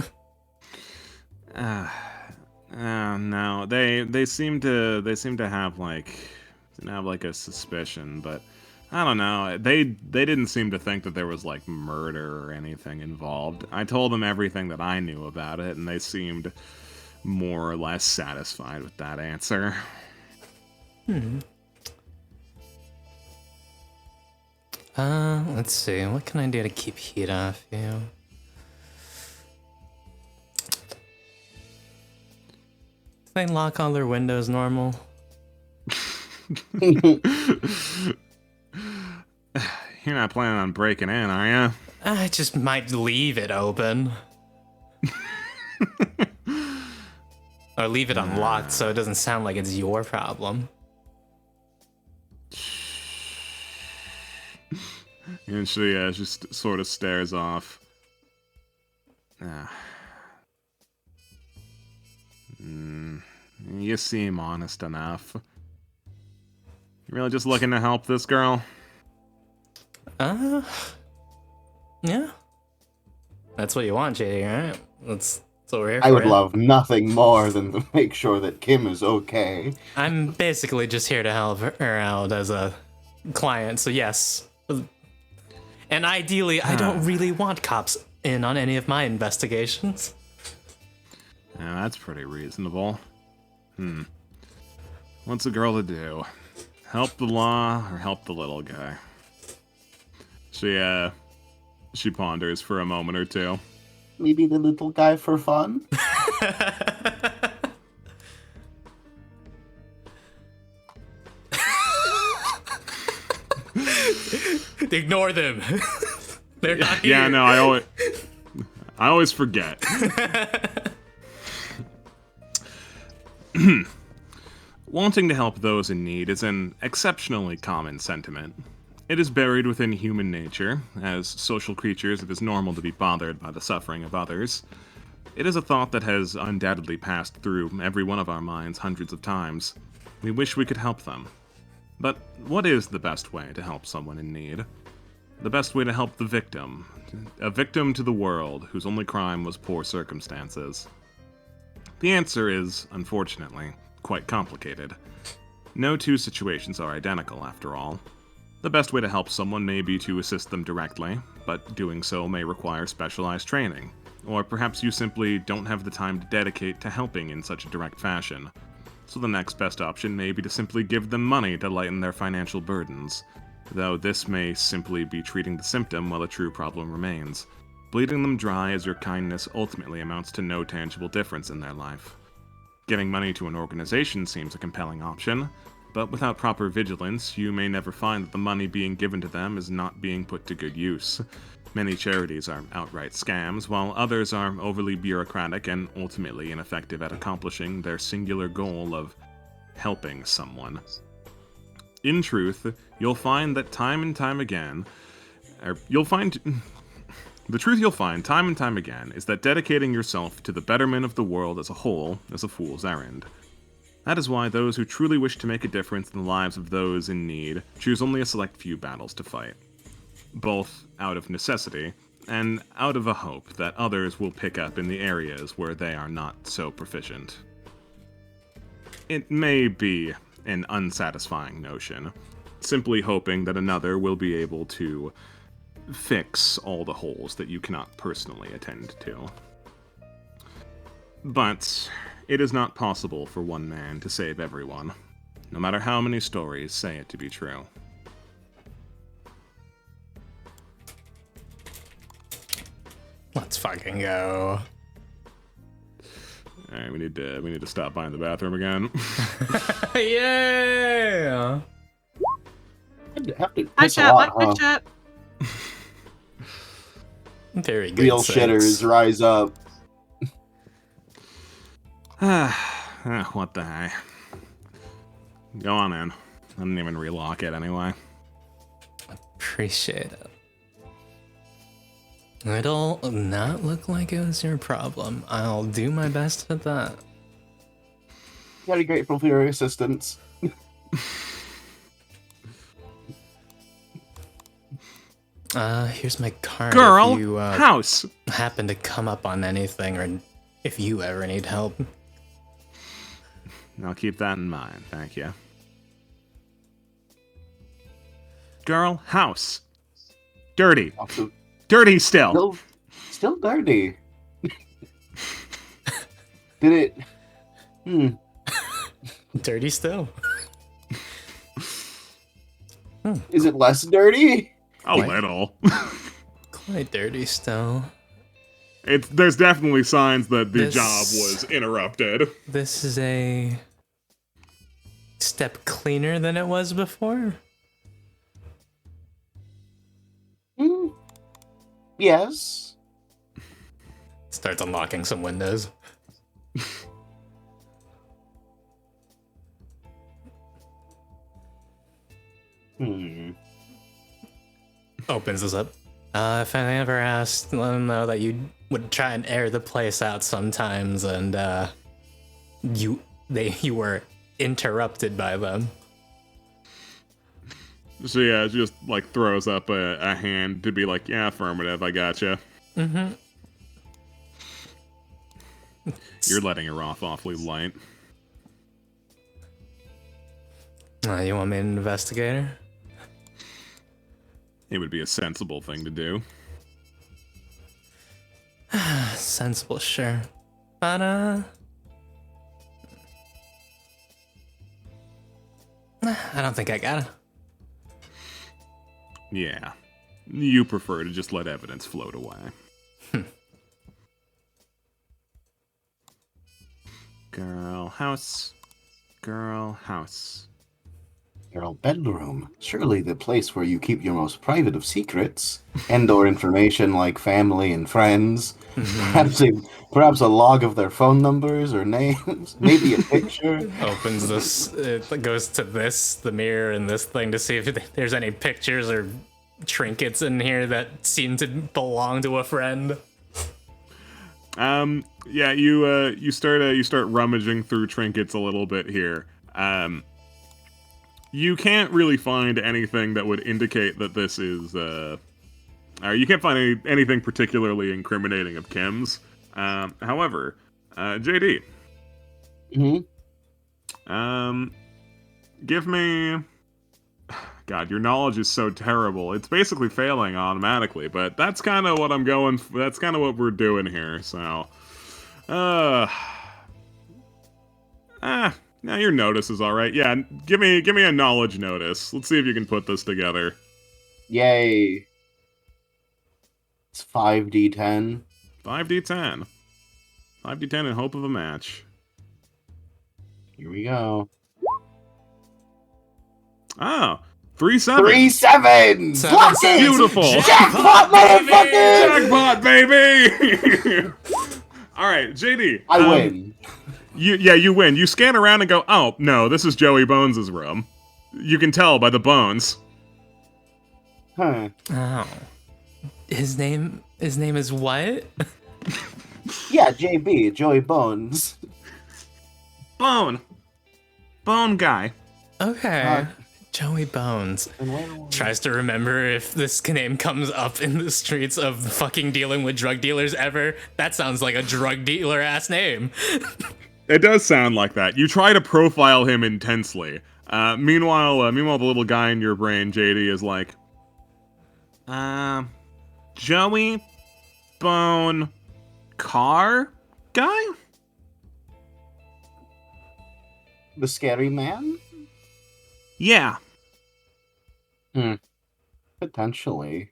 No, they seem to have like a suspicion, but I don't know. They didn't seem to think that there was like murder or anything involved. I told them everything that I knew about it, and they seemed more or less satisfied with that answer. Let's see. What can I do to keep heat off you? Do they lock all their windows normal? You're not planning on breaking in, are you? I just might leave it open. Or leave it unlocked so it doesn't sound like it's your problem. And she just sort of stares off. You seem honest enough. You really just looking to help this girl? Yeah. That's what you want, JD, right? That's what we're here for. I would love nothing more than to make sure that Kim is okay. I'm basically just here to help her out as a client, so yes. And ideally, I don't really want cops in on any of my investigations. Yeah, that's pretty reasonable. What's a girl to do? Help the law or help the little guy? She ponders for a moment or two. Maybe the little guy for fun? Ignore them. They're not here. Yeah, no, I always forget. Wanting to help those in need is an exceptionally common sentiment. It is buried within human nature. As social creatures, it is normal to be bothered by the suffering of others. It is a thought that has undoubtedly passed through every one of our minds hundreds of times. We wish we could help them. But what is the best way to help someone in need? The best way to help the victim. A victim to the world whose only crime was poor circumstances. The answer is, unfortunately, quite complicated. No two situations are identical, after all. The best way to help someone may be to assist them directly, but doing so may require specialized training. Or perhaps you simply don't have the time to dedicate to helping in such a direct fashion. So the next best option may be to simply give them money to lighten their financial burdens. Though this may simply be treating the symptom while a true problem remains. Bleeding them dry as your kindness ultimately amounts to no tangible difference in their life. Giving money to an organization seems a compelling option. But without proper vigilance, you may never find that the money being given to them is not being put to good use. Many charities are outright scams, while others are overly bureaucratic and ultimately ineffective at accomplishing their singular goal of helping someone. In truth, you'll find that time and time again, the truth you'll find time and time again is that dedicating yourself to the betterment of the world as a whole is a fool's errand. That is why those who truly wish to make a difference in the lives of those in need choose only a select few battles to fight, both out of necessity and out of a hope that others will pick up in the areas where they are not so proficient. It may be an unsatisfying notion, simply hoping that another will be able to fix all the holes that you cannot personally attend to. But it is not possible for one man to save everyone, no matter how many stories say it to be true. Let's fucking go. Alright, we need to stop by in the bathroom again. Yeah. I'd have to Hi, piss a chat. lot, Hi, huh? chat. Very good. Real sex. shitters rise up. What the heck? Go on in. I didn't even relock it anyway. Appreciate it. It'll not look like it was your problem. I'll do my best at that. Very grateful for your assistance. Here's my card. Girl, if you house! happen to come up on anything, or if you ever need help. I'll keep that in mind, thank you. Girl, house. Dirty. Also, Dirty still. still dirty. Did it? Dirty still. Is it less dirty? A little. Quite dirty still. There's definitely signs that the This- job was interrupted. This is a step cleaner than it was before. Yes. Starts unlocking some windows. Opens this up. If I ever asked, let them know that you would try and air the place out sometimes, and you were interrupted by them. So yeah, she just like throws up a hand to be like, yeah, affirmative, I gotcha. Mm-hmm. You're letting her off awfully light. You want me an investigator? It would be a sensible thing to do. Sensible, sure. But, I don't think I gotta. Yeah. You prefer to just let evidence float away. Girl house. Girl house. Girl bedroom. Surely the place where you keep your most private of secrets. And/or information like family and friends. Perhaps a log of their phone numbers or names. Maybe a picture. Opens this, it goes to this, the mirror and this thing to see if there's any pictures or trinkets in here that seem to belong to a friend. Yeah, you start rummaging through trinkets a little bit here. You can't really find anything that would indicate that this is you can't find anything particularly incriminating of Kim's. However, JD. Give me. God, your knowledge is so terrible. It's basically failing automatically, but that's kind of what I'm going. That's kind of what we're doing here. So, now your notice is all right. Yeah, give me a knowledge notice. Let's see if you can put this together. Yay. It's 5d10. 5d10. 5d10 in hope of a match. Here we go. Oh, 3 7. 3 7. Seven, Lock seven. it! Beautiful. Jackpot, motherfucker! Jackpot, baby! All right, JD. I win. You win. You scan around and go, oh, no, this is Joey Bones' room. You can tell by the bones. Huh. Oh. His name is what? Yeah, JB, Joey Bones. Bone guy. Okay. Joey Bones. Tries to remember if this name comes up in the streets of fucking dealing with drug dealers ever. That sounds like a drug dealer ass name. It does sound like that. You try to profile him intensely. Meanwhile, the little guy in your brain, JD, is like, Joey Bone car guy? The scary man? Yeah. Potentially.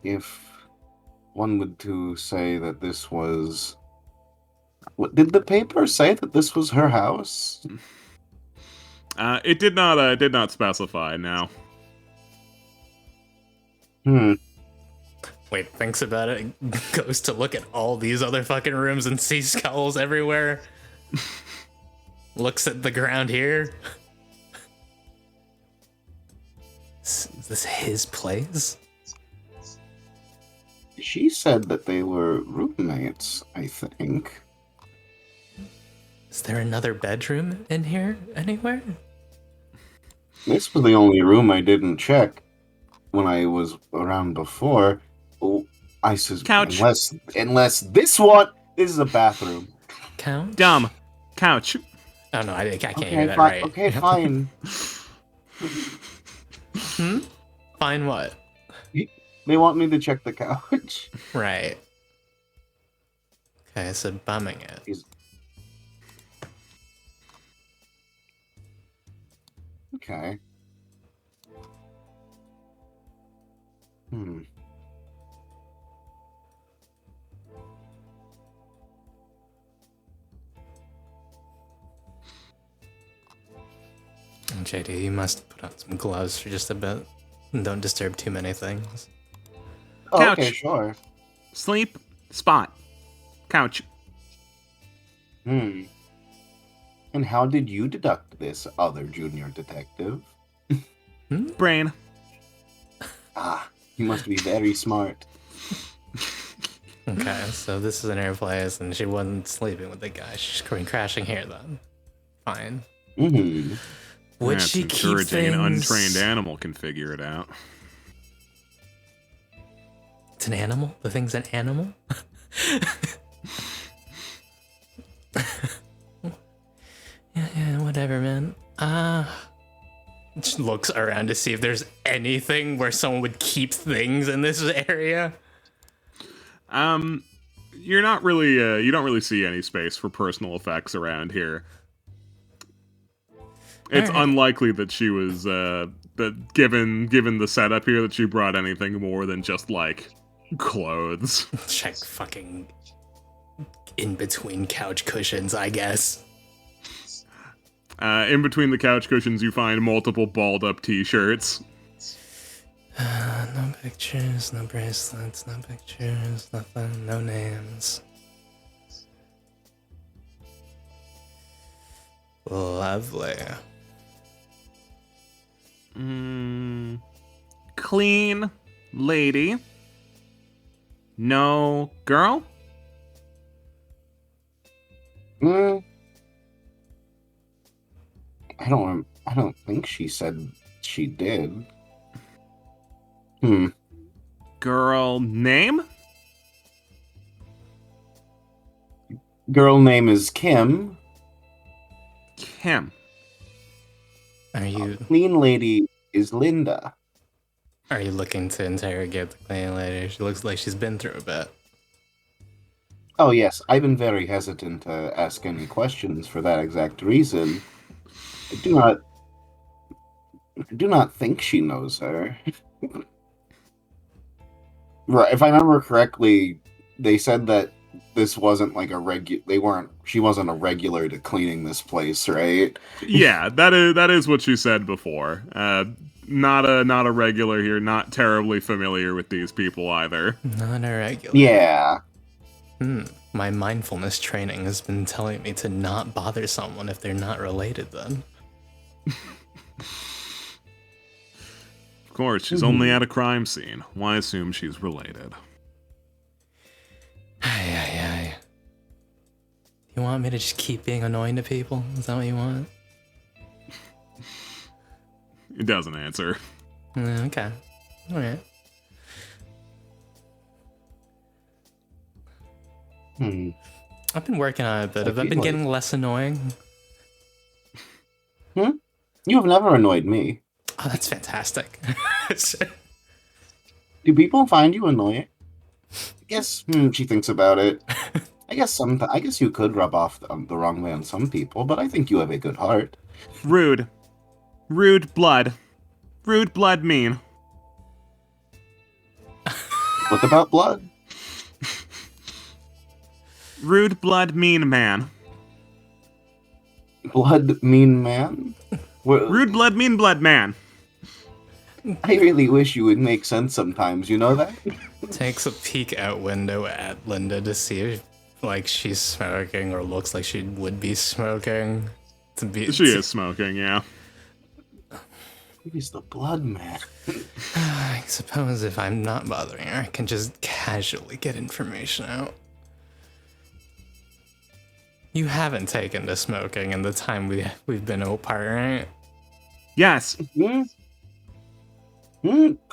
If one would to say that this was... What, did the paper say that this was her house? It did not specify, now. Wait, thinks about it, goes to look at all these other fucking rooms and sees skulls everywhere. Looks at the ground here. Is this his place? She said that they were roommates, I think. Is there another bedroom in here anywhere? This was the only room I didn't check when I was around before. Oh, I suspect. Couch. Unless this one. This is a bathroom. Couch? Dumb. Couch. Oh no, I can't Okay, hear that fine. right. Okay, fine. Fine what? They want me to check the couch. Right. Okay, so bumming it. Okay. JD, you must put on some gloves for just a bit. And don't disturb too many things. Oh, Couch. okay, sure. Sleep. Spot. Couch. And how did you deduct this, other junior detective? Brain. Ah, you must be very smart. Okay, so this is in her place, and she wasn't sleeping with the guy. She's coming crashing here then. Fine. Would That's she keep encouraging. things... An untrained animal can figure it out. It's an animal? The thing's an animal? yeah, whatever, man. Just looks around to see if there's anything where someone would keep things in this area. You're not really, you don't really see any space for personal effects around here. It's unlikely that she was, that given the setup here, that she brought anything more than just, like, clothes. Check fucking in between couch cushions, I guess. In between the couch cushions, you find multiple balled-up t-shirts. No pictures, no bracelets, no pictures, nothing, no names. Lovely. Clean lady. No girl? I don't think she said she did. Girl name? Girl name is Kim. Kim. Are you Clean lady is Linda. looking to interrogate the clean lady? She looks like she's been through a bit. Oh yes, I've been very hesitant to ask any questions for that exact reason. I do not think she knows her. Right, if I remember correctly, they said that this wasn't like she wasn't a regular to cleaning this place, right? Yeah, that is what she said before. Not a regular here, not terribly familiar with these people either. Not a regular. Yeah. My mindfulness training has been telling me to not bother someone if they're not related then. Of course, she's only at a crime scene. Why assume she's related? Ay. You want me to just keep being annoying to people? Is that what you want? It doesn't answer. Okay. Alright. I've been working on it a bit. Have I been getting less annoying? You have never annoyed me. Oh, that's fantastic. Do people find you annoying? I guess she thinks about it. I guess you could rub off the wrong way on some people, but I think you have a good heart. Rude. Rude blood. Rude blood mean. What about blood? Rude blood mean man. Blood mean man? Rude blood mean blood man. I really wish you would make sense sometimes, you know that? Takes a peek out window at Linda to see if she's smoking or looks like she would be smoking. She is smoking, yeah. He's the blood man. I suppose if I'm not bothering her, I can just casually get information out. You haven't taken to smoking in the time we've been apart, right? Yes.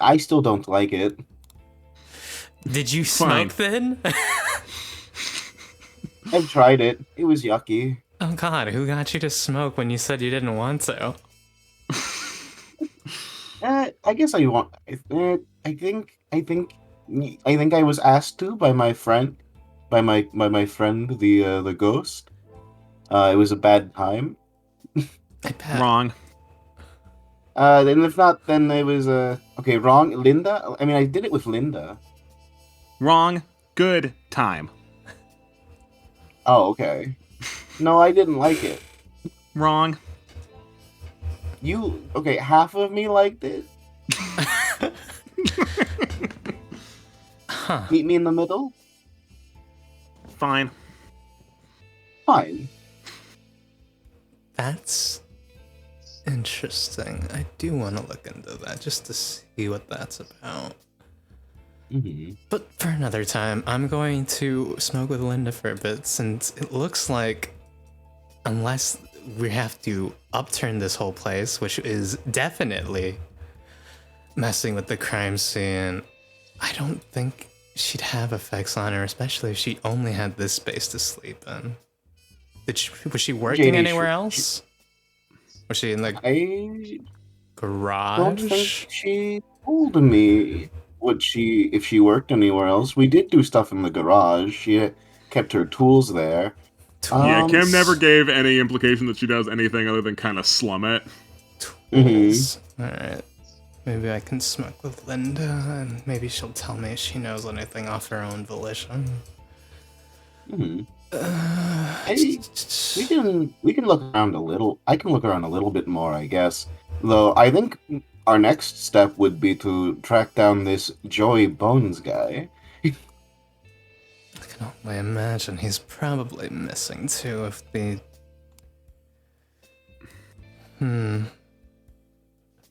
I still don't like it. Did you smoke then? I've tried it. It was yucky. Oh god, who got you to smoke when you said you didn't want to? I guess I want. I think I was asked to by my friend, by my friend the ghost. It was a bad time. Wrong. Then if not, then it was okay. Wrong, Linda. I mean, I did it with Linda. Wrong. Good time. Oh, okay. No, I didn't like it. Wrong. Okay? Half of me liked it. Huh. Meet me in the middle. Fine. Fine. That's interesting. I do want to look into that just to see what that's about. But for another time, I'm going to smoke with Linda for a bit, since it looks like, unless we have to upturn this whole place, which is definitely messing with the crime scene, I don't think she'd have effects on her, especially if she only had this space to sleep in. Was she working anywhere else? Was she in the garage? I don't think she told me if she worked anywhere else. We did do stuff in the garage. She kept her tools there. Yeah, Kim never gave any implication that she does anything other than kind of slum it. Tools. Alright. Maybe I can smoke with Linda, and maybe she'll tell me if she knows anything off her own volition. We can look around a little. I can look around a little bit more, I guess. Though I think our next step would be to track down this Joey Bones guy. I can only imagine he's probably missing too if the...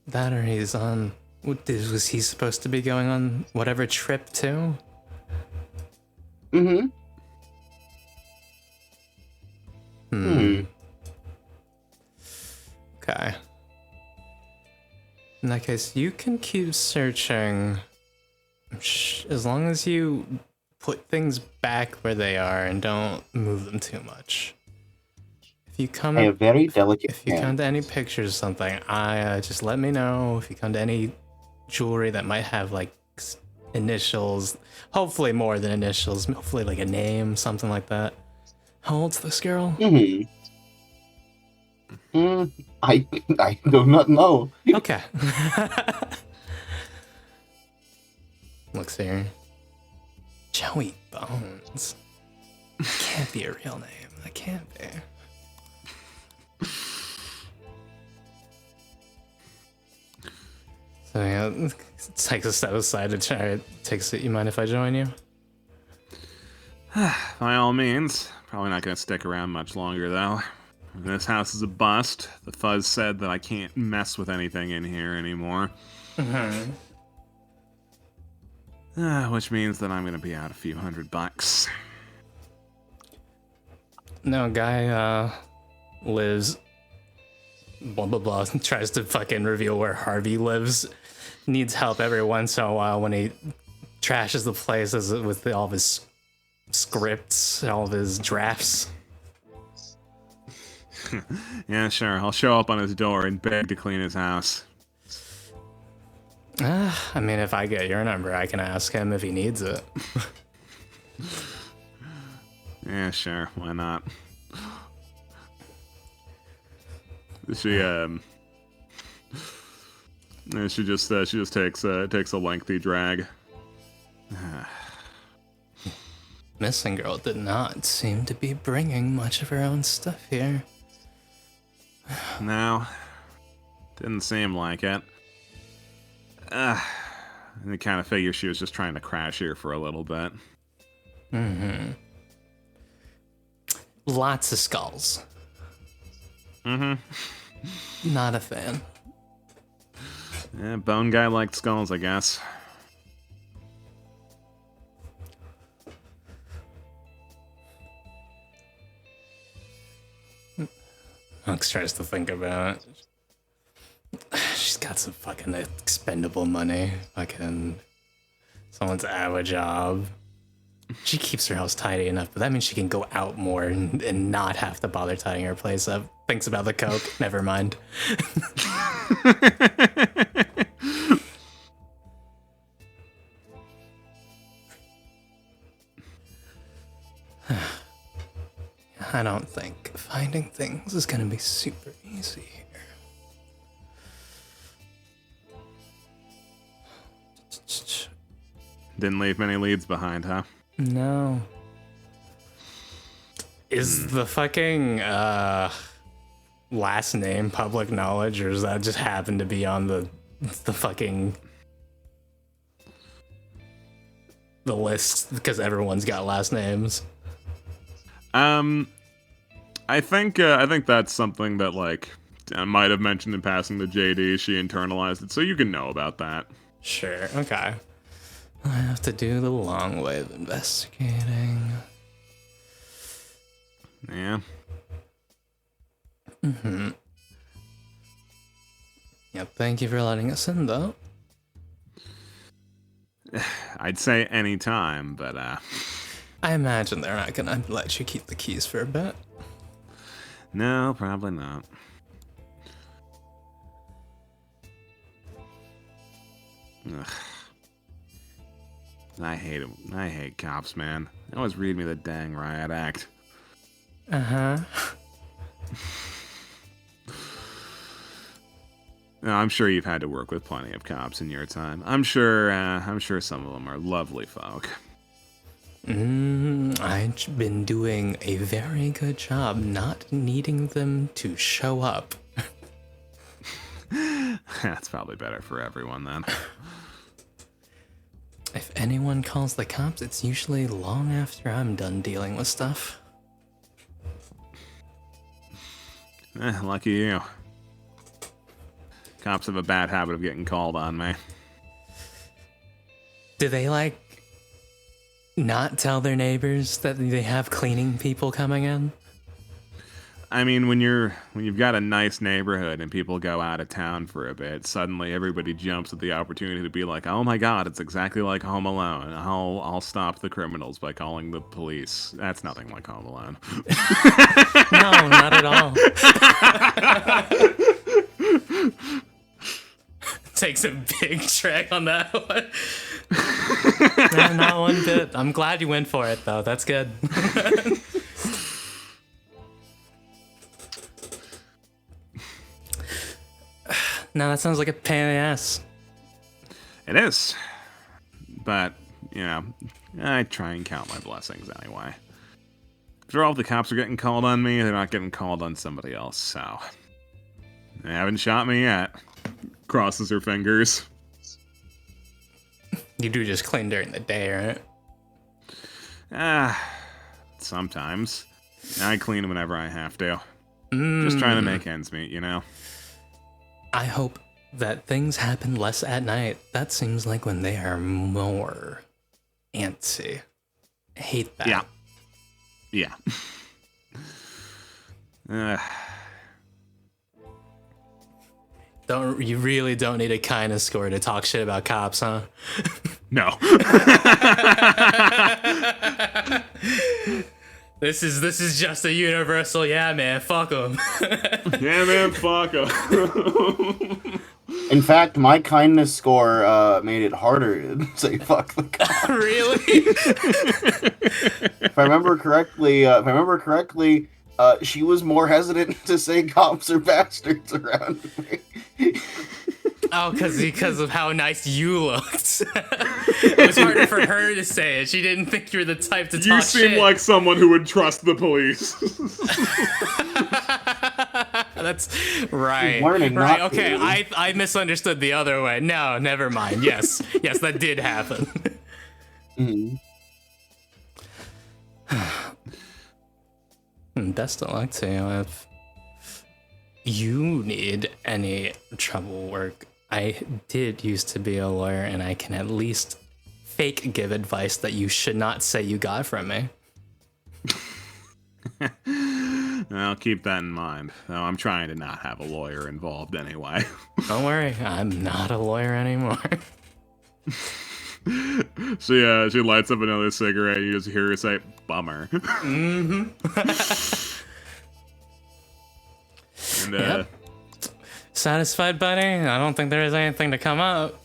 That or he's on... Was he supposed to be going on whatever trip too? Okay. In that case, you can keep searching as long as you put things back where they are and don't move them too much. If you come, I have very delicate If you come to any pictures or something, just let me know. If you come to any jewelry that might have like initials, hopefully more than initials, hopefully like a name, something like that. How old's this girl? I do not know. Okay. Looks here. Joey Bones. Can't be a real name. That can't be. So yeah, takes a step aside to try. Takes it. You mind if I join you? By all means. Probably not gonna stick around much longer, though. This house is a bust. The fuzz said that I can't mess with anything in here anymore. Which means that I'm gonna be out a few $100. No, guy lives. Blah blah blah. Tries to fucking reveal where Harvey lives. Needs help every once in a while when he trashes the place with all of his scripts, all of his drafts. Yeah, sure. I'll show up on his door and beg to clean his house. I mean, if I get your number, I can ask him if he needs it. Yeah, sure. Why not? She just takes a lengthy drag. Missing girl did not seem to be bringing much of her own stuff here. No, didn't seem like it. I kind of figure she was just trying to crash here for a little bit. Lots of skulls. Not a fan. Yeah, Bone Guy liked skulls, I guess. Hux tries to think about it. She's got some fucking expendable money. Fucking someone's out of a job. She keeps her house tidy enough, but that means she can go out more and not have to bother tidying her place up. Thinks about the coke. Never mind. I don't think finding things is gonna be super easy here. Didn't leave many leads behind, huh? No. Is the fucking last name public knowledge, or does that just happen to be on the fucking the list because everyone's got last names? I think that's something that, like, I might have mentioned in passing to JD. She internalized it, so you can know about that. Sure, okay. I have to do the long way of investigating. Yeah. Yep, thank you for letting us in, though. I'd say any time, but I imagine they're not gonna let you keep the keys for a bit. no, probably not. Ugh. I hate them. I hate cops, man. They always read me the dang riot act. Uh-huh. No, I'm sure you've had to work with plenty of cops in your time. I'm sure some of them are lovely folk. I've been doing a very good job not needing them to show up. That's probably better for everyone then. If anyone calls the cops, it's usually long after I'm done dealing with stuff. Lucky you. Cops have a bad habit of getting called on me. Do they, like, not tell their neighbors that they have cleaning people coming in? I mean, when you've got a nice neighborhood and people go out of town for a bit, suddenly everybody jumps at the opportunity to be like, "Oh my God, it's exactly like Home Alone. I'll stop the criminals by calling the police." That's nothing like Home Alone. No, not at all. Takes a big track on that one. No, not one bit. I'm glad you went for it, though. That's good. No, that sounds like a pain in the ass. It is. But, you know, I try and count my blessings anyway. After all, if the cops are getting called on me, they're not getting called on somebody else, so... They haven't shot me yet. Crosses her fingers. You do just clean during the day, right? Sometimes. I clean whenever I have to. Just trying to make ends meet, you know? I hope that things happen less at night. That seems like when they are more antsy. I hate that. Yeah. You really don't need a kindness score to talk shit about cops, huh? No. This is just a universal, yeah, man, fuck them. Yeah, man, fuck 'em. In fact, my kindness score made it harder to say fuck the cops. Really? If I remember correctly, she was more hesitant to say cops are bastards around me. Oh, because of how nice you looked. It was harder for her to say it. She didn't think you were the type to talk shit. You seem like someone who would trust the police. That's right. Learning right. not Okay, to. I misunderstood the other way. No, never mind. Yes, that did happen. Best of luck to you. If you need any trouble work, I did used to be a lawyer, and I can at least fake give advice that you should not say you got from me. I'll keep that in mind. Though I'm trying to not have a lawyer involved anyway. Don't worry, I'm not a lawyer anymore. She lights up another cigarette, and you just hear her say, "Bummer." And Yep. Satisfied, buddy? I don't think there is anything to come up.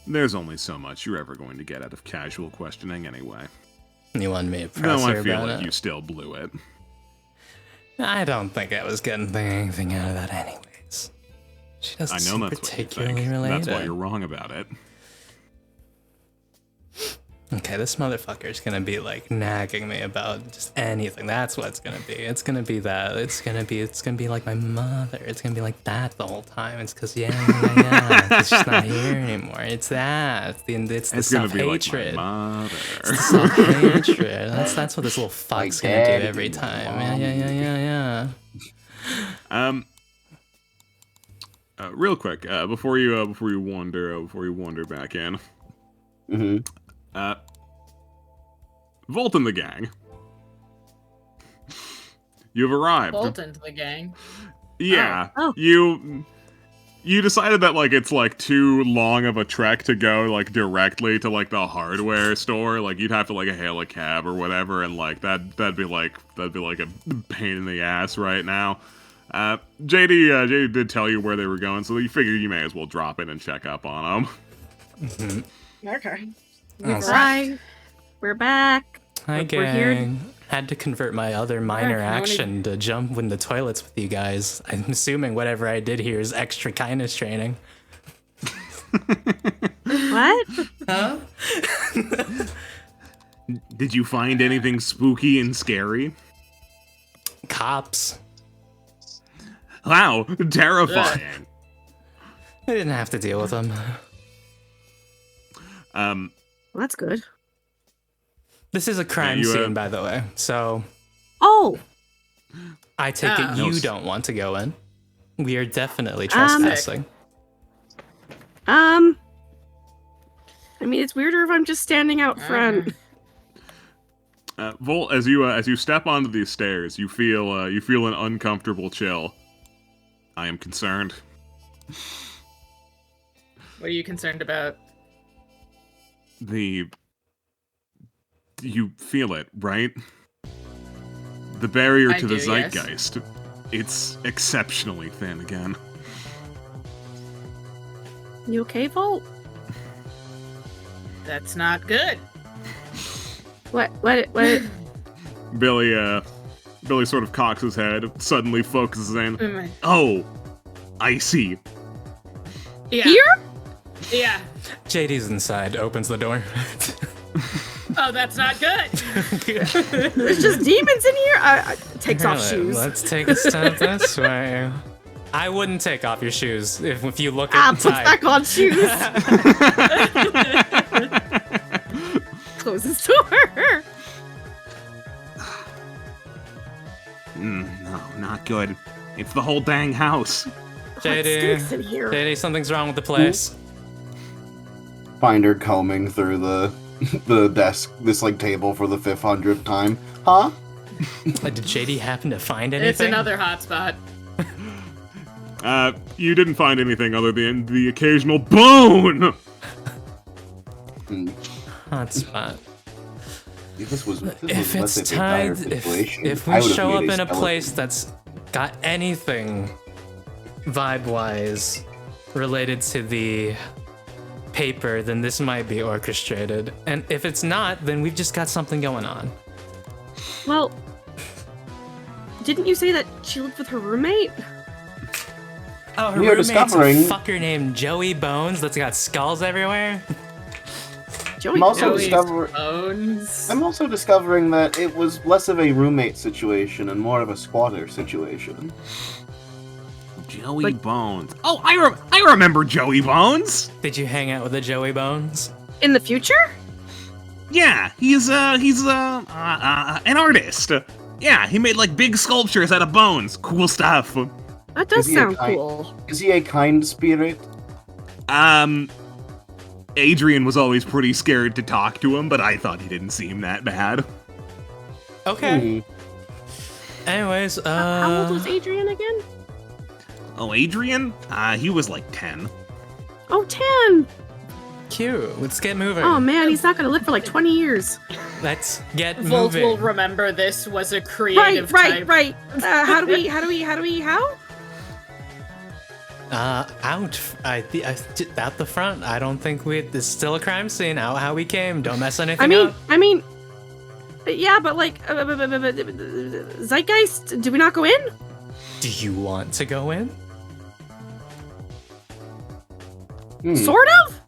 There's only so much you're ever going to get out of casual questioning anyway. You wanted me to press No, her I feel about like it? you still blew it. I don't think I was getting anything out of that anyways. She doesn't I know seem that's what you particularly think. related. That's why you're wrong about it. Okay, this motherfucker's gonna be like nagging me about just anything. That's what it's gonna be. It's gonna be that. It's gonna be like my mother. It's gonna be like that the whole time. It's because it's just not here anymore. It's that. It's the It's gonna be like self-hatred. my mother. Self-hatred. That's what this little fuck's My gonna do daddy, every my time. mom. Yeah. Real quick, before you wander back in, Volt and the gang, you've arrived. Bolt into the gang. Yeah, Oh. you decided that like it's like too long of a trek to go like directly to like the hardware store. Like you'd have to like hail a cab or whatever, and like that'd be like a pain in the ass right now. JD did tell you where they were going, so you figured you may as well drop in and check up on them. Okay. Hi, we're back. Hi, We're here. gang. Had to convert my other minor how many- action to jump in the toilets with you guys. I'm assuming whatever I did here is extra kindness training. What? Huh? Did you find anything spooky and scary? Cops. Wow, terrifying. I didn't have to deal with them. Well, that's good. This is a crime you, scene, by the way. So Oh, I take it Oh. you don't want to go in. We are definitely trespassing. I mean, it's weirder if I'm just standing out front. Volt, as you step onto these stairs, you feel an uncomfortable chill. I am concerned. What are you concerned about? You feel it, right? The barrier I to the do, yes. zeitgeist. It's exceptionally thin again. You okay, Volt? That's not good. What? Billy sort of cocks his head, suddenly focuses in. Mm. Oh, I see. Yeah. Here? Yeah. JD's inside, opens the door. Oh, that's not good. There's just demons in here. I takes off shoes. Let's take a step this way. I wouldn't take off your shoes if you look Puts inside. back on shoes. Closes door. No, not good. It's the whole dang house. It stinks in here. JD, something's wrong with the place. Find her combing through the desk, this like table for the 500th time. Huh? Did JD happen to find anything? It's another hotspot. You didn't find anything other than the occasional bone! Hotspot. This was If let's it's say, the entire tied, situation, if I we would've show up made in a skeleton. place that's got anything vibe-wise related to the paper, then this might be orchestrated. And if it's not, then we've just got something going on. Well, didn't you say that she lived with her roommate? Oh, her We are roommate's discovering- a fucker named Joey Bones that's got skulls everywhere. Joey. I'm also Joey's discovering. bones. I'm also discovering that it was less of a roommate situation and more of a squatter situation. Joey Bones. Oh, I remember Joey Bones! Did you hang out with the Joey Bones? In the future? Yeah, he's an artist. Yeah, he made like big sculptures out of bones. Cool stuff. That does Is he a sound kind- cool. Is he a kind spirit? Adrian was always pretty scared to talk to him, but I thought he didn't seem that bad. Okay. Hmm. Anyways, How old was Adrian again? Oh, Adrian? He was like 10. Oh, 10. cute. Let's get moving. Oh man, he's not gonna live for like 20 years. Let's get Volt moving. will remember this was a creative type. Right. How do we? Out out the front. I don't think this is still a crime scene. Out how we came. Don't mess anything up. Yeah, but like, Zeitgeist, do we not go in? Do you want to go in? Sort of?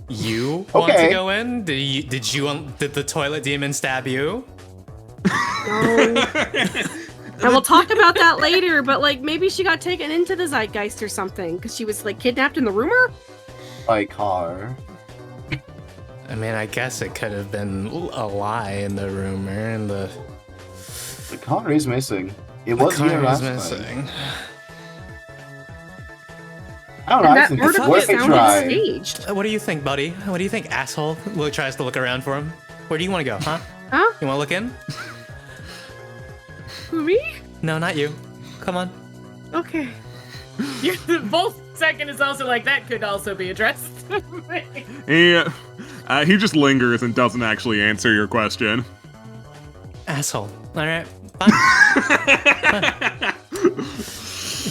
You want Okay. to go in? Did the toilet demon stab you? No. And we'll talk about that later, but like, maybe she got taken into the Zeitgeist or something, because she was like kidnapped in the rumor? By car. I mean, I guess it could have been a lie in the rumor, and the The car is missing. It was here car is last time. missing. I don't know. And I that think murder it's was worth a sounded try. staged. What do you think, buddy? What do you think, asshole? Will tries to look around for him. Where do you want to go, huh? Huh? You want to look in? Who, me? No, not you. Come on. Okay. Both second is also like that could also be addressed. He just lingers and doesn't actually answer your question. Asshole. All right. Fine.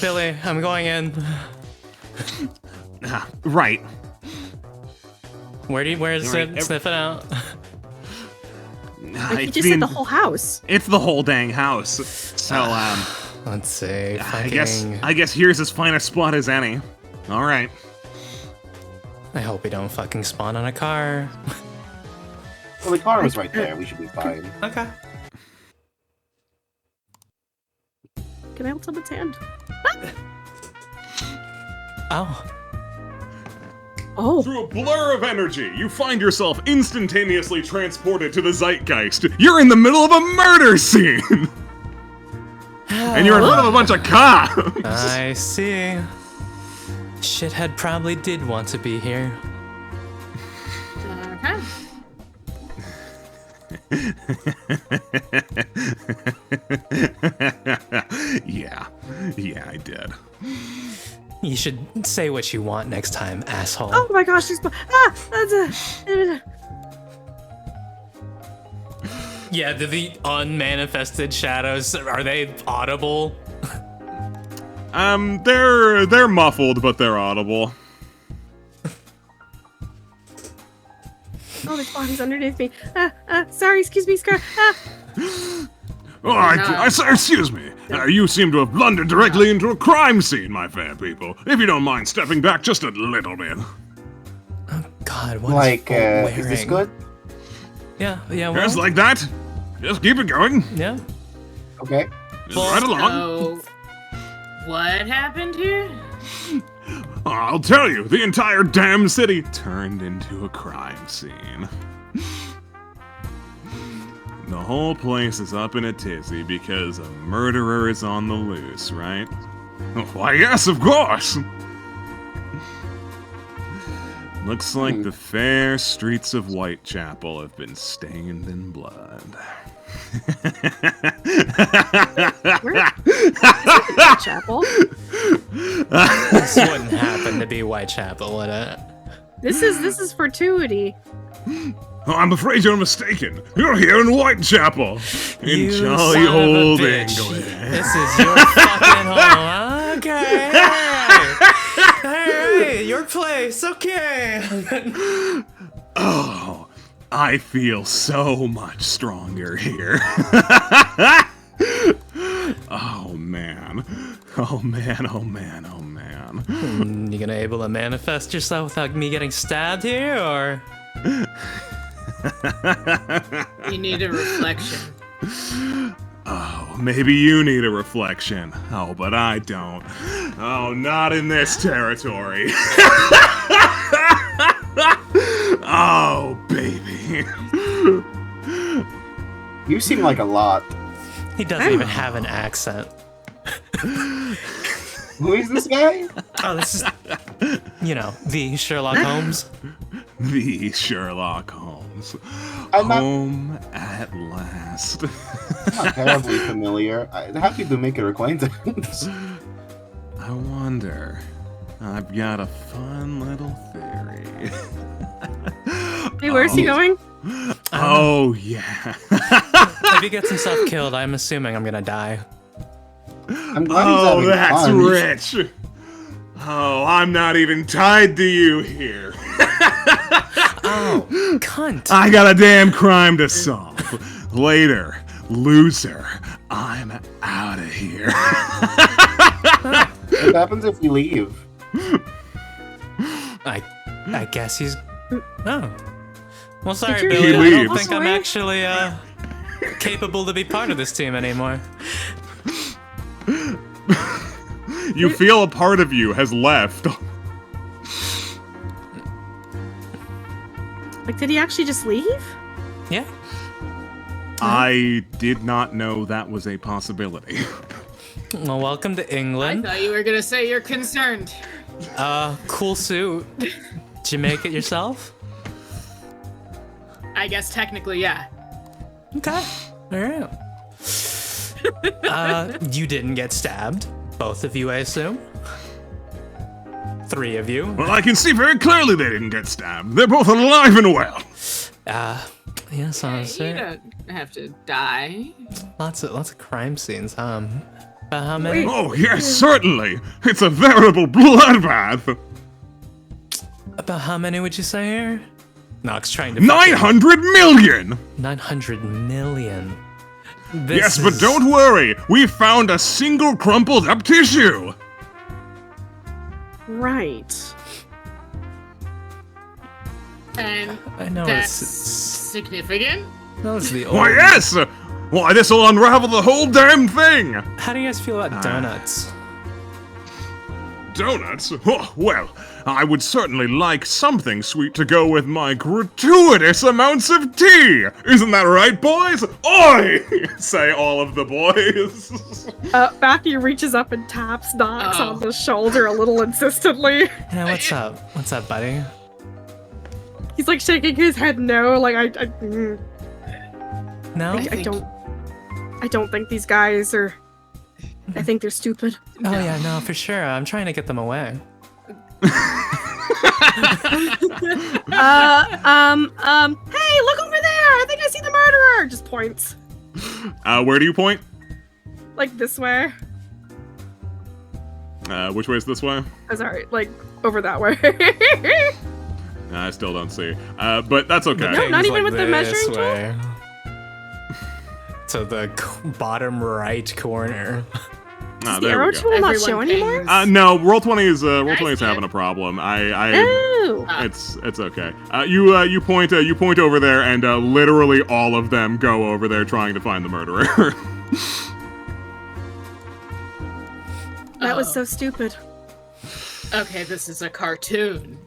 Billy, I'm going in. Right. Where is Right, it? Sniff it out. Like, you just said the whole house. It's the whole dang house. So, Let's see. I guess here's as fine a spot as any. All right. I hope we don't fucking spawn on a car. Well, the car was right there. We should be fine. Okay. Can I hold someone's hand? Oh. Oh. Through a blur of energy, you find yourself instantaneously transported to the Zeitgeist. You're in the middle of a murder scene! And you're in front of a bunch of cops! I see. Shithead probably did want to be here. Okay. Yeah, I did. You should say what you want next time, asshole. Oh my gosh, there's Yeah, the unmanifested shadows, are they audible? They're muffled, but they're audible. Oh, there's bodies underneath me. Sorry, excuse me, Scar. Excuse me. You seem to have blundered directly into a crime scene, my fair people. If you don't mind stepping back just a little bit. God, what Like, is is this wearing? good? Yeah, well, Just like that. Just keep it going. yeah. Okay. Just right along. So, what happened here? I'll tell you, the entire damn city turned into a crime scene. The whole place is up in a tizzy because a murderer is on the loose, right? Why, yes, of course! Looks like the fair streets of Whitechapel have been stained in blood. Where? Chapel. This wouldn't happen to be Whitechapel, would it? This is fortuity. Oh, I'm afraid you're mistaken. You're here in Whitechapel. In You jolly son of a old bitch. England. This is your fucking home. Okay. Hey, your place. Okay. Oh, I feel so much stronger here. Oh man. Oh man, oh man, oh man. You gonna able to manifest yourself without me getting stabbed here, or? You need a reflection. Oh, maybe you need a reflection. Oh, but I don't. Oh, not in this territory. Oh, baby. You seem like a lot. He doesn't even have an accent. Who is this guy? Oh, this is, the Sherlock Holmes. The Sherlock Holmes. I'm not- Home at last. Not terribly familiar. I'm happy to make your acquaintance. I wonder. I've got a fun little theory. Hey, where's he going? Oh, yeah. If he gets himself killed, I'm assuming I'm gonna die. I'm glad he's Oh, having that's fun. rich. Oh, I'm not even tied to you here. Oh, cunt. I got a damn crime to solve. Later, loser. I'm out of here. What happens if we leave? I guess he's. Oh. Well, sorry, Did you Billy. I leave? don't think I'm Away? actually capable to be part of this team anymore. You feel a part of you has left. Like, did he actually just leave? Yeah. I did not know that was a possibility. Well, welcome to I England. thought you were gonna say you're concerned. Cool suit. Did you make it yourself? I guess technically, yeah. Okay. All right. You didn't get stabbed. Both of you, I assume. 3 of you. Well, I can see very clearly they didn't get stabbed. They're both alive and well. Yes, You honestly. don't have to die. Lots of crime scenes, huh? About how many? Wait. Oh, yes, certainly. It's a veritable bloodbath. About how many would you say here? Nox trying to. 900 million! 900 million. Yes, but don't worry. We found a single crumpled up tissue. Right. And I know that's it's significant. that was the old. Why, yes! Why, this'll unravel the whole damn thing! How do you guys feel about donuts? Donuts? Oh, well, I would certainly like something sweet to go with my gratuitous amounts of tea! Isn't that right, boys? Oi! Say all of the boys. Matthew reaches up and taps Knox Oh. on the shoulder a little insistently. Yeah, what's up? What's up, buddy? He's like shaking his head no, like No? I don't think these guys are. I think they're stupid. Oh yeah, no, for sure. I'm trying to get them away. Hey, look over there! I think I see the murderer! Just points. Where do you point? Like this way. Which way is this way? Oh, sorry, like over that way. I still don't see. But that's okay. No, not Things even with the this measuring tool? way. To the bottom right corner. Ah, The there arrow we go. tool not Everyone show anymore? pings. No, Roll20 is Nice, having man. a problem. Oh! It's okay. You point over there, and literally all of them go over there trying to find the murderer. That was so stupid. Okay, this is a cartoon.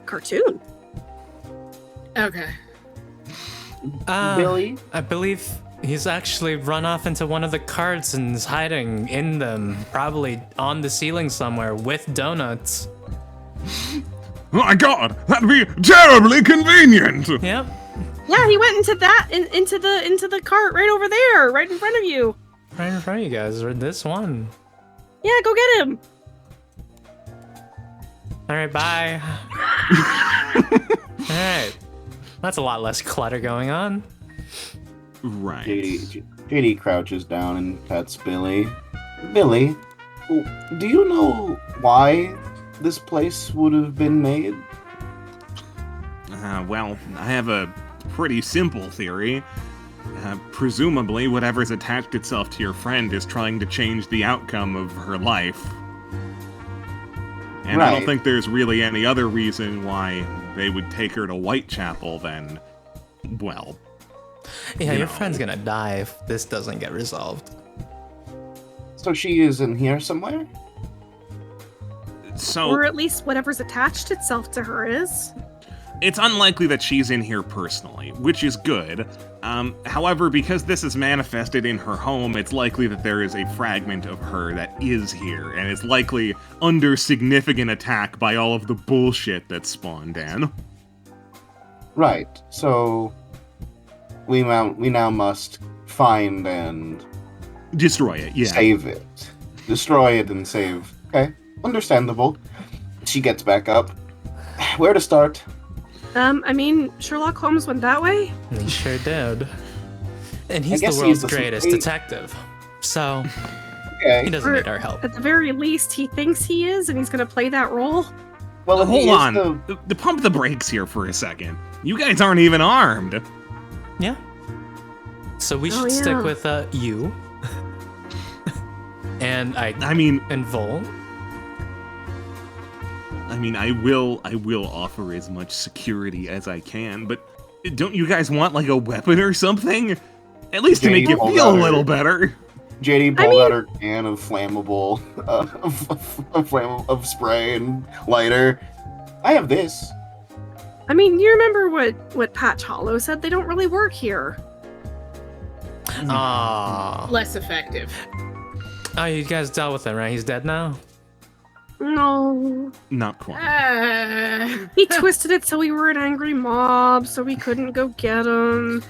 Cartoon. Okay. Billy? I believe he's actually run off into one of the carts and is hiding in them, probably on the ceiling somewhere with donuts. My God, that'd be terribly convenient. Yep. Yeah, he went into that into the cart right over there, right in front of you. Right in front of you guys, or this one. Yeah, go get him. Alright, bye. Alright. That's a lot less clutter going on. Right. JD crouches down and pets Billy. Billy, do you know why this place would have been made? Well, I have a pretty simple theory. Presumably, whatever's attached itself to your friend is trying to change the outcome of her life. And I don't Right. think there's really any other reason why they would take her to Whitechapel than, well, Yeah, You your know. friend's gonna die if this doesn't get resolved. So she is in here somewhere? so Or at least whatever's attached itself to her is. it's unlikely that she's in here personally, which is good. However, because this is manifested in her home, it's likely that there is a fragment of her that is here, and is likely under significant attack by all of the bullshit that spawned in. Right. So we now must find and Destroy it, yeah. save it. Destroy it and save. Okay. Understandable. She gets back up. Where to start? I mean, Sherlock Holmes went that way. And he sure did. And he's the guess world's he's the greatest supreme- detective. So, he Okay. doesn't need our help. At the very least, he thinks he is, and he's gonna play that role. Well, if he Hold is on. The pump the brakes here for a second. You guys aren't even armed. Yeah. So we Oh, should stick yeah. with you. and I mean, Vol. I will offer as much security as I can, but don't you guys want like a weapon or something? At least to JD make you pulled feel a out little her- better. JD I pulled mean- out her can of flammable, of spray and lighter. I have this. I mean, you remember what Patch Hollow said? They don't really work here. Aww. Less effective. Oh, you guys dealt with him, right? He's dead now? No. Not quite. He twisted it so we were an angry mob, so we couldn't go get him.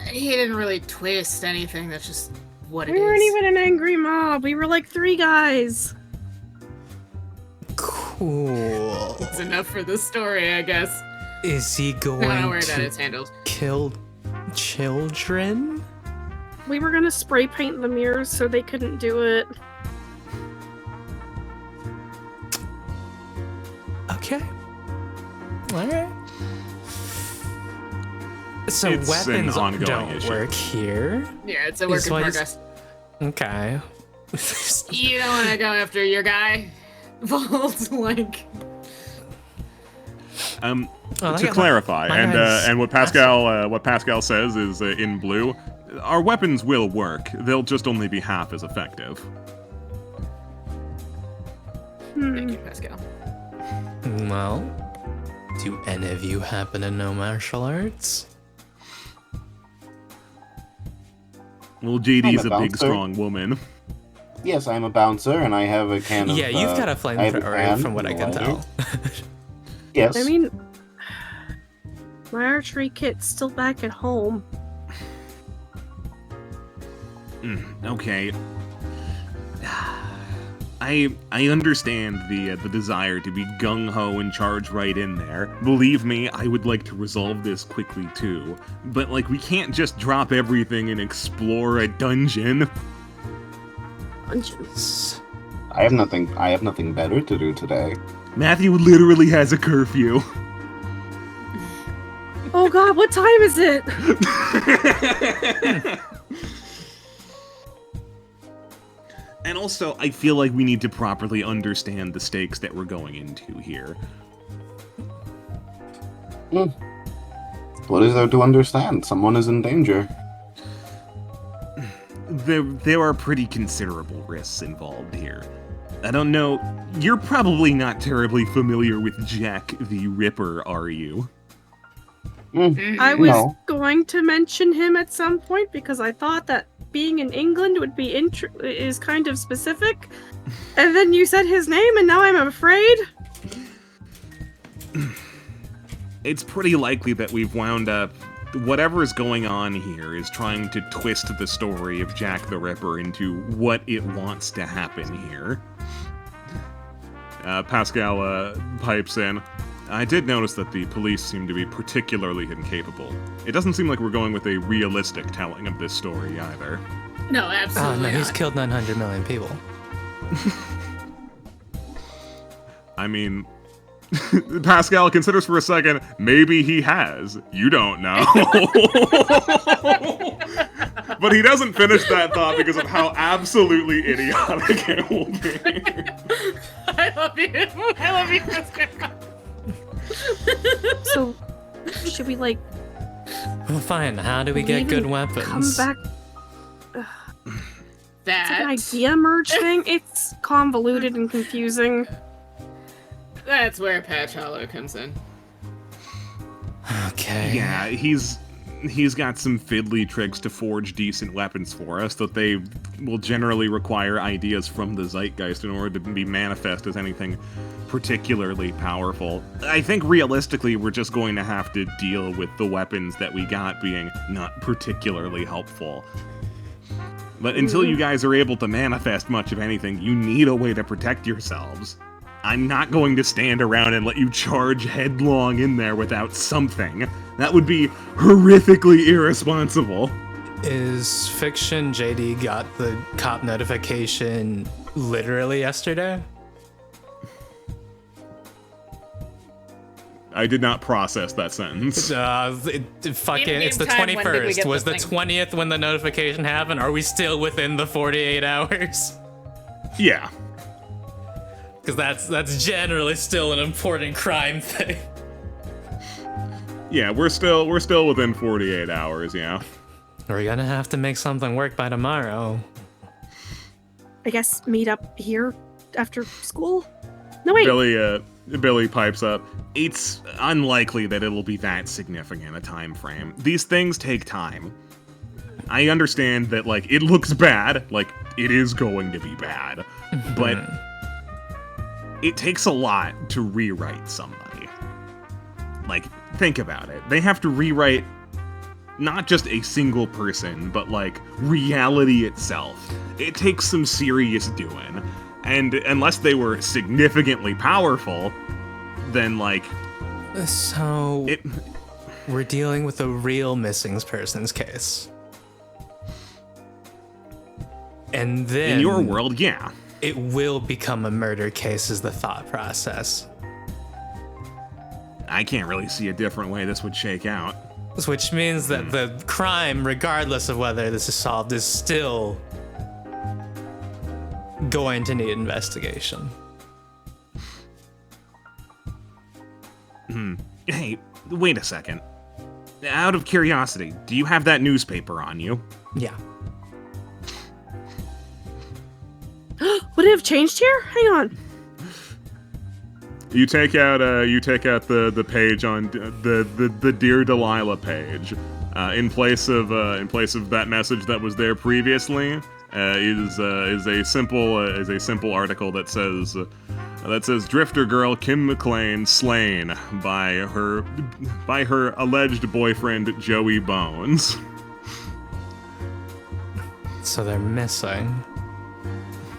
He didn't really twist anything. That's just what it We is. weren't even an angry mob. We were like 3 guys. Cool. It's enough for the story, I guess. Is he I going don't know where that to is handled. kill children? We were gonna spray paint the mirrors so they couldn't do it. Okay. Alright. So It's an weapons ongoing don't issue. work here. Yeah, it's a work Is in what he's- progress. Okay. You don't want to go after your guy, Vault. Like, Well, I To got clarify, my guy's and what Pascal says is in blue, our weapons will work. They'll just only be half as effective. thank you, Pascal. Well, do any of you happen to know martial arts? Well, JD's I'm a a big, bouncer. strong woman. Yes, I'm a bouncer, and I have a can of. Yeah, you've got a I have a flamethrower can from what I and can a tell. lighter. Yes. I mean, my archery kit's still back at home. Okay. I understand the desire to be gung ho and charge right in there. Believe me, I would like to resolve this quickly too. But like, we can't just drop everything and explore a dungeon. Dungeons. I have nothing better to do today. Matthew literally has a curfew. Oh god, what time is it? And also, I feel like we need to properly understand the stakes that we're going into here. What is there to understand? Someone is in danger. There are pretty considerable risks involved here. I don't know, you're probably not terribly familiar with Jack the Ripper, are you? I was No. going to mention him at some point because I thought that being in England would be is kind of specific. And then you said his name and now I'm afraid. It's pretty likely that we've wound up... Whatever is going on here is trying to twist the story of Jack the Ripper into what it wants to happen here. Pascal pipes in. I did notice that the police seem to be particularly incapable. It doesn't seem like we're going with a realistic telling of this story either. No, Oh, absolutely no, he's not. killed 900 million people. I mean, Pascal considers for a second, maybe he has. You don't know. But he doesn't finish that thought because of how absolutely idiotic it will be. I love you. I love you, Pascal. So, should we, like, Well, fine, how do we get leave good and weapons? come back? It's an That, idea merge thing. It's convoluted and confusing. that's where Patch Hollow comes in. Okay. Yeah, he's got some fiddly tricks to forge decent weapons for us, that they will generally require ideas from the zeitgeist in order to be manifest as anything particularly powerful. I think realistically we're just going to have to deal with the weapons that we got being not particularly helpful. But until you guys are able to manifest much of anything, you need a way to protect yourselves. I'm not going to stand around and let you charge headlong in there without something. That would be horrifically irresponsible. Is Fiction JD got the cop notification literally yesterday? I did not process that sentence. It's the meantime, when did we 21st. get Was the the thing? 20th when the notification happened? Are we still within the 48 hours? Yeah. Because that's generally still an important crime thing. Yeah, we're still within 48 hours, yeah. We're gonna have to make something work by tomorrow. I guess meet up here after school? No, wait. Billy pipes up. It's unlikely that it'll be that significant a time frame. These things take time. I understand that, like, it looks bad, like, it is going to be bad, but it takes a lot to rewrite somebody. Like, think about it. They have to rewrite not just a single person, but, like, reality itself. It takes some serious doing. And unless they were significantly powerful, then, like... So, we're dealing with a real missing persons case. And then... In your world, yeah. It will become a murder case is the thought process. I can't really see a different way this would shake out. Which means that the crime, regardless of whether this is solved, is still going to need investigation. Hey, wait a second. Out of curiosity, do you have that newspaper on you? Yeah. Would it have changed here? Hang on. You take out the page on the Dear Delilah page. In place of that message that was there previously, is a simple article that says Drifter girl Kim McLean slain by her alleged boyfriend Joey Bones. So they're missing.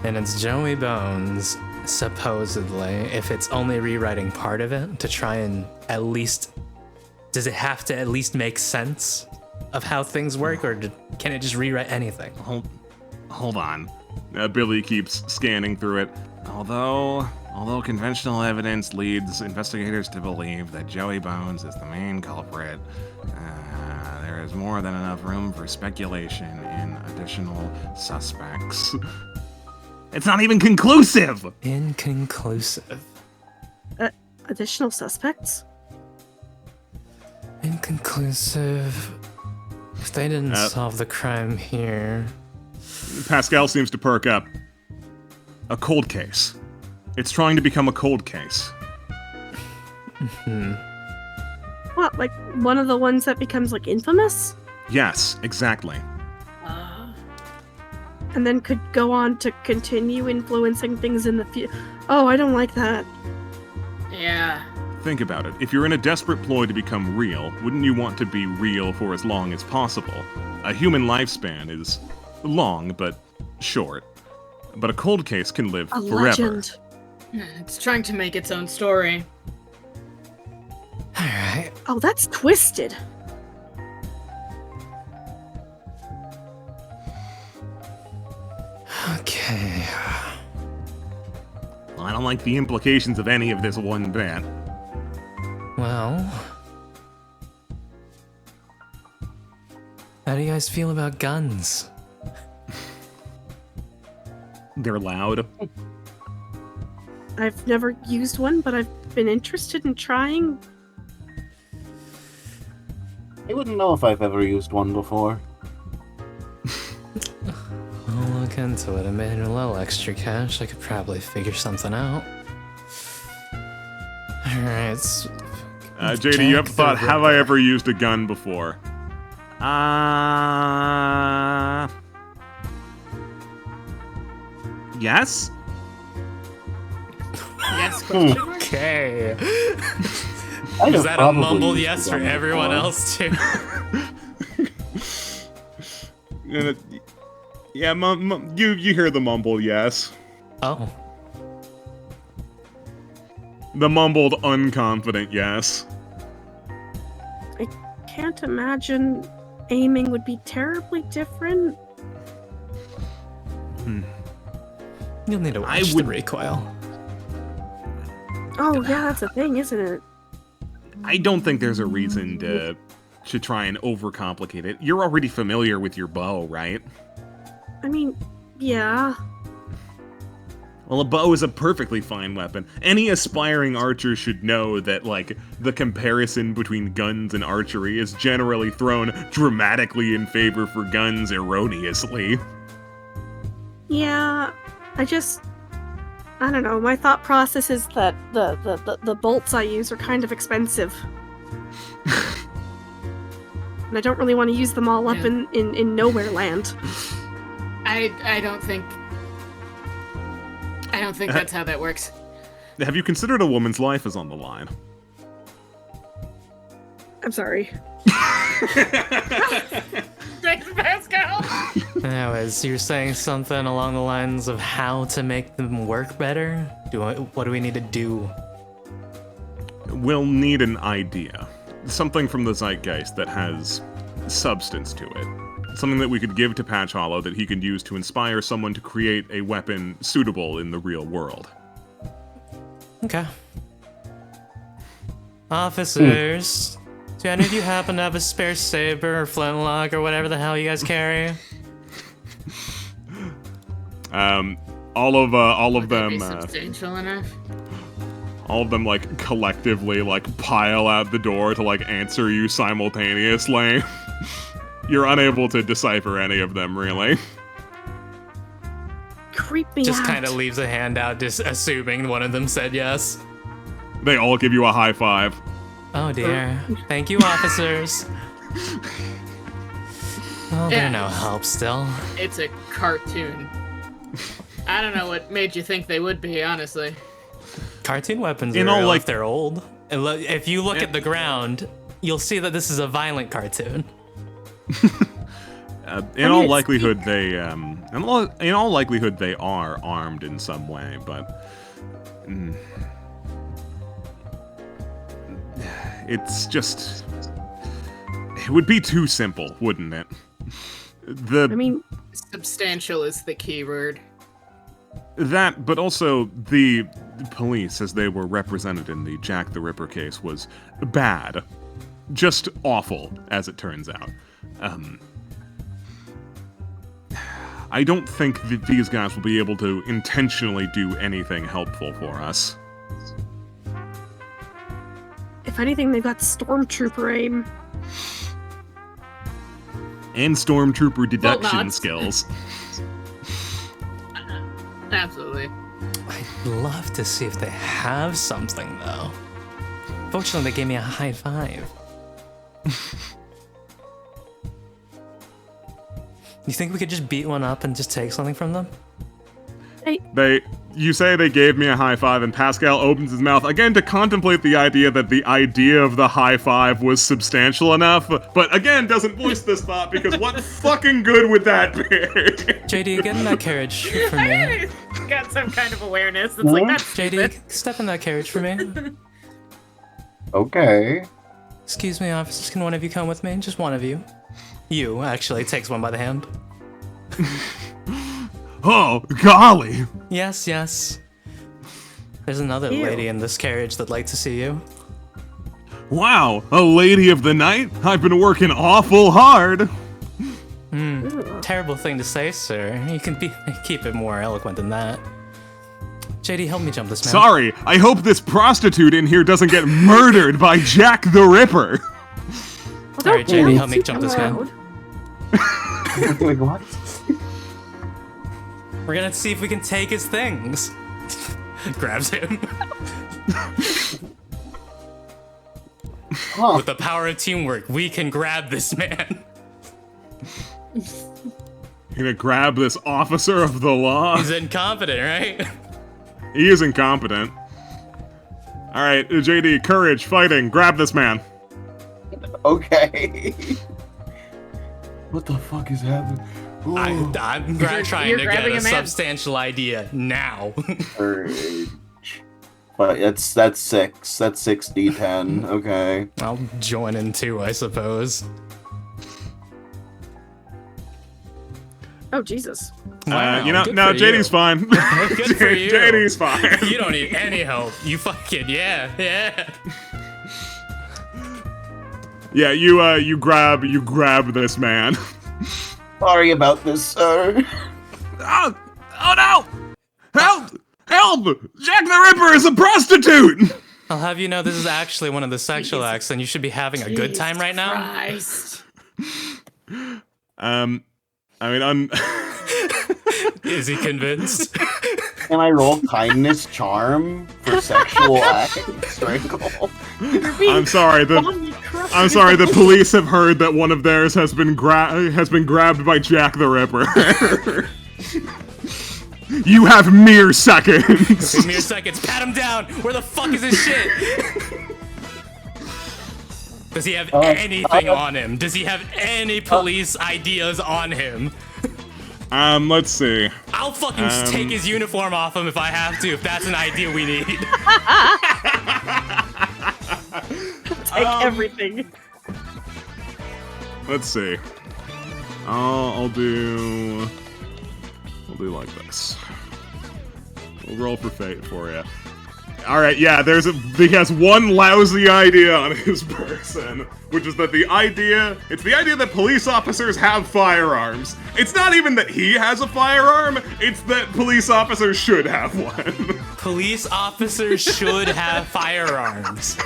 And it's Joey Bones, supposedly, if it's only rewriting part of it to try and at least... Does it have to at least make sense of how things work, or can it just rewrite anything? Hold on. Billy keeps scanning through it. Although conventional evidence leads investigators to believe that Joey Bones is the main culprit, there is more than enough room for speculation in additional suspects. It's not even conclusive! Inconclusive. Additional suspects? Inconclusive. If they didn't solve the crime here. Pascal seems to perk up. A cold case. It's trying to become a cold case. What, like one of the ones that becomes like infamous? Yes, exactly. And then could go on to continue influencing things in the future. Oh, I don't like that. Yeah. Think about it. If you're in a desperate ploy to become real, wouldn't you want to be real for as long as possible? A human lifespan is long, but short. But a cold case can live A forever. legend. It's trying to make its own story. Alright. Oh, that's twisted. Okay. I don't like the implications of any of this one bit. Well. How do you guys feel about guns? They're loud. I've never used one, but I've been interested in trying. I wouldn't know if I've ever used one before. I'll look into it. I made a little extra cash. I could probably figure something out. Alright. JD, you have Jack thought, the have I Ripper. ever used a gun before? Yes? Yes, question mark? Okay. I Is have that a probably mumbled used yes a for gun everyone before. else too? Yeah, you hear the mumble yes. Oh. The mumbled unconfident yes. Can't imagine aiming would be terribly different. You'll need to I watch the would- recoil. Oh, yeah, that's a thing, isn't it? I don't think there's a reason to try and overcomplicate it. You're already familiar with your bow, right? I mean, yeah. Well, a bow is a perfectly fine weapon. Any aspiring archer should know that, like, the comparison between guns and archery is generally thrown dramatically in favor for guns erroneously. Yeah, I don't know, my thought process is that the bolts I use are kind of expensive. And I don't really want to use them all up Yeah. in nowhere land. I don't think that's how that works. Have you considered a woman's life is on the line? I'm sorry. Thanks, Pascal. Anyways, you're saying something along the lines of how to make them work better? What do we need to do? We'll need an idea. Something from the zeitgeist that has substance to it. Something that we could give to Patch Hollow that he could use to inspire someone to create a weapon suitable in the real world. Okay. Officers, do any of you happen to have a spare saber or flintlock or whatever the hell you guys carry? All of Would that be them, substantial enough? all of them, like, collectively, like, pile out the door to, like, answer you simultaneously. You're unable to decipher any of them, really. Creep me Just out. kind of leaves a hand out, just assuming one of them said yes. They all give you a high five. Oh dear. Thank you, officers. Well, they're Yeah. no help still. It's a cartoon. I don't know what made you think they would be, honestly. Cartoon weapons You are know, real like- if they're old. If you look at the ground, you'll see that this is a violent cartoon. In all likelihood, they in all likelihood they are armed in some way, but it's just it would be too simple, wouldn't it? I mean, Substantial is the key word. That, but also the police, as they were represented in the Jack the Ripper case, was bad, just awful, as it turns out. I don't think that these guys will be able to intentionally do anything helpful for us. If anything, they've got stormtrooper aim. And stormtrooper deduction not. skills. Absolutely. I'd love to see if they have something, though. Fortunately, they gave me a high five. You think we could just beat one up and just take something from them? You say they gave me a high five, and Pascal opens his mouth again to contemplate the idea that the idea of the high five was substantial enough, but again doesn't voice this thought because what fucking good would that be? JD, get in that carriage for me. I got some kind of awareness. It's like, that's JD, stupid. step in that carriage for me. Okay. Excuse me, officers, can one of you come with me? Just one of you. You, actually, takes one by the hand. Oh, golly! Yes, yes. There's another Ew. lady in this carriage that'd like to see you. Wow, a lady of the night? I've been working awful hard! Terrible thing to say, sir. You can keep it more eloquent than that. JD, help me jump this man. Sorry, I hope this prostitute in here doesn't get murdered by Jack the Ripper! Alright, JD, help me jump this man. Like, what? We're gonna see if we can take his things. Grabs him. Huh. With the power of teamwork, we can grab this man. You're gonna grab this officer of the law? He's incompetent, right? He is incompetent. Alright, JD, courage, fighting, grab this man. Okay. What the fuck is happening? Ooh. I'm trying you're to get grabbing a a man. substantial idea now. Courage. But that's 6. That's 6d10. Okay. I'll join in too, I suppose. Oh, Jesus. Wow, You know, good no, for JD's you. fine. Good for you. JD's fine. You don't need any help. You fucking, yeah. Yeah, you grab this man. Sorry about this, sir. Oh no! Help! Help! Jack the Ripper is a prostitute! I'll have you know this is actually one of the sexual acts, and you should be having a good time right now. Christ. I mean, Is he convinced? Can I roll kindness charm for sexual act? Strangle? I'm sorry. The police have heard that one of theirs has been grabbed by Jack the Ripper. You have mere seconds. Mere seconds. Pat him down. Where the fuck is his shit? Does he have anything on him? Does he have any police ideas on him? Let's see. I'll fucking take his uniform off him if I have to, if that's an idea we need. Take everything. Let's see. I'll do like this. We'll roll for fate for you. All right, yeah. He has one lousy idea on his person, which is that it's the idea that police officers have firearms. It's not even that he has a firearm. It's that police officers should have one. Police officers should have firearms.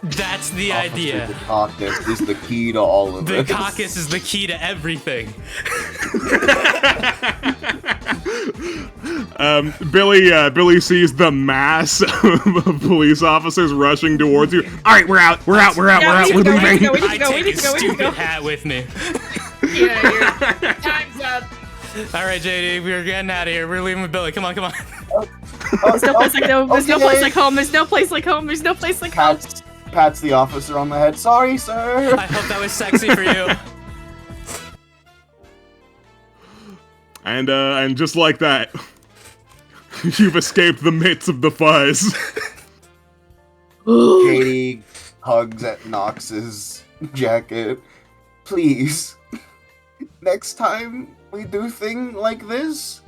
That's the idea. The caucus is the key to all of The this. caucus is the key to everything. Billy sees the mass of police officers rushing towards you. All right, we're out. We're leaving. I take his stupid hat with me. Yeah, time's up. All right, JD, we're getting out of here. We're leaving with Billy. Come on. There's no place like home. There's no place like home. There's no place like home. There's no place like home. Pats the officer on the head. Sorry, sir. I hope that was sexy for you. And just like that, you've escaped the mitts of the fuzz. Katie hugs at Nox's jacket. Please, next time we do thing like this,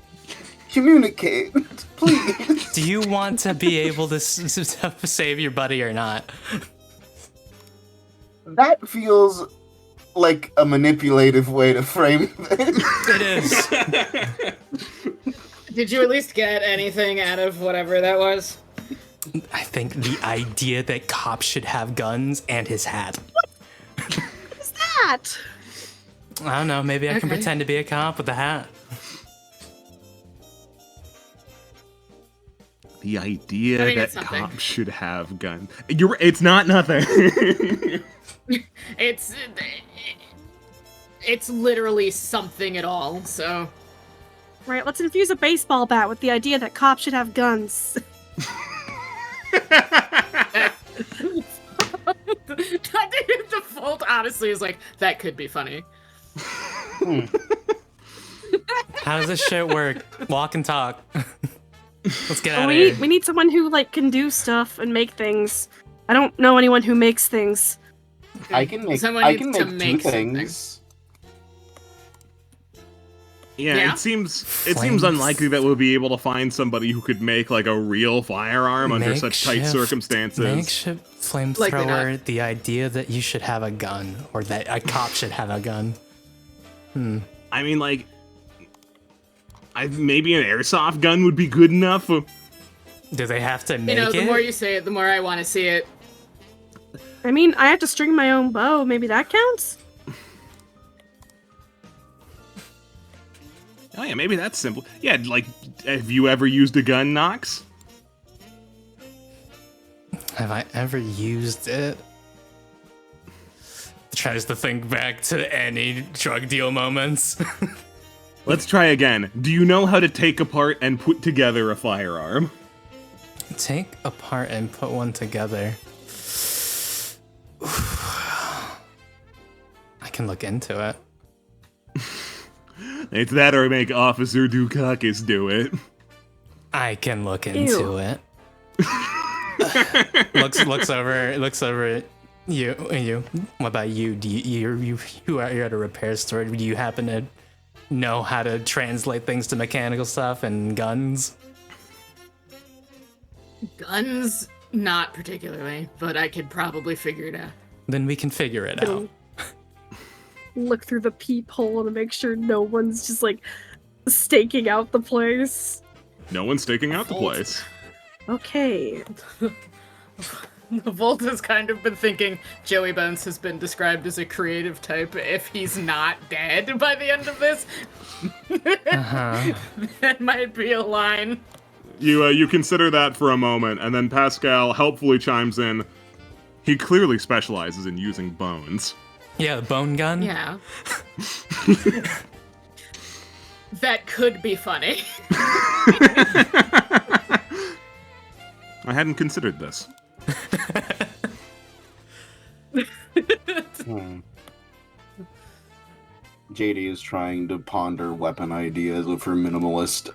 communicate, please. Do you want to be able to save your buddy or not? That feels like a manipulative way to frame this. It is. Did you at least get anything out of whatever that was? I think the idea that cops should have guns and his hat. What's that? I don't know, maybe I can Okay. pretend to be a cop with a hat. The idea I mean, that it's something. cops should have guns. It's not nothing. It's literally something at all, so... Right, let's infuse a baseball bat with the idea that cops should have guns. The default, honestly, is like, that could be funny. How does this shit work? Walk and talk. Let's get out of we here. we need someone who like can do stuff and make things. I don't know anyone who makes things. I can make Someone I needs can to make make two something. things. Yeah, Yeah? it seems Flames. unlikely that we'll be able to find somebody who could make like a real firearm under such tight Makeshift- circumstances. Makeshift Likely flamethrower, not. the idea that you should have a gun, or that a cop should have a gun. I mean, like, maybe an airsoft gun would be good enough. Do they have to You make know, the it? more you say it, the more I want to see it. I mean, I have to string my own bow. Maybe that counts. Oh yeah, maybe that's simple. Yeah, like, have you ever used a gun, Nox? Have I ever used it? Tries to think back to any drug deal moments. Let's try again. Do you know how to take apart and put together a firearm? Take apart and put one together. I can look into it. It's that or make Officer Dukakis do it. I can look into it. looks over at you. What about you? Do you're at a repair store? Do you happen to know how to translate things to mechanical stuff and guns? Guns, not particularly, but I could probably figure it out. Then we can figure it out. Look through the peephole to make sure no one's just like staking out the place. No one's staking out the place. Okay. The Volt has kind of been thinking Joey Bones has been described as a creative type if he's not dead by the end of this. That might be a line. You consider that for a moment, and then Pascal helpfully chimes in. He clearly specializes in using bones. Yeah, the bone gun. Yeah. That could be funny. I hadn't considered this. JD is trying to ponder weapon ideas with her minimalist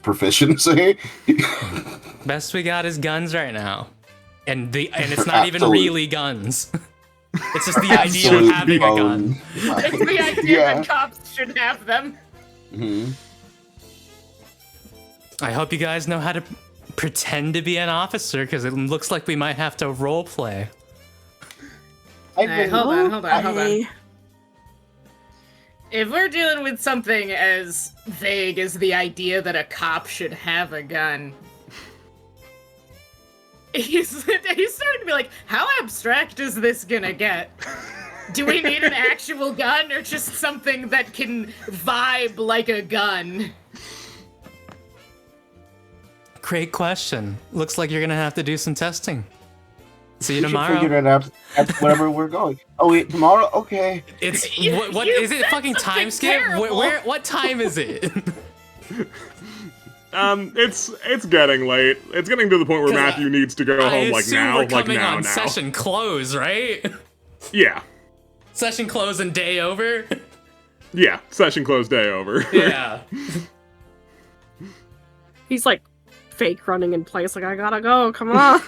proficiency. Best we got is guns right now, and it's not even Absolute- really guns. It's just the idea of having a gun. It's the idea Yeah. that cops should have them. Mhm. I hope you guys know how to pretend to be an officer, because it looks like we might have to role play. Alright, hold on. Okay. If we're dealing with something as vague as the idea that a cop should have a gun, he's starting to be like, how abstract is this gonna get? Do we need an actual gun or just something that can vibe like a gun? Great question. Looks like you're gonna have to do some testing. See you We should tomorrow. figure it out at wherever we're going. Oh wait, tomorrow? Okay. It's You- what you is it? said Fucking something time skip? terrible. What time is it? It's getting late. It's getting to the point where 'Cause Matthew needs to go I home like assume now, we're like coming now, on now. session close, right? Yeah. Session close and day over. Yeah. Session close, day over. Yeah. He's like fake running in place, like I gotta go, come on.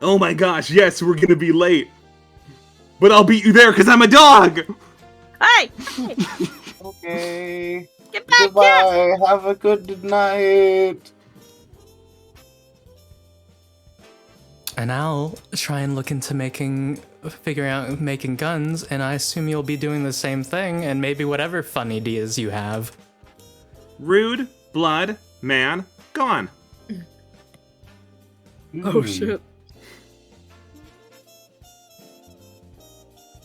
Oh my gosh, yes, we're gonna be late. But I'll beat you there because I'm a dog! Hey! Okay. Get back here! Goodbye. Have a good night. And I'll try and look into making figuring out making guns, and I assume you'll be doing the same thing, and maybe whatever fun ideas you have. Rude, blood, man, gone. Oh shit.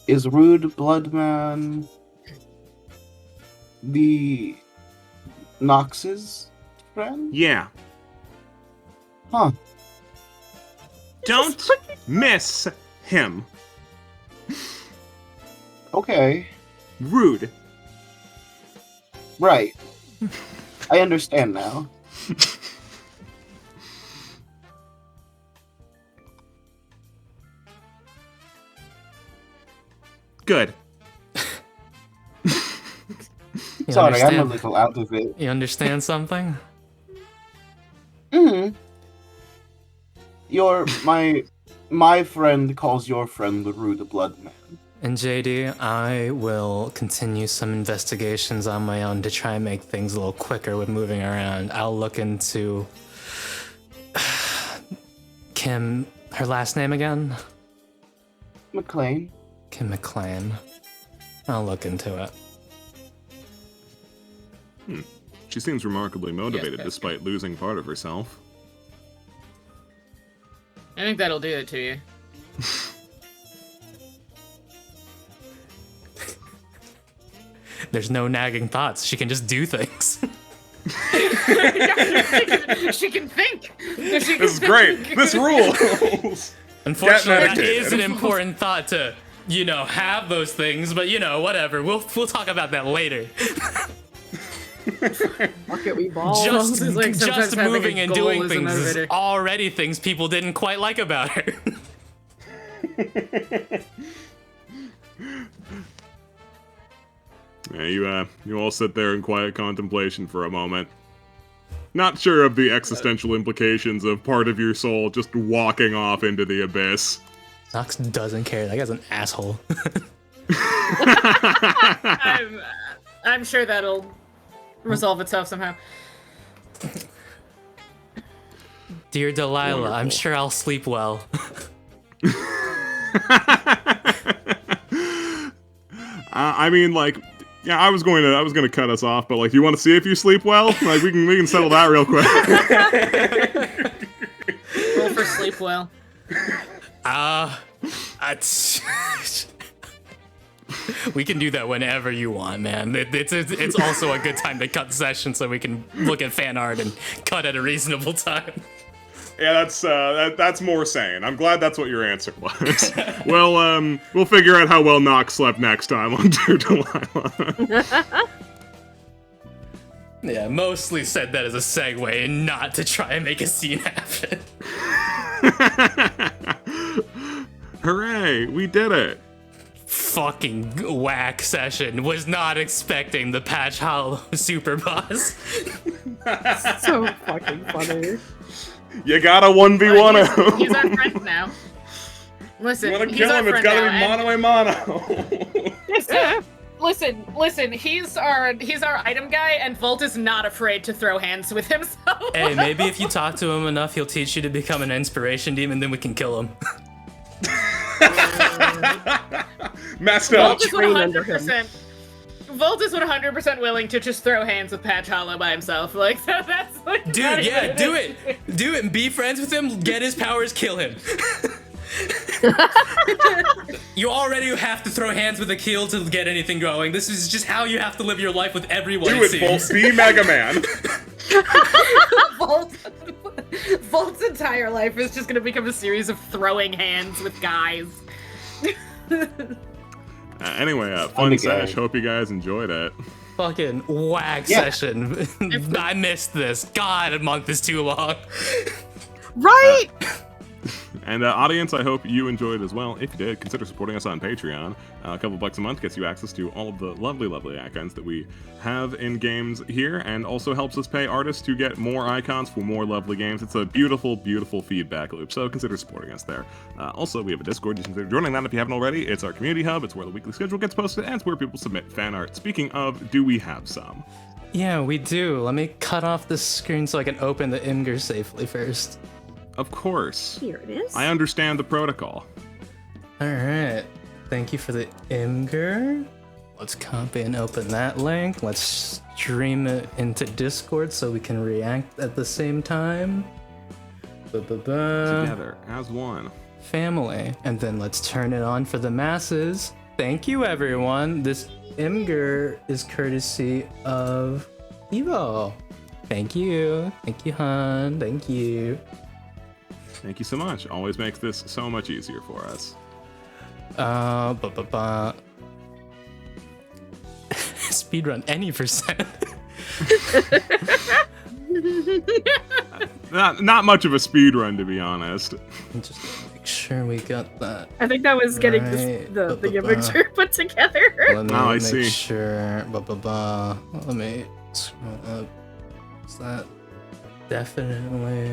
Is Rude Bloodman the Nox's friend? Yeah. Huh. Don't miss him. Okay. Rude. Right. I understand now. Good. You Sorry, I'm a understand? little out of it. You understand something? Mm-hmm. My friend calls your friend the Rude Bloodman. And JD, I will continue some investigations on my own to try and make things a little quicker with moving around. I'll look into Kim, her last name again? McLean. Kim McLean. I'll look into it. She seems remarkably motivated Yes, despite losing part of herself. I think that'll do it to you. There's no nagging thoughts. She can just do things. She can think. This is great. This rules. Unfortunately, that medicated. is an important thought to, have those things, but whatever. We'll talk about that later. Fuck it, we ball. Just, It's like sometimes just having a moving and goal doing is a things is motivator. already things people didn't quite like about her. Yeah, you all sit there in quiet contemplation for a moment. Not sure of the existential implications of part of your soul just walking off into the abyss. Nox doesn't care. That guy's an asshole. I'm sure that'll resolve itself somehow. Dear Delilah, I'm Wonderful. sure I'll sleep well. I mean, yeah, I was gonna cut us off, but you want to see if you sleep well? We can settle that real quick. Roll for sleep well. We can do that whenever you want, man. It's also a good time to cut the session so we can look at fan art and cut at a reasonable time. Yeah, that's more sane. I'm glad that's what your answer was. Well, we'll figure out how well Nox slept next time on Dear Delilah. Yeah, mostly said that as a segue and not to try and make a scene happen. Hooray, we did it. Fucking whack session. Was not expecting the Patch Hollow super boss. So fucking funny. You got a 1v1 He's our friend now. Listen, You wanna he's kill our him, it's friend gotta now, be mono a mono. Listen. He's our item guy, and Volt is not afraid to throw hands with him. So Hey, maybe if you talk to him enough, he'll teach you to become an inspiration demon, then we can kill him. Messed up. Volt is Train under him. 100%. Volt is 100% willing to just throw hands with Patch Hollow by himself. So that's Dude, not yeah, even- do it. Do it and be friends with him, get his powers, kill him. You already have to throw hands with a kill to get anything going. This is just how you have to live your life with everyone, Do it, seems. Bolt. Be Mega Man. Volt's entire life is just gonna become a series of throwing hands with guys. Anyway, fun the sesh. guy. Hope you guys enjoyed it. Fucking whack Yeah. session. I missed this. God, a month is too long. Right? And audience, I hope you enjoyed as well. If you did, consider supporting us on Patreon. A couple bucks a month gets you access to all of the lovely, lovely icons that we have in games here, and also helps us pay artists to get more icons for more lovely games. It's a beautiful, beautiful feedback loop, so consider supporting us there. Also, we have a Discord. You can consider joining that if you haven't already. It's our community hub. It's where the weekly schedule gets posted, and it's where people submit fan art. Speaking of, do we have some? Yeah, we do. Let me cut off the screen so I can open the Imgur safely first. Of course. Here it is. I understand the protocol. Alright. Thank you for the Imgur. Let's copy and open that link. Let's stream it into Discord so we can react at the same time. Together, as one. Family. And then let's turn it on for the masses. Thank you, everyone. This Imgur is courtesy of Evo. Thank you. Thank you, Han. Thank you. Thank you so much. Always makes this so much easier for us. Speedrun any percent. Not much of a speed run, to be honest. Just make sure we got that. I think that was getting Right. the imager put together. Let me Oh, I make see. sure. Let me scroll up. Is that definitely?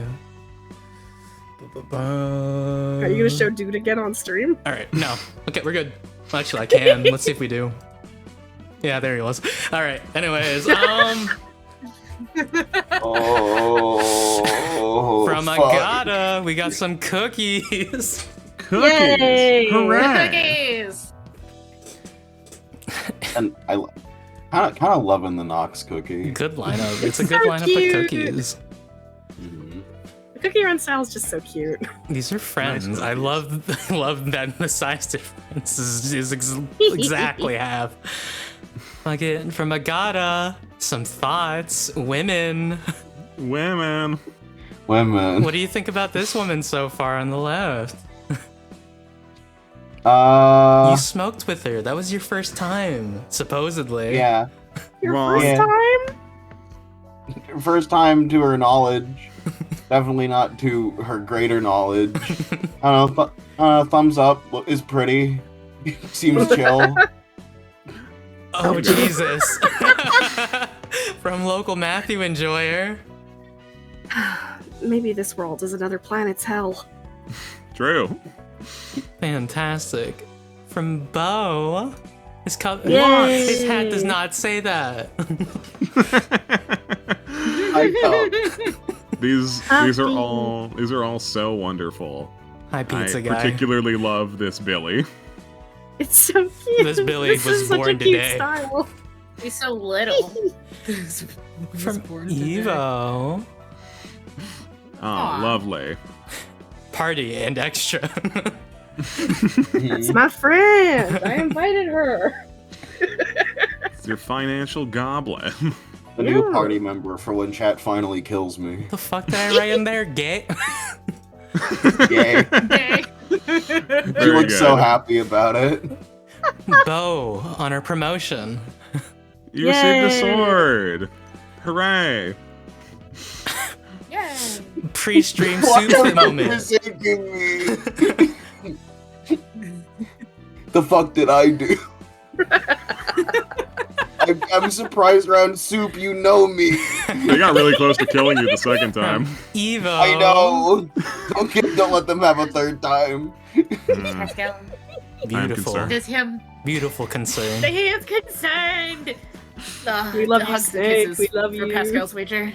Are you gonna show Dude again on stream? All right, no. Okay, we're good. Actually, I can. Let's see if we do. Yeah, there he was. All right. Anyways, Oh, from fuck. Agata, we got some cookies. Cookies! Yay! Hooray! Cookies! And I kind of loving the Nox cookie. Good lineup. It's a good So lineup cute. of cookies. Mhm. The cookie run style is just so cute. These are friends. Nice I cookies. love that the size difference is exactly half. Like it from Agata. Some thoughts. Women. Women. Women. What do you think about this woman so far on the left? Uh, You smoked with her. That was your first time, supposedly. yeah. Your Well, first yeah. time? First time to her knowledge. Definitely not to her greater knowledge. I don't know. Thumbs up is pretty. Seems chill. Oh, Jesus. From local Matthew Enjoyer. Maybe this world is another planet's hell. True. Fantastic. From Bo. His Yay. his hat does not say that. I know. These Happy. are all so wonderful. Hi, pizza I guy. particularly love this Billy. It's so cute. This Billy This was is such born a cute today. style. He's so little. From Evo. Oh, Aw. lovely. Party and extra. That's my friend. I invited her. It's your financial goblin. A new Yeah. party member for when chat finally kills me. The fuck did I write in there? Gay? Yay. Okay. She Very looks so good. happy about it. Bo on her promotion. You received a Yay. sword. Hooray. Yeah. Pre-stream Why soup are you moment. forsaking me? The fuck did I do? I'm surprised round soup, you know me. They got really close to killing you the second time. Evo. I know. Don't let them have a third time. Pascal, Beautiful. concerned. does him. Beautiful concern. He is concerned. We love you, hugs and Snake. kisses We love for you. Pascal's wager.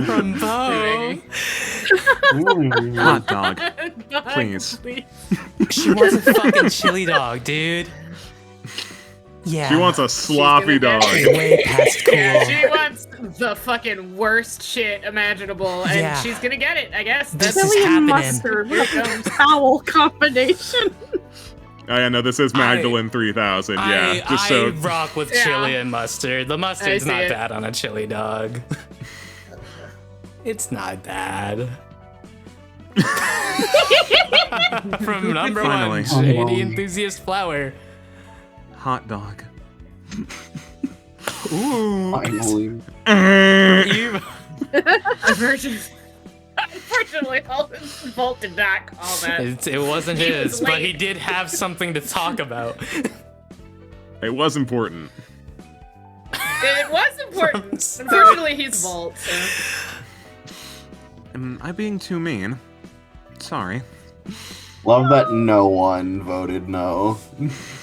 From Bo. Hot dog. Please. She wants a fucking chili dog, dude. Yeah. She wants a sloppy gonna dog. get way past cool. Yeah, she wants the fucking worst shit imaginable, and Yeah. she's gonna get it, I guess. This That's is Chili and happening. mustard. Here What it a comes. foul combination. Oh yeah, no, this is Magdalene 3000. Yeah, just so. I rock with Yeah. chili and mustard. The mustard's I see not it. bad on a chili dog. It's not bad. From number Finally. one, Shady Enthusiast Flower. Hot dog. Ooh. Finally. You- Unfortunately, Volt did not call that. it wasn't He his, was but late. he did have something to talk about. It was important. It was important. Unfortunately, he's Volt. So. Am I being too mean? Sorry. Love that no one voted no.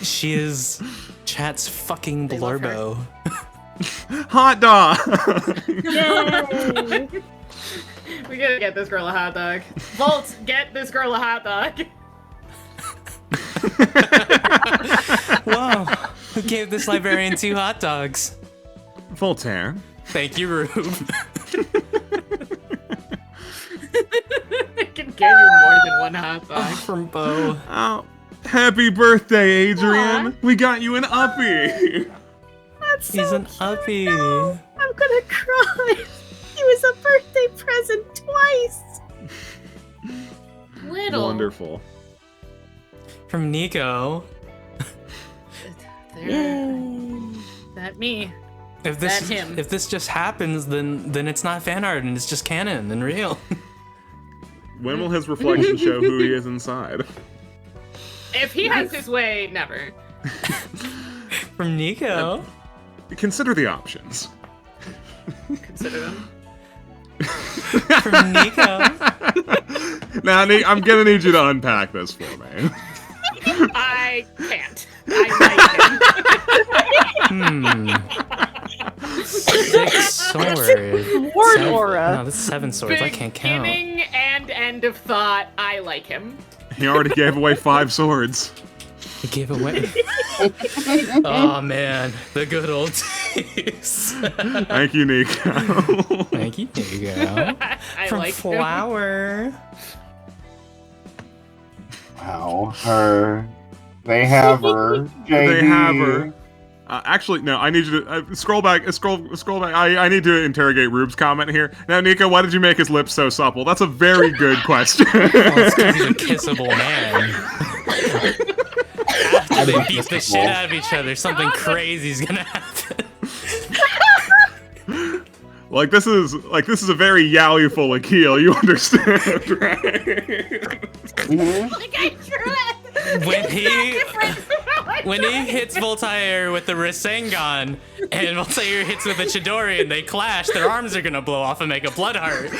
She is chat's fucking They love her. blurbo. Hot dog! Yay. We gotta get this girl a hot dog. Volt, get this girl a hot dog. Whoa. Who gave this librarian 2 hot dogs? Voltaire. Thank you, Rube. I can give you more than one hot dog. From Bo. Oh, happy birthday, Adrian. Aw. We got you an uppy. That's so He's an cute. uppy. No, I'm gonna cry. It was a birthday present twice. Little. Wonderful. From Nico. Yay. That me. If this That him. if this just happens, then it's not fan art and it's just canon and real. When will his reflection show who he is inside? If he has his way, never. From Nico. Consider the options. Consider them. From Nico. Now, I'm gonna need you to unpack this for me. I can't. I like him. 6 swords. Ward 7 aura. No, that's 7 swords. I can't count. Beginning and end of thought, I like him. He already gave away 5 swords. He gave away. Oh man, the good old days. Thank you, Nico. Thank you, Nico. I From like him. Flower. Wow, her. They have her. JD. They have her. Actually, no. I need you to scroll back. Scroll back. I need to interrogate Rube's comment here. Now, Nico, why did you make his lips so supple? That's a very good question. Well, it's because he's a kissable man. After they beat the shit out of each other, something crazy's gonna happen. Like this is a very yaoi-ful Akil. You understand, right? Like I drew it. When he hits Voltaire with the Rasengan and Voltaire hits with a Chidori and they clash, their arms are gonna blow off and make a blood heart.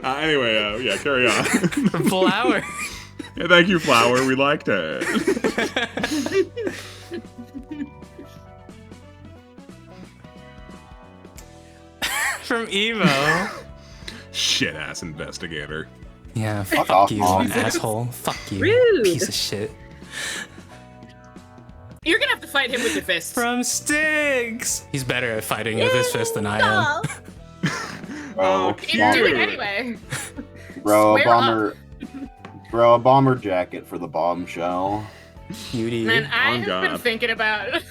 Anyway, yeah, carry on. Flower. Yeah, thank you, Flower. We liked it. From Evo. Shit ass investigator. Yeah, fuck off, you, Mom. asshole. Fuck you, Rude. piece of shit. You're gonna have to fight him with your fists. From Styx. He's better at fighting with his fist than I am. Bro, You do it bomber, anyway. bro, a Swear up. bomber. Bro, a bomber jacket for the bombshell. Beauty. Man, I On have been God. thinking about.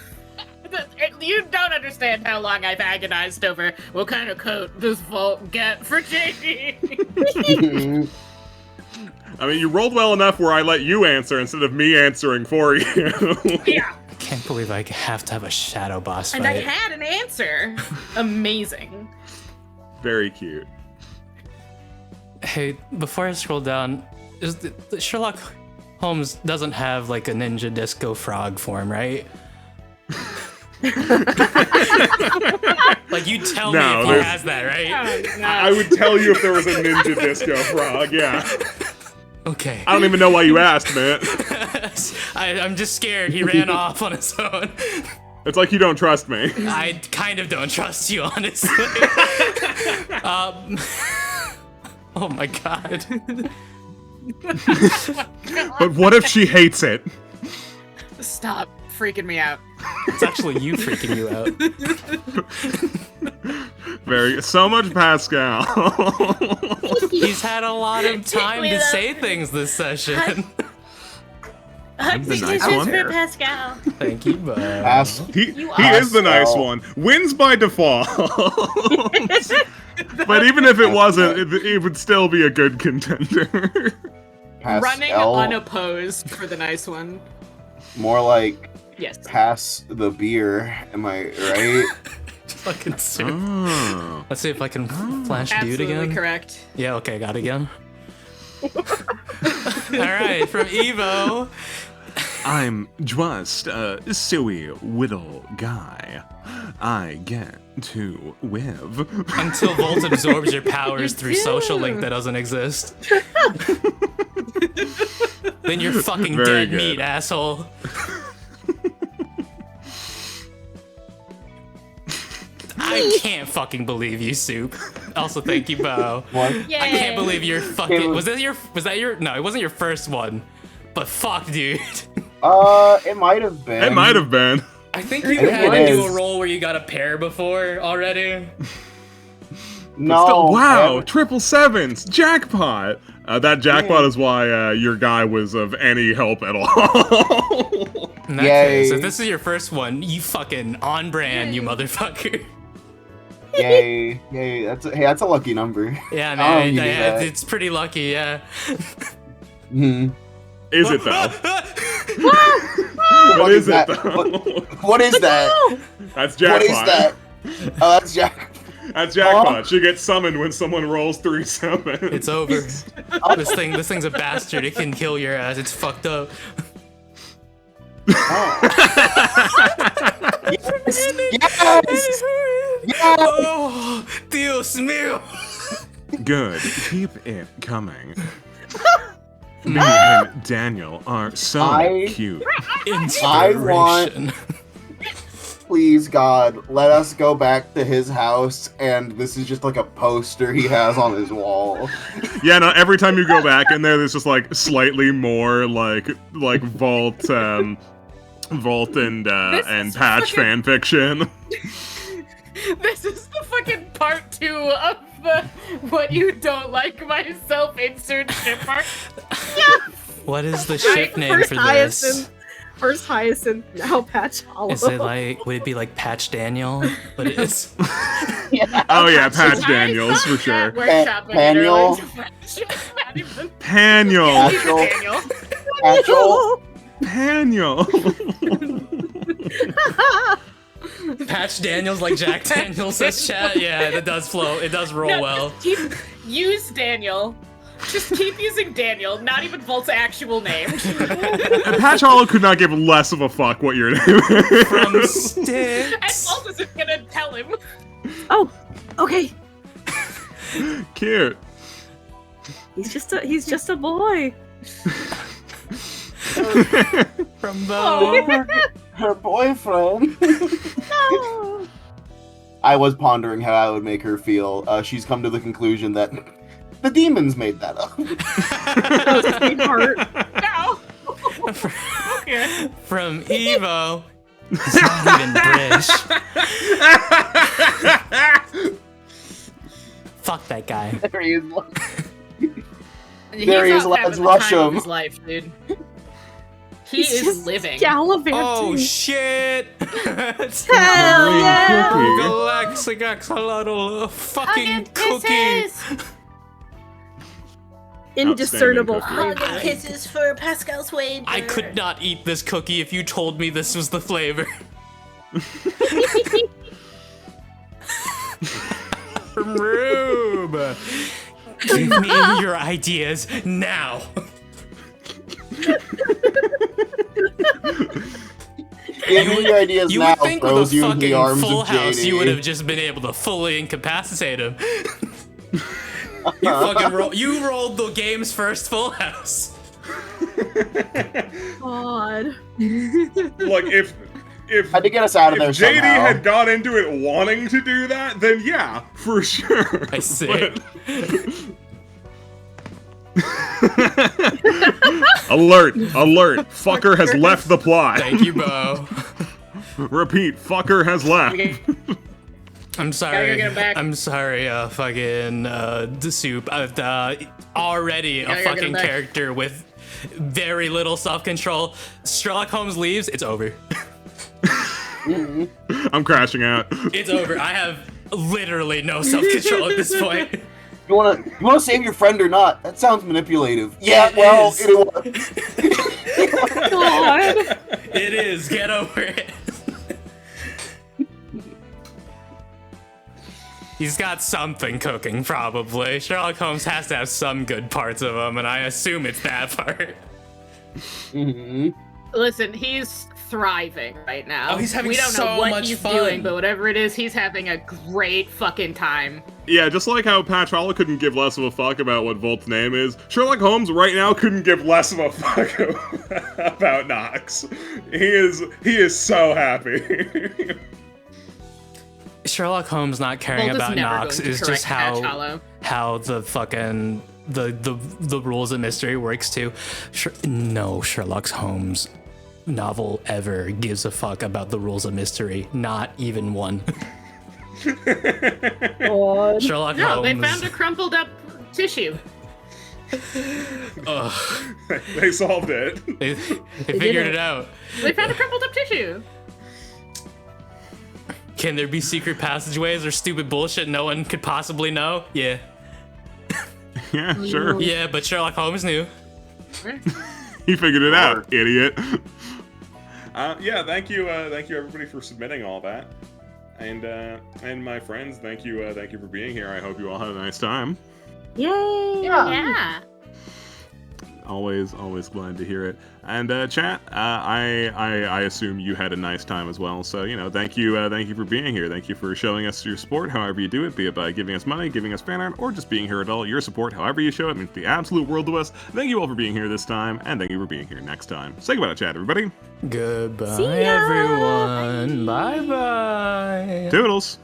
You don't understand how long I've agonized over what kind of coat does Volt get for JD. I mean, you rolled well enough where I let you answer instead of me answering for you. Yeah, I can't believe I have to have a shadow boss and I fight. had an answer. Amazing. Very cute. Hey, before I scroll down, the Sherlock Holmes doesn't have like a ninja disco frog form, right? Like you tell me No, if he there's- has that, right? I would tell you if there was a ninja disco frog, yeah. Okay. I don't even know why you asked, man. I'm just scared. He ran off on his own. It's like you don't trust me. I kind of don't trust you, honestly. Oh my god. But what if she hates it? Stop freaking me out. It's actually you freaking you out. So much Pascal. He's had a lot of time to say things this session. I'm the nice one. Pascal. Thank you, bud. He is the nice one. Wins by default. But even if it wasn't, it would still be a good contender. Running Pascal, unopposed for the nice one. more like Yes. pass the beer. Am I right? Fucking soup. Oh. Let's see if I can flash dude Absolutely again. correct. Yeah, okay, got it again. Alright, from Evo. I'm just a silly little guy. I get to live. Until Volt absorbs your powers through social link that doesn't exist. Then you're fucking Very dead good. meat, asshole. I can't fucking believe you, Soup. Also, thank you, Bo. What? Yeah. I can't believe you're fucking. Was that your? No, it wasn't your first one. But fuck, dude. It might have been. It might have been. I think I you think had it to do is. a roll where you got a pair before already. No. Still, wow, haven't. triple sevens, jackpot. That jackpot is why your guy was of any help at all. In that Yay. case, if this is your first one, you fucking on brand, you motherfucker. Yay! Yay! That's a lucky number. Yeah, I'll man, give you that. it's pretty lucky, yeah. Mhm. Is it though? What What is that? it though? What is that? That's jackpot. What is that? Oh, that's Jack. That's jackpot. She gets summoned when someone rolls 3 summons. It's over. This thing's a bastard. It can kill your ass. It's fucked up. Oh. Yes! Yes! Yes! Oh, Dios mío. Good. Keep it coming. Me and Daniel are so cute. I want- Inspiration. Please, God, let us go back to his house, and this is just like a poster he has on his wall. Yeah, no, every time you go back in there's just like slightly more like Vault and is Patch fucking- fan fiction. This is the fucking part 2 of the what you don't like myself insert shipper. What is the ship name for this? Hyacinth. First Hyacinth, now Patch Hollow. Is it like, would it be like Patch Daniel? But it is. Oh yeah, Patch Daniels for sure. Workshop Daniel. Paniel. Daniel. Daniel. Paniel. Patch Daniels like Jack Daniels says chat? Yeah, it does flow. It does roll well. Use Daniel. Just keep using Daniel, not even Volt's actual name. Patch Hollow could not give less of a fuck what your name is. From And Sticks. Volt isn't gonna tell him. Oh, okay. Cute. He's just a boy. From Bo. Her boyfriend. No. I was pondering how I would make her feel. She's come to the conclusion that the demons made that up. Sweetheart. No. Okay. From Evo. It's not even British. Fuck that guy. There he is. He's There he is, not let's having the rush time of him. his life, dude. He He's is just living. gallivanting. Oh shit! Hell yeah. Galaxic axolotl, fucking cookie. Indiscernible Outstanding flavor. cookie. Kisses for Pascal's Wade. I could not eat this cookie if you told me this was the flavor. Rube, give me your ideas now. Give me your ideas You now, would think throws with a you in the fucking arms full of house, JD. you would have just been able to fully incapacitate him. You rolled the game's first full house. God. Like if Had to get us out of there if JD somehow. had got into it wanting to do that, then yeah, for sure. I see. But- Alert! Alert! Fucker has left the plot. Thank you, Bo. Repeat, fucker has left. I'm Gotta sorry. go get him back. I'm sorry, fucking the soup. Already a Gotta go get him fucking back. character with very little self-control. Sherlock Holmes leaves. It's over. I'm crashing out. It's over. I have literally no self-control at this point. You wanna save your friend or not? That sounds manipulative. Yeah, It well, is. it was. God. It is. Get over it. He's got something cooking, probably. Sherlock Holmes has to have some good parts of him, and I assume it's that part. Mhm. Listen, he's thriving right now. Oh, he's having We don't so know what much he's fun. doing, but whatever it is, he's having a great fucking time. Yeah, just like how Patch Hollow couldn't give less of a fuck about what Volt's name is, Sherlock Holmes right now couldn't give less of a fuck about Knox. He is so happy. Sherlock Holmes not caring Volta's about never Knox going to is correct just Patch Hollow. how the fucking the rules of mystery works too. No Sherlock Holmes novel ever gives a fuck about the rules of mystery. Not even one. God. Sherlock No, Holmes. they found a crumpled up tissue. Ugh. They solved it. They did figured it. it out. They found a crumpled up tissue. Can there be secret passageways or stupid bullshit no one could possibly know? Yeah. Yeah, sure. Yeah, but Sherlock Holmes knew. He figured it out, idiot. Yeah, thank you everybody for submitting all that, and my friends, thank you for being here. I hope you all had a nice time. Yay! Yeah. Always glad to hear it. And chat, I assume you had a nice time as well. So thank you for being here. Thank you for showing us your support, however you do it, be it by giving us money, giving us fan art, or just being here at all. Your support, however you show it, means the absolute world to us. Thank you all for being here this time, and thank you for being here next time. Say goodbye to chat, everybody. Goodbye, See ya! everyone. Bye bye. Toodles.